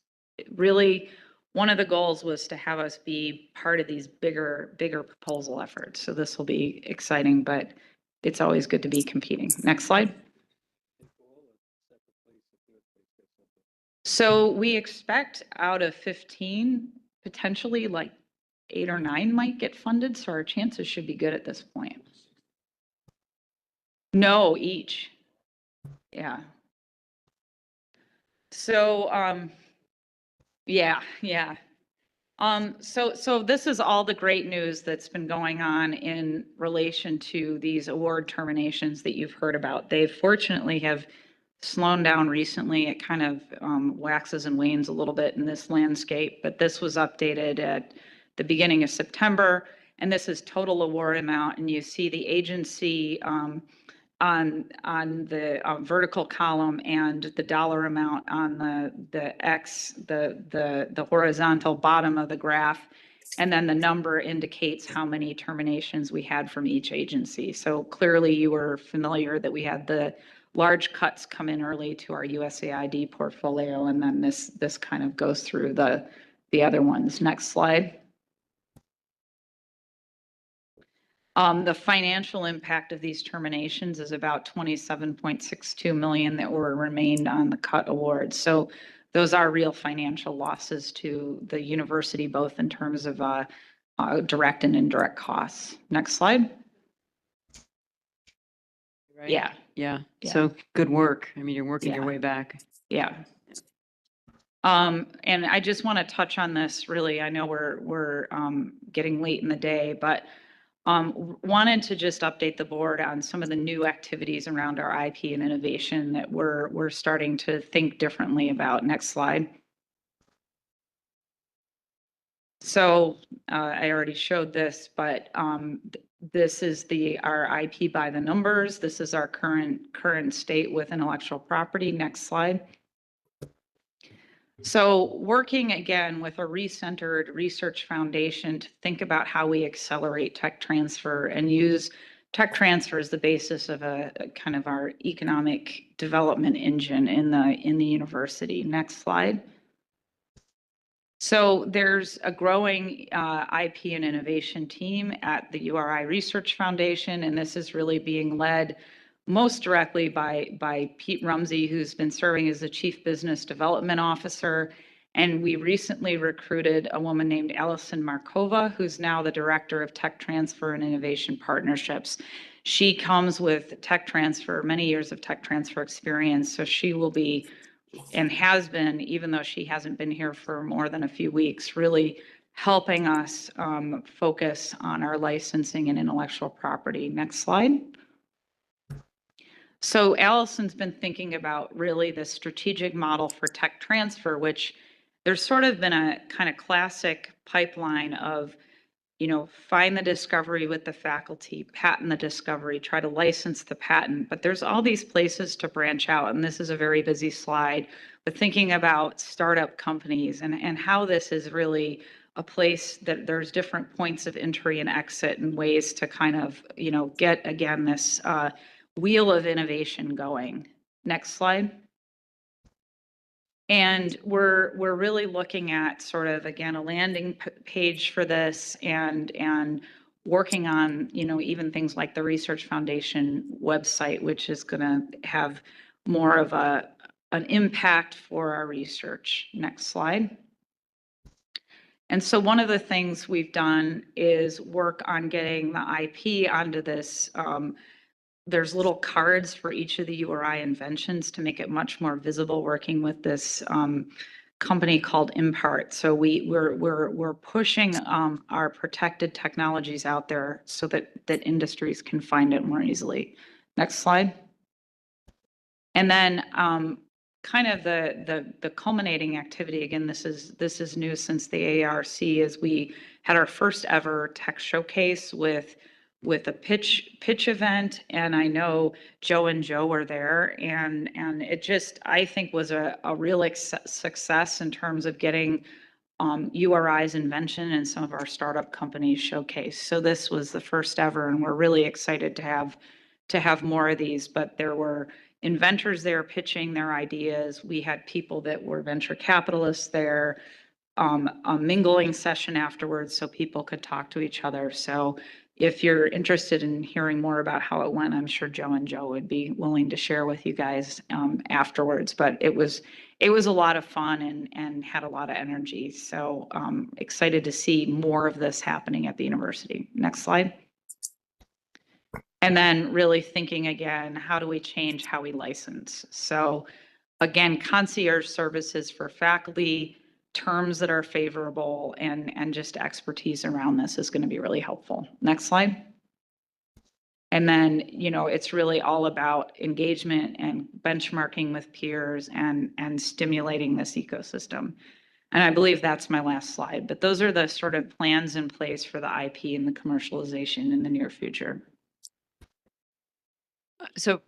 really, one of the goals was to have us be part of these bigger proposal efforts. So this will be exciting, but it's always good to be competing. Next slide. So we expect out of 15, potentially like 8 or 9 might get funded. So our chances should be good at this point. No, each. Yeah. So, yeah. So this is all the great news that's been going on in relation to these award terminations that you've heard about. They fortunately have slowed down recently. It kind of waxes and wanes a little bit in this landscape, but this was updated at the beginning of September, and this is total award amount, and you see the agency on the vertical column and the dollar amount on the X, the horizontal bottom of the graph. And then the number indicates how many terminations we had from each agency. So clearly you were familiar that we had the large cuts come in early to our USAID portfolio. And then this kind of goes through the other ones. Next slide. The financial impact of these terminations is about $27.62 million that were remained on the cut awards. So those are real financial losses to the university, both in terms of direct and indirect costs. Next slide. Right? Yeah. Yeah. So good work. I mean, you're working your way back. Yeah. And I just want to touch on this really. I know we're getting late in the day, but wanted to just update the board on some of the new activities around our IP and innovation that we're starting to think differently about. Next slide. So I already showed this, but this is our IP by the numbers. This is our current state with intellectual property. Next slide. So working again with a recentered research foundation to think about how we accelerate tech transfer and use tech transfer as the basis of a kind of our economic development engine in the university. Next slide. So there's a growing IP and innovation team at the URI Research Foundation, and this is really being led most directly by Pete Rumsey, who's been serving as the Chief Business Development Officer. And we recently recruited a woman named Allison Markova, who's now the Director of Tech Transfer and Innovation Partnerships. She comes with tech transfer, many years of tech transfer experience, so she will be and has been, even though she hasn't been here for more than a few weeks, really helping us focus on our licensing and intellectual property. Next slide. So Allison's been thinking about really the strategic model for tech transfer, which there's sort of been a kind of classic pipeline of, find the discovery with the faculty, patent the discovery, try to license the patent, but there's all these places to branch out. And this is a very busy slide, but thinking about startup companies and how this is really a place that there's different points of entry and exit and ways to kind of, get again, this wheel of innovation going. Next slide. And we're really looking at sort of, again, a landing page for this and working on, even things like the Research Foundation website, which is going to have more of an impact for our research. Next slide. And so one of the things we've done is work on getting the IP onto this. There's little cards for each of the URI inventions to make it much more visible, working with this company called Impart. So we're pushing our protected technologies out there so that industries can find it more easily. Next slide. And then kind of the culminating activity, again, this is new since the ARC, is we had our first ever tech showcase with a pitch event, and I know Joe and Joe were there, and it just, I think, was a real success in terms of getting URI's invention and some of our startup companies showcased. So this was the first ever, and we're really excited to have more of these. But there were inventors there pitching their ideas. We had people that were venture capitalists there. A mingling session afterwards so people could talk to each other. So if you're interested in hearing more about how it went, I'm sure Joe and Joe would be willing to share with you guys afterwards. But it was a lot of fun and had a lot of energy. So excited to see more of this happening at the university. Next slide. And then really thinking again, how do we change how we license? So again, concierge services for faculty, terms that are favorable, and just expertise around this is going to be really helpful. Next slide. And then, it's really all about engagement and benchmarking with peers and stimulating this ecosystem. And I believe that's my last slide, but those are the sort of plans in place for the IP and the commercialization in the near future. So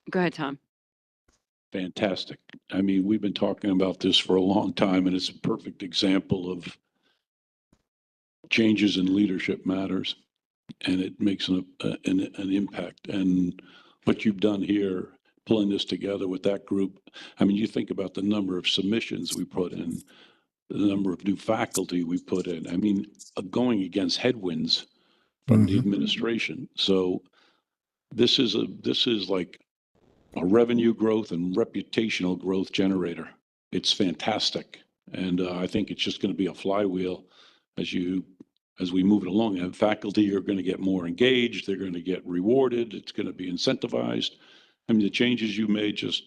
go ahead, Tom. Fantastic. I mean, we've been talking about this for a long time, and it's a perfect example of changes in leadership matters, and it makes an impact. And what you've done here, pulling this together with that group, I mean, you think about the number of submissions we put in, the number of new faculty we put in. I mean, going against headwinds from the administration. So this is like a revenue growth and reputational growth generator. It's fantastic. And I think it's just going to be a flywheel as we move it along. And faculty are going to get more engaged. They're going to get rewarded. It's going to be incentivized. I mean, the changes you made, just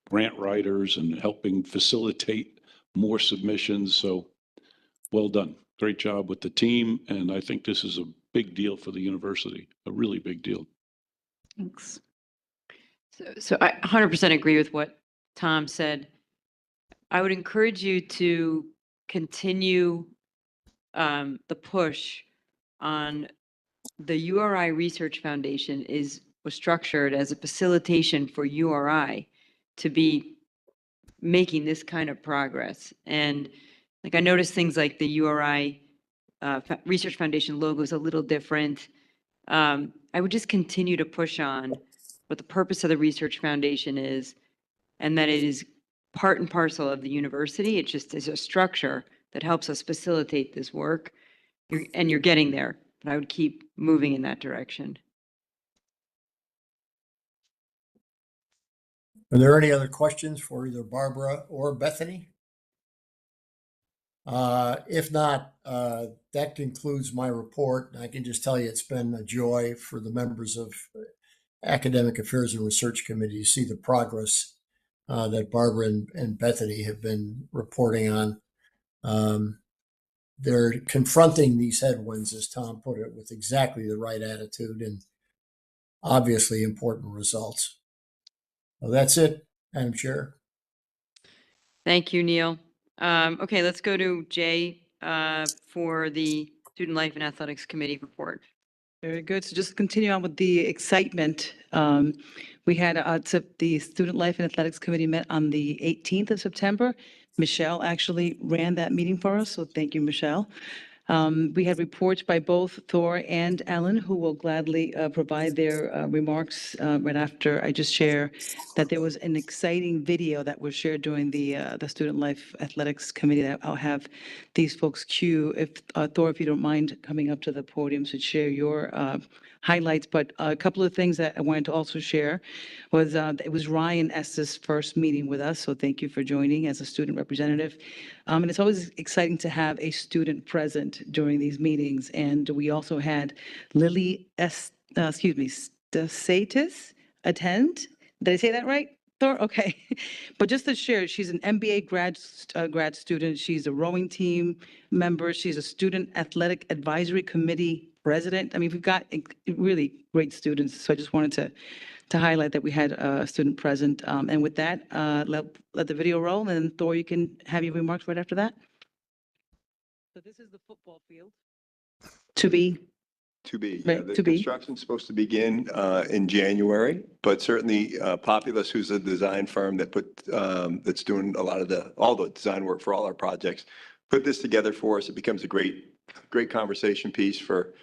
grant writers and helping facilitate more submissions. So well done. Great job with the team. And I think this is a big deal for the university, a really big deal. Thanks. So I 100% agree with what Tom said. I would encourage you to continue the push on the URI Research Foundation was structured as a facilitation for URI to be making this kind of progress. And like I noticed things like the URI Research Foundation logo is a little different. I would just continue to push on what the purpose of the Research Foundation is, and that it is part and parcel of the university. It just is a structure that helps us facilitate this work. And you're getting there, but I would keep moving in that direction. Are there any other questions for either Barbara or Bethany? If not, that concludes my report. I can just tell you it's been a joy for the members of Academic Affairs and Research Committee to see the progress that Barbara and Bethany have been reporting on. They're confronting these headwinds, as Tom put it, with exactly the right attitude and obviously important results. Well, that's it, Madam Chair. Thank you, Neil. Okay, let's go to Jay for the Student Life and Athletics Committee report. Very good. So just continue on with the excitement. We had the Student Life and Athletics Committee met on the 18th of September. Michelle actually ran that meeting for us, so thank you, Michelle. We had reports by both Thor and Ellen, who will gladly provide their remarks right after I just share that there was an exciting video that was shared during the Student Life Athletics Committee that I'll have these folks cue. If Thor, if you don't mind coming up to the podium to share your highlights. But a couple of things that I wanted to also share was it was Ryan Estes' first meeting with us, so thank you for joining as a student representative. And it's always exciting to have a student present during these meetings. And we also had Lily Stasatis attend. Did I say that right, Thor? Okay. But just to share, she's an MBA grad student. She's a rowing team member. She's a student athletic advisory committee president. I mean, we've got really great students. So I just wanted to highlight that we had a student present. And with that, let the video roll, and Thor, you can have your remarks right after that. So this is the football field. To be. The construction's supposed to begin in January, but certainly Populous, who's a design firm that that's doing a lot of all the design work for all our projects, put this together for us. It becomes a great conversation piece for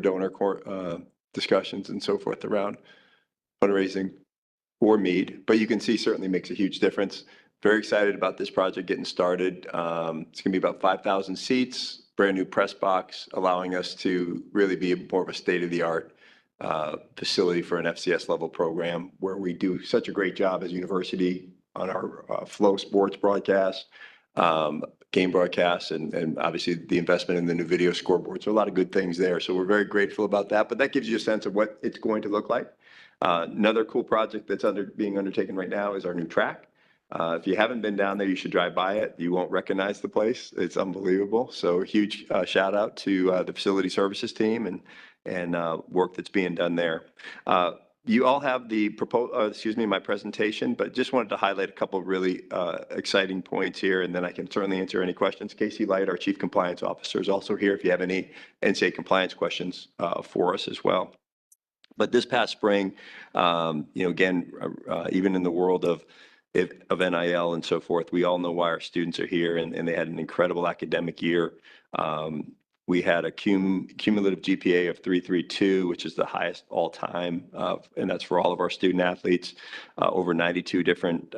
donor discussions and so forth around fundraising for Mead. But you can see certainly makes a huge difference. Very excited about this project getting started. It's going to be about 5,000 seats. Brand new press box, allowing us to really be more of a state-of-the-art facility for an FCS level program where we do such a great job as a university on our Flow Sports broadcast, game broadcasts, and obviously the investment in the new video scoreboard. So a lot of good things there. So we're very grateful about that, but that gives you a sense of what it's going to look like. Another cool project that's being undertaken right now is our new track. If you haven't been down there, you should drive by it. You won't recognize the place. It's unbelievable. So a huge shout out to the facility services team and work that's being done there. You all have my presentation, but just wanted to highlight a couple of really exciting points here, and then I can certainly answer any questions. Casey Light, our Chief Compliance Officer, is also here if you have any NCAA compliance questions for us as well. But this past spring, again, even in the world of NIL and so forth, we all know why our students are here, and they had an incredible academic year. We had a cumulative GPA of 332, which is the highest all time, and that's for all of our student athletes. Over 92 different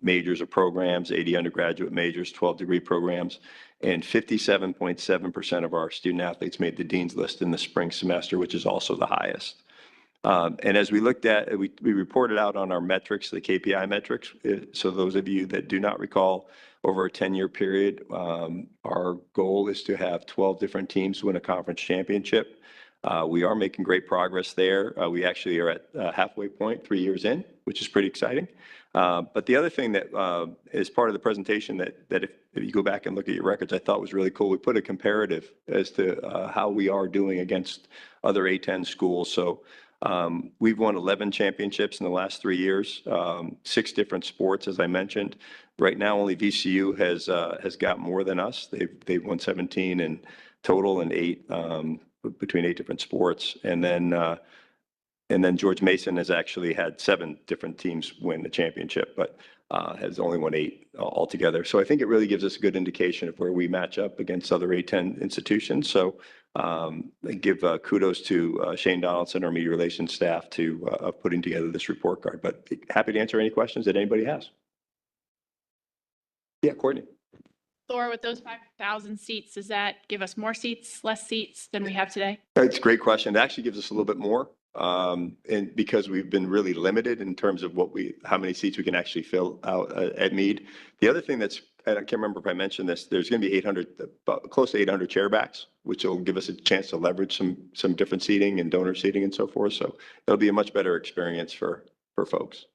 majors or programs, 80 undergraduate majors, 12 degree programs, and 57.7% of our student athletes made the dean's list in the spring semester, which is also the highest. And as we looked at, we reported out on our metrics, the KPI metrics. So those of you that do not recall, over a 10-year period, our goal is to have 12 different teams win a conference championship. We are making great progress there. We actually are at halfway point, 3 years in, which is pretty exciting. But the other thing that is part of the presentation that if you go back and look at your records, I thought was really cool. We put a comparative as to how we are doing against other A10 schools. So we've won 11 championships in the last 3 years, 6 different sports, as I mentioned. Right now, only VCU has got more than us. They've won 17, and total and between 8 different sports. And then George Mason has actually had 7 different teams win the championship, but has only won 8 altogether. So I think it really gives us a good indication of where we match up against other A10 institutions. So I give kudos to Shane Donaldson, our media relations staff, to putting together this report card. But happy to answer any questions that anybody has. Yeah, Courtney. Thor, with those 5,000 seats, does that give us more seats, less seats than we have today? It's a great question. It actually gives us a little bit more. And because we've been really limited in terms of how many seats we can actually fill out at Meade. The other thing and I can't remember if I mentioned this, there's going to be close to 800 chairbacks, which will give us a chance to leverage some different seating and donor seating and so forth. So it'll be a much better experience for folks.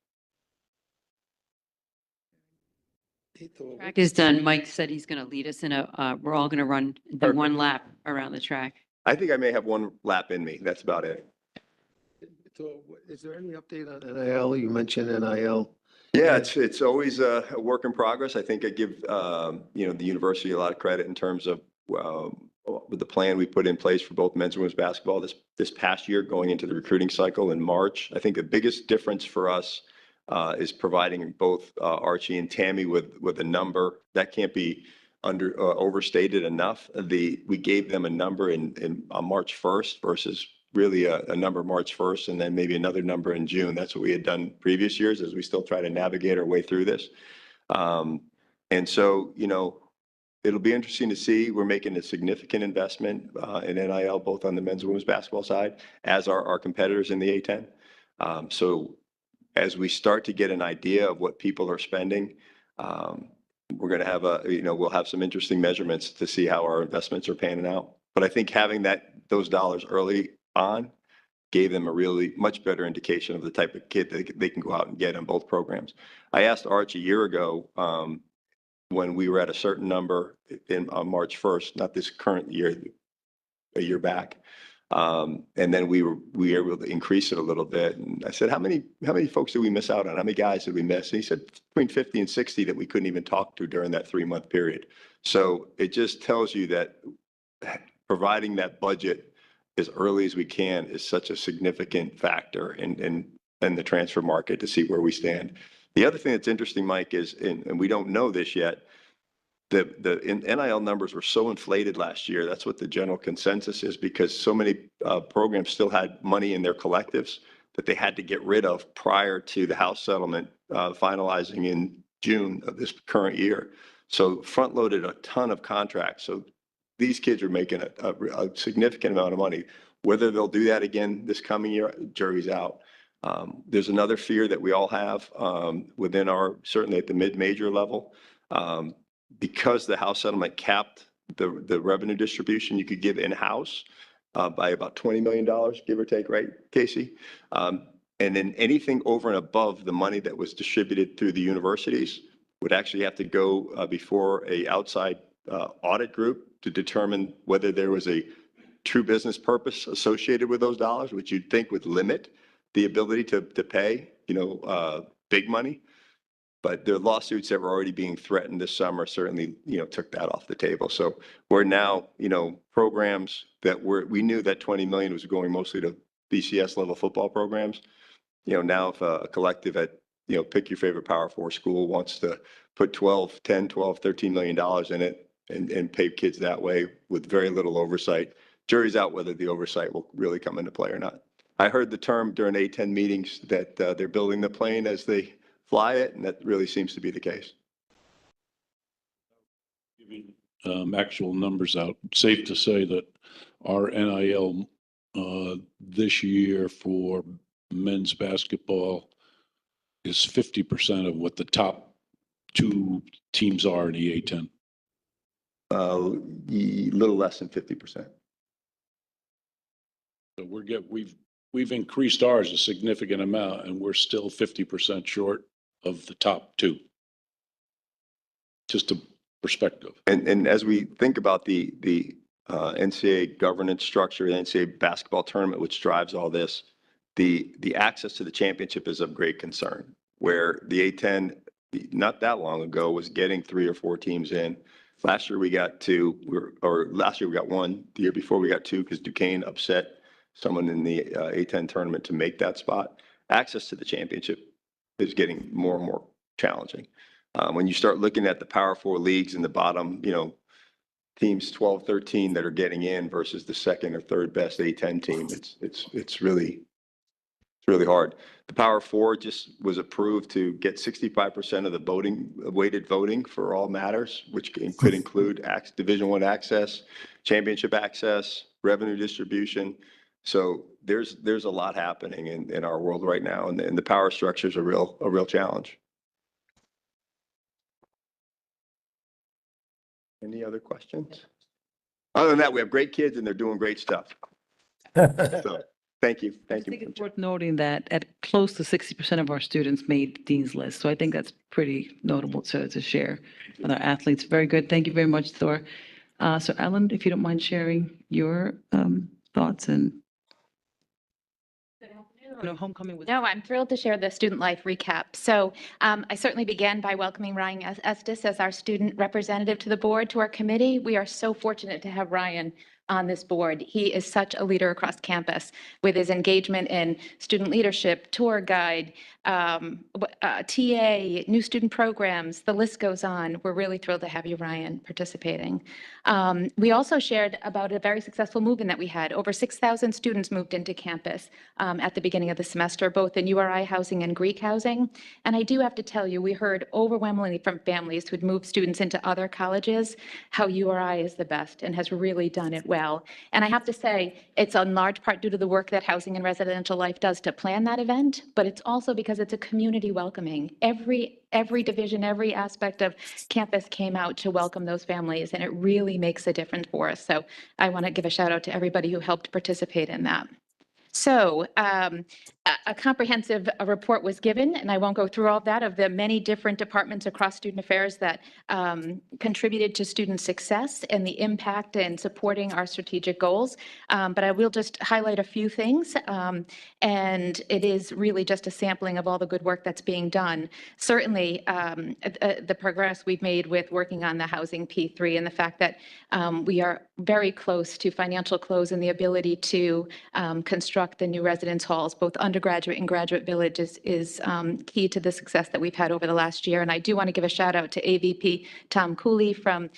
Track is done. Mike said he's going to lead us we're all going to run the one lap around the track. I think I may have 1 lap in me. That's about it. So is there any update on NIL? You mentioned NIL. Yeah, it's always a work in progress. I think I give the university a lot of credit in terms of with the plan we put in place for both men's and women's basketball this past year, going into the recruiting cycle in March. I think the biggest difference for us is providing both Archie and Tammy with a number that can't be overstated enough. We gave them a number on March 1st versus really a number March 1st and then maybe another number in June. That's what we had done previous years as we still try to navigate our way through this. And so, it'll be interesting to see. We're making a significant investment in NIL, both on the men's and women's basketball side, as are our competitors in the A10. So as we start to get an idea of what people are spending, we're going to have we'll have some interesting measurements to see how our investments are panning out. But I think having those dollars early on gave them a really much better indication of the type of kid that they can go out and get in both programs. I asked Arch a year ago when we were at a certain number on March 1st, not this current year, a year back. And then we were able to increase it a little bit. And I said, how many folks did we miss out on? How many guys did we miss? And he said between 50 and 60 that we couldn't even talk to during that 3-month period. So it just tells you that providing that budget as early as we can is such a significant factor in the transfer market to see where we stand. The other thing that's interesting, Mike, is, and we don't know this yet, the NIL numbers were so inflated last year. That's what the general consensus is, because so many programs still had money in their collectives that they had to get rid of prior to the House settlement finalizing in June of this current year. So front loaded a ton of contracts. So these kids are making a significant amount of money. Whether they'll do that again this coming year, jury's out. There's another fear that we all have within certainly at the mid-major level. Because the House settlement capped the revenue distribution you could give in-house by about $20 million, give or take, right, Casey? And then anything over and above the money that was distributed through the universities would actually have to go before an outside audit group to determine whether there was a true business purpose associated with those dollars, which you'd think would limit the ability to pay, big money. But the lawsuits that were already being threatened this summer certainly, took that off the table. So we're now, programs that we knew that 20 million was going mostly to BCS level football programs. Now if a collective at, pick your favorite Power 4 school wants to put 10, 12, $13 million in it and pay kids that way with very little oversight, jury's out whether the oversight will really come into play or not. I heard the term during A10 meetings that they're building the plane as they fly it, and that really seems to be the case. Giving actual numbers out, safe to say that our NIL this year for men's basketball is 50% of what the top 2 teams are in the A10. A little less than 50%. So we've increased ours a significant amount, and we're still 50% short of the top 2. Just a perspective. And as we think about the NCAA governance structure, the NCAA basketball tournament, which drives all this, the access to the championship is of great concern. Where the A10, not that long ago, was getting 3 or 4 teams in. Last year we got two, or last year we got one. The year before we got two because Duquesne upset someone in the A10 tournament to make that spot. Access to the championship is getting more and more challenging. When you start looking at the Power Four leagues in the bottom, teams 12, 13 that are getting in versus the second or third best A10 team, it's really hard. The Power Four just was approved to get 65% of the weighted voting for all matters, which could include Division I access, championship access, revenue distribution. So there's a lot happening in our world right now, and the power structure is a real challenge. Any other questions? Other than that, we have great kids and they're doing great stuff. So thank you. Thank I think you. it's worth noting that at close to 60% of our students made Dean's List. So I think that's pretty notable to share with our athletes. Very good. Thank you very much, Thor. So Ellen, if you don't mind sharing your thoughts and homecoming with. No, I'm thrilled to share the student life recap. So I certainly began by welcoming Ryan Estes as our student representative to the board, to our committee. We are so fortunate to have Ryan on this board. He is such a leader across campus with his engagement in student leadership, tour guide, TA, new student programs, the list goes on. We're really thrilled to have you, Ryan, participating. We also shared about a very successful move-in that we had. Over 6,000 students moved into campus at the beginning of the semester, both in URI housing and Greek housing. And I do have to tell you, we heard overwhelmingly from families who'd moved students into other colleges how URI is the best and has really done it well. And I have to say, it's in large part due to the work that Housing and Residential Life does to plan that event, but it's also because it's a community welcoming. Every division, every aspect of campus came out to welcome those families, and it really makes a difference for us. So I want to give a shout out to everybody who helped participate in that. So a comprehensive report was given, and I won't go through all of that, of the many different departments across student affairs that contributed to student success and the impact in supporting our strategic goals. But I will just highlight a few things, and it is really just a sampling of all the good work that's being done. Certainly, the progress we've made with working on the housing P3 and the fact that we are very close to financial close and the ability to construct the new residence halls, both undergraduate and graduate villages, is key to the success that we've had over the last year. And I do want to give a shout out to AVP Tom Cooley from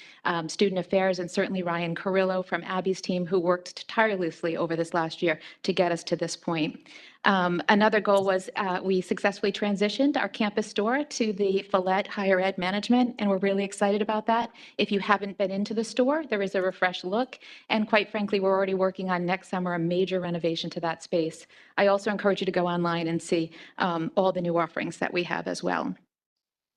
Student Affairs, and certainly Ryan Carrillo from Abby's team, who worked tirelessly over this last year to get us to this point. Another goal was we successfully transitioned our campus store to the Follett Higher Ed Management, and we're really excited about that. If you haven't been into the store, there is a refreshed look, and quite frankly, we're already working on next summer a major renovation to that space. I also encourage you to go online and see all the new offerings that we have as well.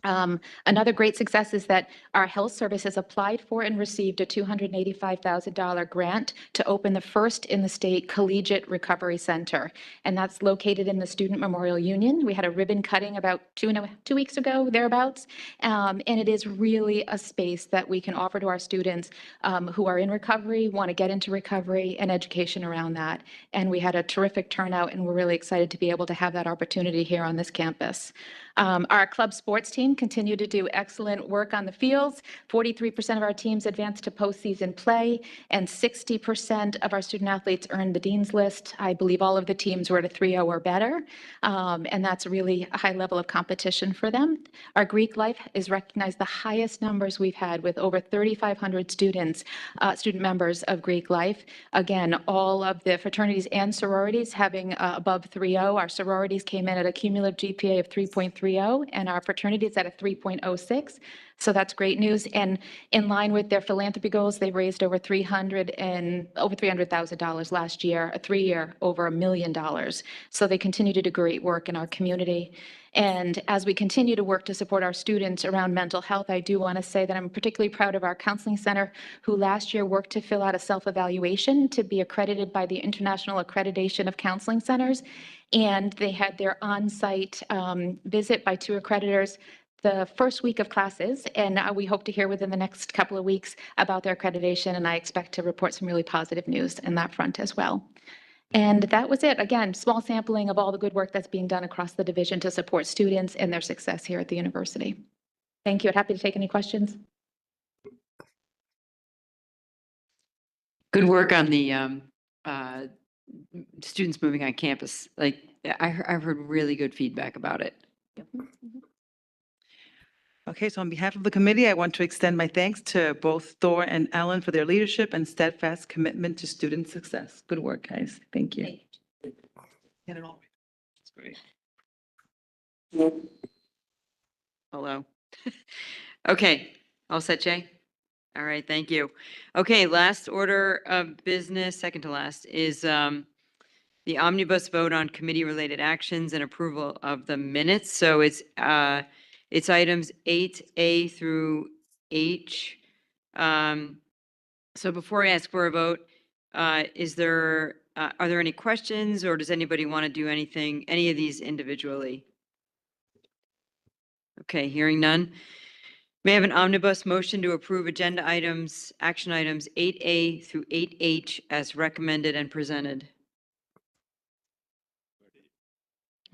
Another great success is that our health services applied for and received a $285,000 grant to open the first in the state collegiate recovery center. And that's located in the Student Memorial Union. We had a ribbon cutting about 2 weeks ago, thereabouts. And it is really a space that we can offer to our students who are in recovery, want to get into recovery, and education around that. And we had a terrific turnout, and we're really excited to be able to have that opportunity here on this campus. Our club sports team continue to do excellent work on the fields. 43% of our teams advanced to postseason play, and 60% of our student athletes earned the Dean's List. I believe all of the teams were at a 3.0 or better, and that's really a high level of competition for them. Our Greek life is recognized the highest numbers we've had, with over 3,500 student members of Greek life. Again, all of the fraternities and sororities having above 3.0. Our sororities came in at a cumulative GPA of 3.30, and our fraternities at a 3.06. So that's great news. And in line with their philanthropy goals, they raised over $300,000 last year, a 3-year, over $1 million. So they continue to do great work in our community. And as we continue to work to support our students around mental health, I do want to say that I'm particularly proud of our counseling center, who last year worked to fill out a self-evaluation to be accredited by the International Accreditation of Counseling Centers. And they had their on-site visit by 2 accreditors the first week of classes, and we hope to hear within the next couple of weeks about their accreditation, and I expect to report some really positive news in that front as well. And that was it. Again, small sampling of all the good work that's being done across the division to support students and their success here at the university. Thank you. I'm happy to take any questions. Good work on the students moving on campus. Like, I've heard really good feedback about it. Okay, so on behalf of the committee, I want to extend my thanks to both Thor and Ellen for their leadership and steadfast commitment to student success. Good work, guys. Thank you. Get it all. That's great. Hello. Okay, all set, Jay? All right, thank you. Okay, last order of business, second to last, is the omnibus vote on committee-related actions and approval of the minutes. So it's items 8A through H. So before I ask for a vote, are there any questions, or does anybody want to do any of these individually? Okay, hearing none. May I have an omnibus motion to approve agenda items, action items 8A through 8H as recommended and presented?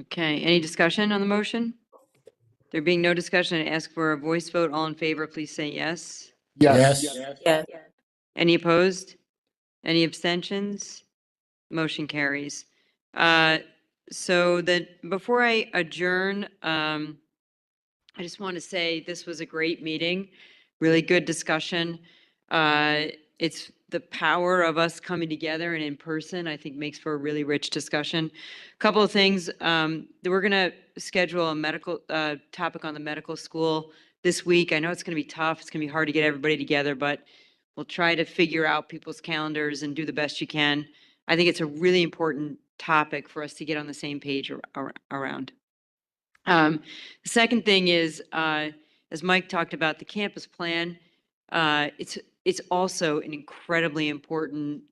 Okay, any discussion on the motion? There being no discussion, I ask for a voice vote. All in favor, please say yes. Yes. Yes. Any opposed? Any abstentions? Motion carries. So that before I adjourn, I just want to say this was a great meeting, really good discussion. It's the power of us coming together and in person, I think makes for a really rich discussion. Couple of things, we're going to schedule a medical topic on the medical school this week. I know it's going to be tough. It's going to be hard to get everybody together, but we'll try to figure out people's calendars and do the best you can. I think it's a really important topic for us to get on the same page around. The second thing is, as Mike talked about, the campus plan. It's also an incredibly important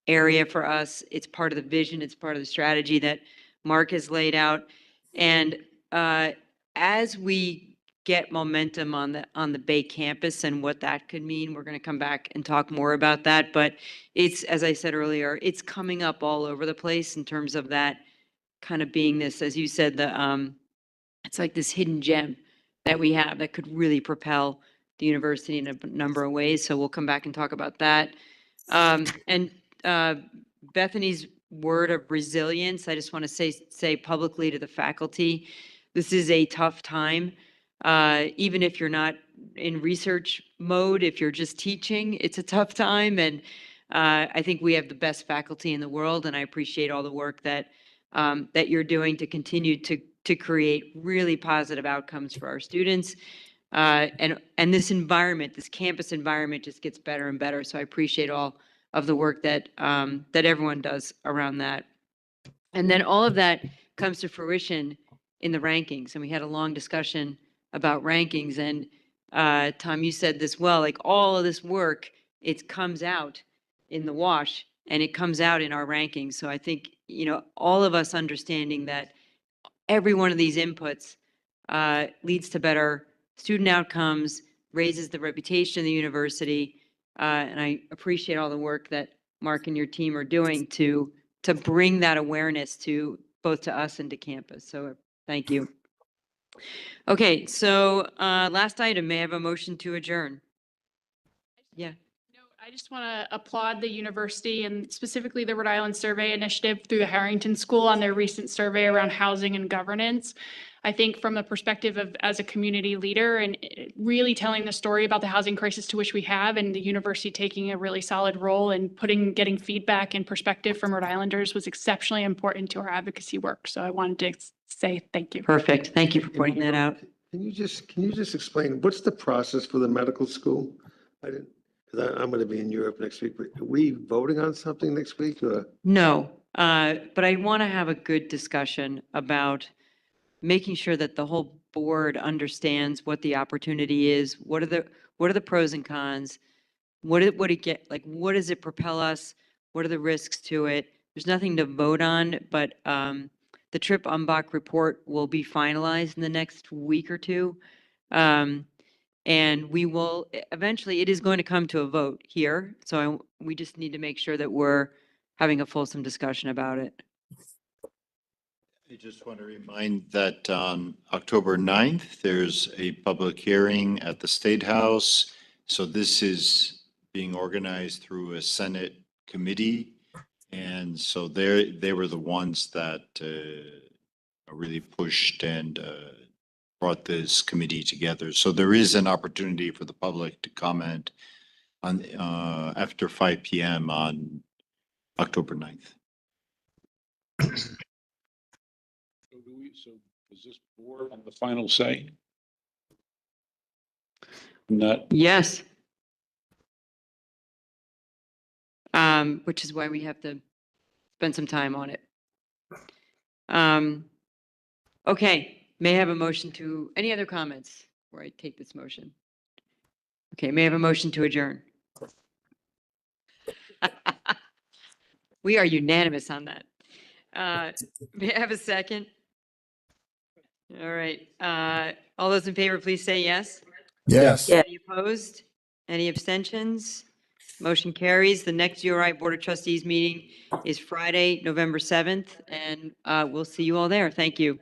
area for us. It's part of the vision. It's part of the strategy that Mark has laid out. And as we get momentum on the Bay campus and what that could mean, we're going to come back and talk more about that. But it's, as I said earlier, it's coming up all over the place in terms of that kind of being this, as you said, it's like this hidden gem that we have that could really propel the university in a number of ways. So we'll come back and talk about that. And Bethany's word of resilience, I just want to say publicly to the faculty, this is a tough time. Even if you're not in research mode, if you're just teaching, it's a tough time. And I think we have the best faculty in the world, and I appreciate all the work that you're doing to continue to create really positive outcomes for our students. And this environment, this campus environment just gets better and better. So I appreciate all of the work that everyone does around that. And then all of that comes to fruition in the rankings. And we had a long discussion about rankings. And Tom, you said this well, like all of this work, it comes out in the wash and it comes out in our rankings. So I think, all of us understanding that every one of these inputs leads to better student outcomes, raises the reputation of the university. And I appreciate all the work that Mark and your team are doing to bring that awareness to both to us and to campus. So thank you. Okay, so last item, may I have a motion to adjourn? Yeah. I just want to applaud the university and specifically the Rhode Island Survey Initiative through the Harrington School on their recent survey around housing and governance. I think from the perspective of as a community leader and really telling the story about the housing crisis to which we have and the university taking a really solid role and getting feedback and perspective from Rhode Islanders was exceptionally important to our advocacy work. So I wanted to say thank you. Perfect. Thank you for pointing that out. Can you just explain, what's the process for the medical school? Because I'm going to be in Europe next week. Are we voting on something next week? Or? No, but I want to have a good discussion about making sure that the whole board understands what the opportunity is. What are the pros and cons? What does it propel us? What are the risks to it? There's nothing to vote on, but the Trip Umbach report will be finalized in the next week or two. And we will eventually, it is going to come to a vote here. So we just need to make sure that we're having a fulsome discussion about it. I just want to remind that on October 9th, there's a public hearing at the State House. So this is being organized through a Senate committee. And so they were the ones that really pushed and brought this committee together. So there is an opportunity for the public to comment on after 5 p.m. on October 9th. So is this board on the final say? Not, Yes. Which is why we have to spend some time on it. Okay, may I have a motion to, any other comments before I take this motion? Okay, may I have a motion to adjourn? We are unanimous on that. May I have a second? All right, all those in favor, please say yes. Yes. Any opposed? Any abstentions? Motion carries. The next URI Board of Trustees meeting is Friday, November 7th, and we'll see you all there. Thank you.